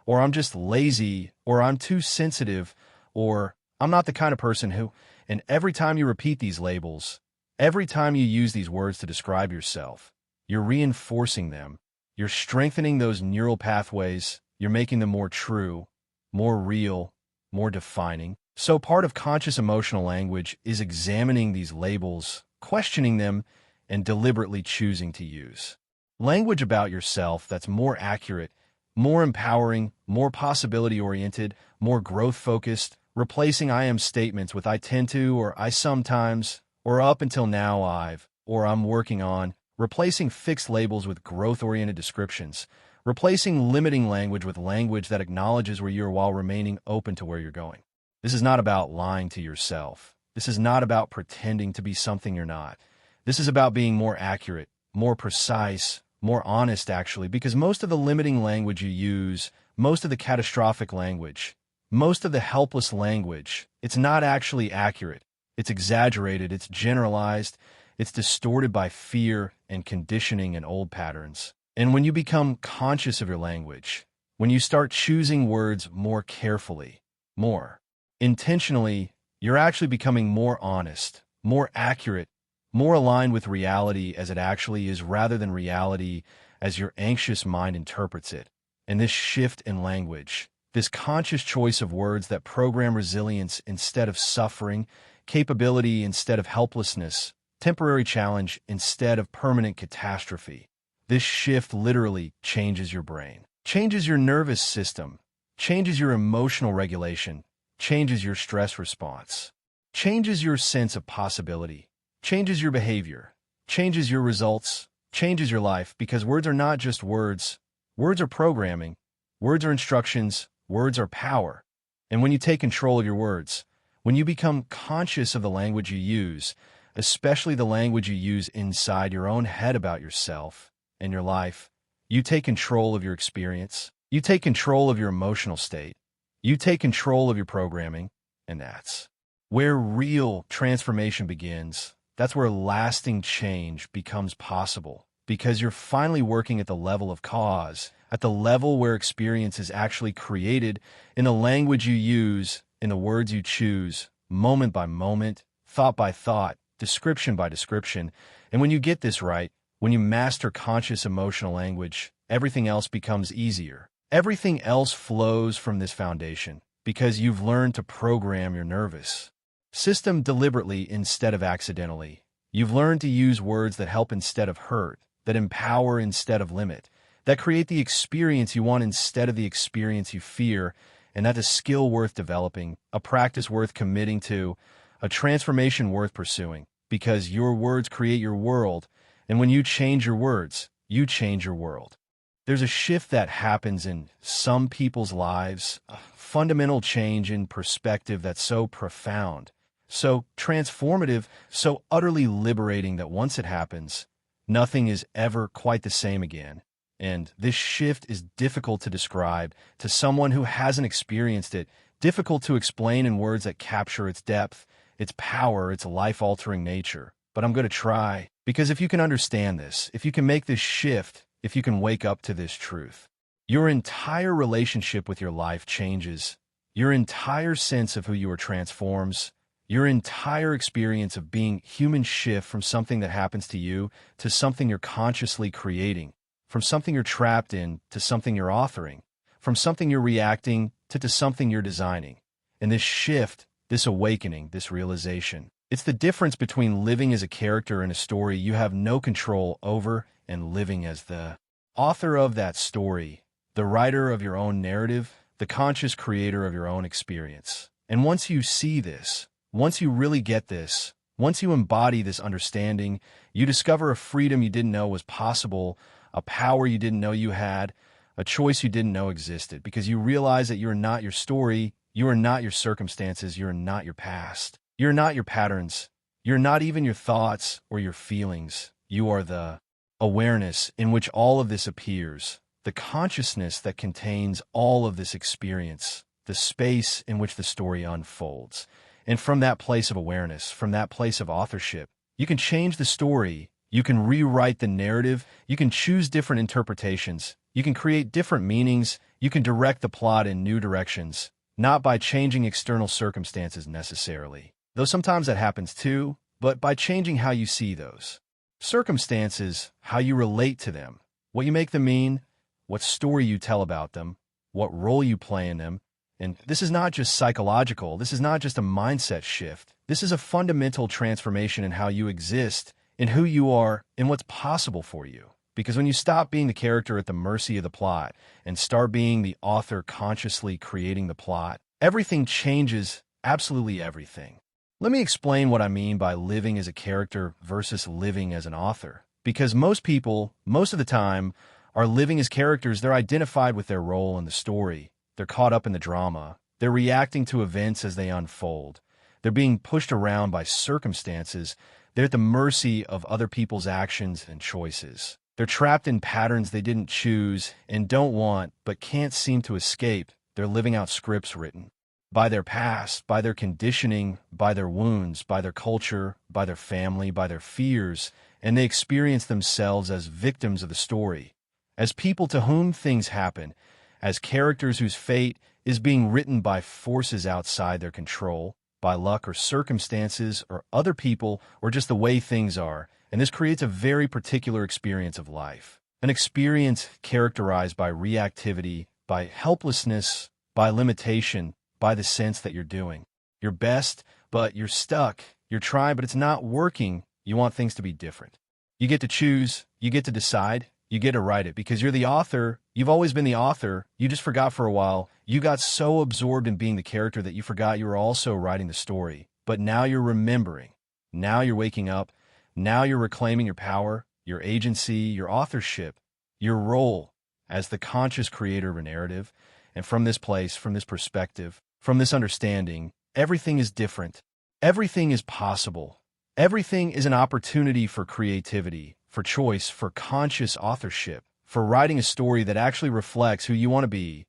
or I'm just lazy, or I'm too sensitive, or I'm not the kind of person who, and every time you repeat these labels, every time you use these words to describe yourself, you're reinforcing them. You're strengthening those neural pathways. You're making them more true, more real, more defining. So part of conscious emotional language is examining these labels, questioning them, and deliberately choosing to use language about yourself that's more accurate, more empowering, more possibility-oriented, more growth-focused, replacing I am statements with I tend to, or I sometimes, or up until now I've, or I'm working on, replacing fixed labels with growth-oriented descriptions, replacing limiting language with language that acknowledges where you are while remaining open to where you're going. This is not about lying to yourself. This is not about pretending to be something you're not. This is about being more accurate, more precise, more honest, actually, because most of the limiting language you use, most of the catastrophic language, most of the helpless language, it's not actually accurate. It's exaggerated, it's generalized, it's distorted by fear and conditioning and old patterns. And when you become conscious of your language, when you start choosing words more carefully, more intentionally, you're actually becoming more honest, more accurate, more aligned with reality as it actually is rather than reality as your anxious mind interprets it. And this shift in language, this conscious choice of words that program resilience instead of suffering, capability instead of helplessness, temporary challenge instead of permanent catastrophe. This shift literally changes your brain, changes your nervous system, changes your emotional regulation, changes your stress response, changes your sense of possibility, changes your behavior, changes your results, changes your life, because words are not just words. Words are programming. Words are instructions. Words are power. And when you take control of your words, when you become conscious of the language you use, especially the language you use inside your own head about yourself and your life, you take control of your experience. You take control of your emotional state. You take control of your programming, and that's where real transformation begins. That's where lasting change becomes possible, because you're finally working at the level of cause, at the level where experience is actually created in the language you use, in the words you choose, moment by moment, thought by thought, description by description. And when you get this right, when you master conscious emotional language, everything else becomes easier. Everything else flows from this foundation, because you've learned to program your nervous system deliberately instead of accidentally. You've learned to use words that help instead of hurt, that empower instead of limit, that create the experience you want instead of the experience you fear, and that's a skill worth developing, a practice worth committing to, a transformation worth pursuing, because your words create your world, and when you change your words, you change your world. There's a shift that happens in some people's lives, a fundamental change in perspective that's so profound, so transformative, so utterly liberating that once it happens, nothing is ever quite the same again. And this shift is difficult to describe to someone who hasn't experienced it, difficult to explain in words that capture its depth, its power, its life-altering nature. But I'm going to try, because if you can understand this, if you can make this shift, if you can wake up to this truth, your entire relationship with your life changes. Your entire sense of who you are transforms. Your entire experience of being human shifts from something that happens to you to something you're consciously creating, from something you're trapped in to something you're authoring, from something you're reacting to something you're designing. And this shift, this awakening, this realization, it's the difference between living as a character in a story you have no control over and living as the author of that story, the writer of your own narrative, the conscious creator of your own experience. And once you see this, once you really get this, once you embody this understanding, you discover a freedom you didn't know was possible, a power you didn't know you had, a choice you didn't know existed, because you realize that you are not your story, you are not your circumstances, you are not your past, you're not your patterns, you're not even your thoughts or your feelings. You are the awareness in which all of this appears, the consciousness that contains all of this experience, the space in which the story unfolds. And from that place of awareness, from that place of authorship, you can change the story, you can rewrite the narrative, you can choose different interpretations, you can create different meanings, you can direct the plot in new directions, not by changing external circumstances necessarily, though sometimes that happens too, but by changing how you see those circumstances, how you relate to them, what you make them mean, what story you tell about them, what role you play in them. And this is not just psychological, this is not just a mindset shift. This is a fundamental transformation in how you exist, in who you are, and what's possible for you. Because when you stop being the character at the mercy of the plot and start being the author consciously creating the plot, everything changes, absolutely everything. Let me explain what I mean by living as a character versus living as an author. Because most people, most of the time, are living as characters. They're identified with their role in the story. They're caught up in the drama. They're reacting to events as they unfold. They're being pushed around by circumstances. They're at the mercy of other people's actions and choices. They're trapped in patterns they didn't choose and don't want but can't seem to escape. They're living out scripts written by their past, by their conditioning, by their wounds, by their culture, by their family, by their fears, and they experience themselves as victims of the story, as people to whom things happen, as characters whose fate is being written by forces outside their control, by luck or circumstances or other people or just the way things are. And this creates a very particular experience of life, an experience characterized by reactivity, by helplessness, by limitation, by the sense that you're doing your best, but you're stuck. You're trying, but it's not working. You want things to be different. You get to choose. You get to decide. You get to write it because you're the author. You've always been the author. You just forgot for a while. You got so absorbed in being the character that you forgot you were also writing the story. But now you're remembering. Now you're waking up. Now you're reclaiming your power, your agency, your authorship, your role as the conscious creator of a narrative. And from this place, from this perspective, from this understanding, everything is different. Everything is possible. Everything is an opportunity for creativity, for choice, for conscious authorship, for writing a story that actually reflects who you want to be,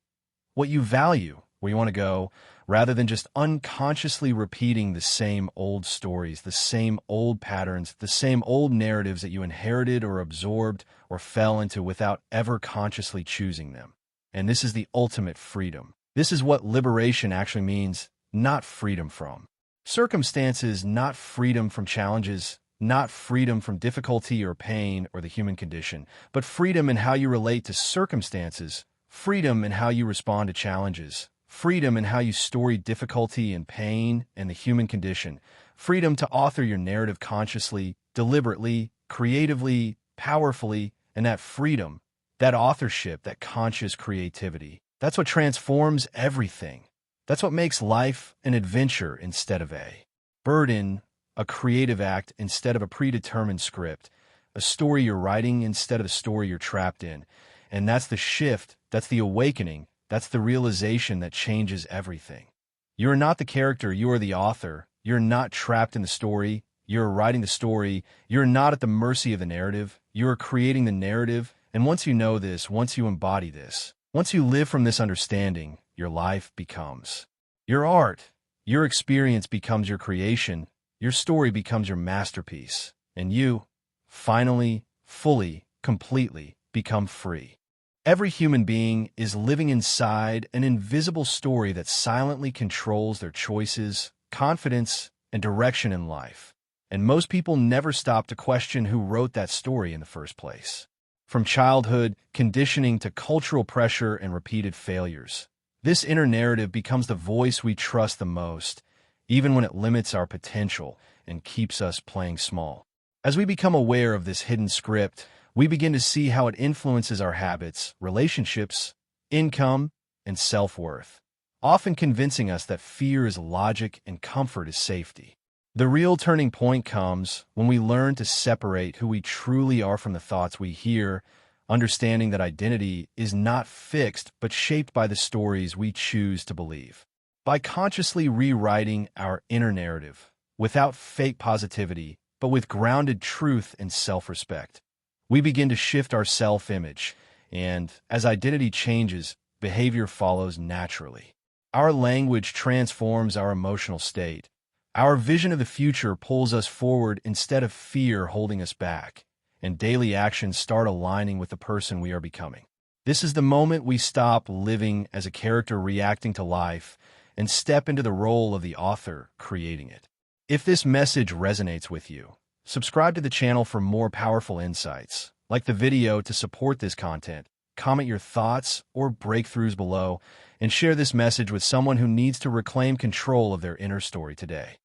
what you value, where you want to go, rather than just unconsciously repeating the same old stories, the same old patterns, the same old narratives that you inherited or absorbed or fell into without ever consciously choosing them. And this is the ultimate freedom. This is what liberation actually means, not freedom from circumstances, not freedom from challenges, not freedom from difficulty or pain or the human condition, but freedom in how you relate to circumstances, freedom in how you respond to challenges, freedom in how you story difficulty and pain and the human condition, freedom to author your narrative consciously, deliberately, creatively, powerfully, and that freedom, that authorship, that conscious creativity, that's what transforms everything. That's what makes life an adventure instead of a burden, a creative act instead of a predetermined script, a story you're writing instead of a story you're trapped in. And that's the shift, that's the awakening, that's the realization that changes everything. You are not the character, you are the author. You're not trapped in the story, you're writing the story. You're not at the mercy of the narrative, you are creating the narrative. And once you know this, once you embody this, once you live from this understanding, your life becomes your art, your experience becomes your creation, your story becomes your masterpiece, and you, finally, fully, completely, become free. Every human being is living inside an invisible story that silently controls their choices, confidence, and direction in life. And most people never stop to question who wrote that story in the first place. From childhood, conditioning to cultural pressure and repeated failures, this inner narrative becomes the voice we trust the most, even when it limits our potential and keeps us playing small. As we become aware of this hidden script, we begin to see how it influences our habits, relationships, income, and self-worth, often convincing us that fear is logic and comfort is safety. The real turning point comes when we learn to separate who we truly are from the thoughts we hear, understanding that identity is not fixed but shaped by the stories we choose to believe. By consciously rewriting our inner narrative, without fake positivity, but with grounded truth and self-respect, we begin to shift our self-image, and as identity changes, behavior follows naturally. Our language transforms our emotional state. Our vision of the future pulls us forward instead of fear holding us back, and daily actions start aligning with the person we are becoming. This is the moment we stop living as a character reacting to life and step into the role of the author creating it. If this message resonates with you, subscribe to the channel for more powerful insights. Like the video to support this content, comment your thoughts or breakthroughs below, and share this message with someone who needs to reclaim control of their inner story today.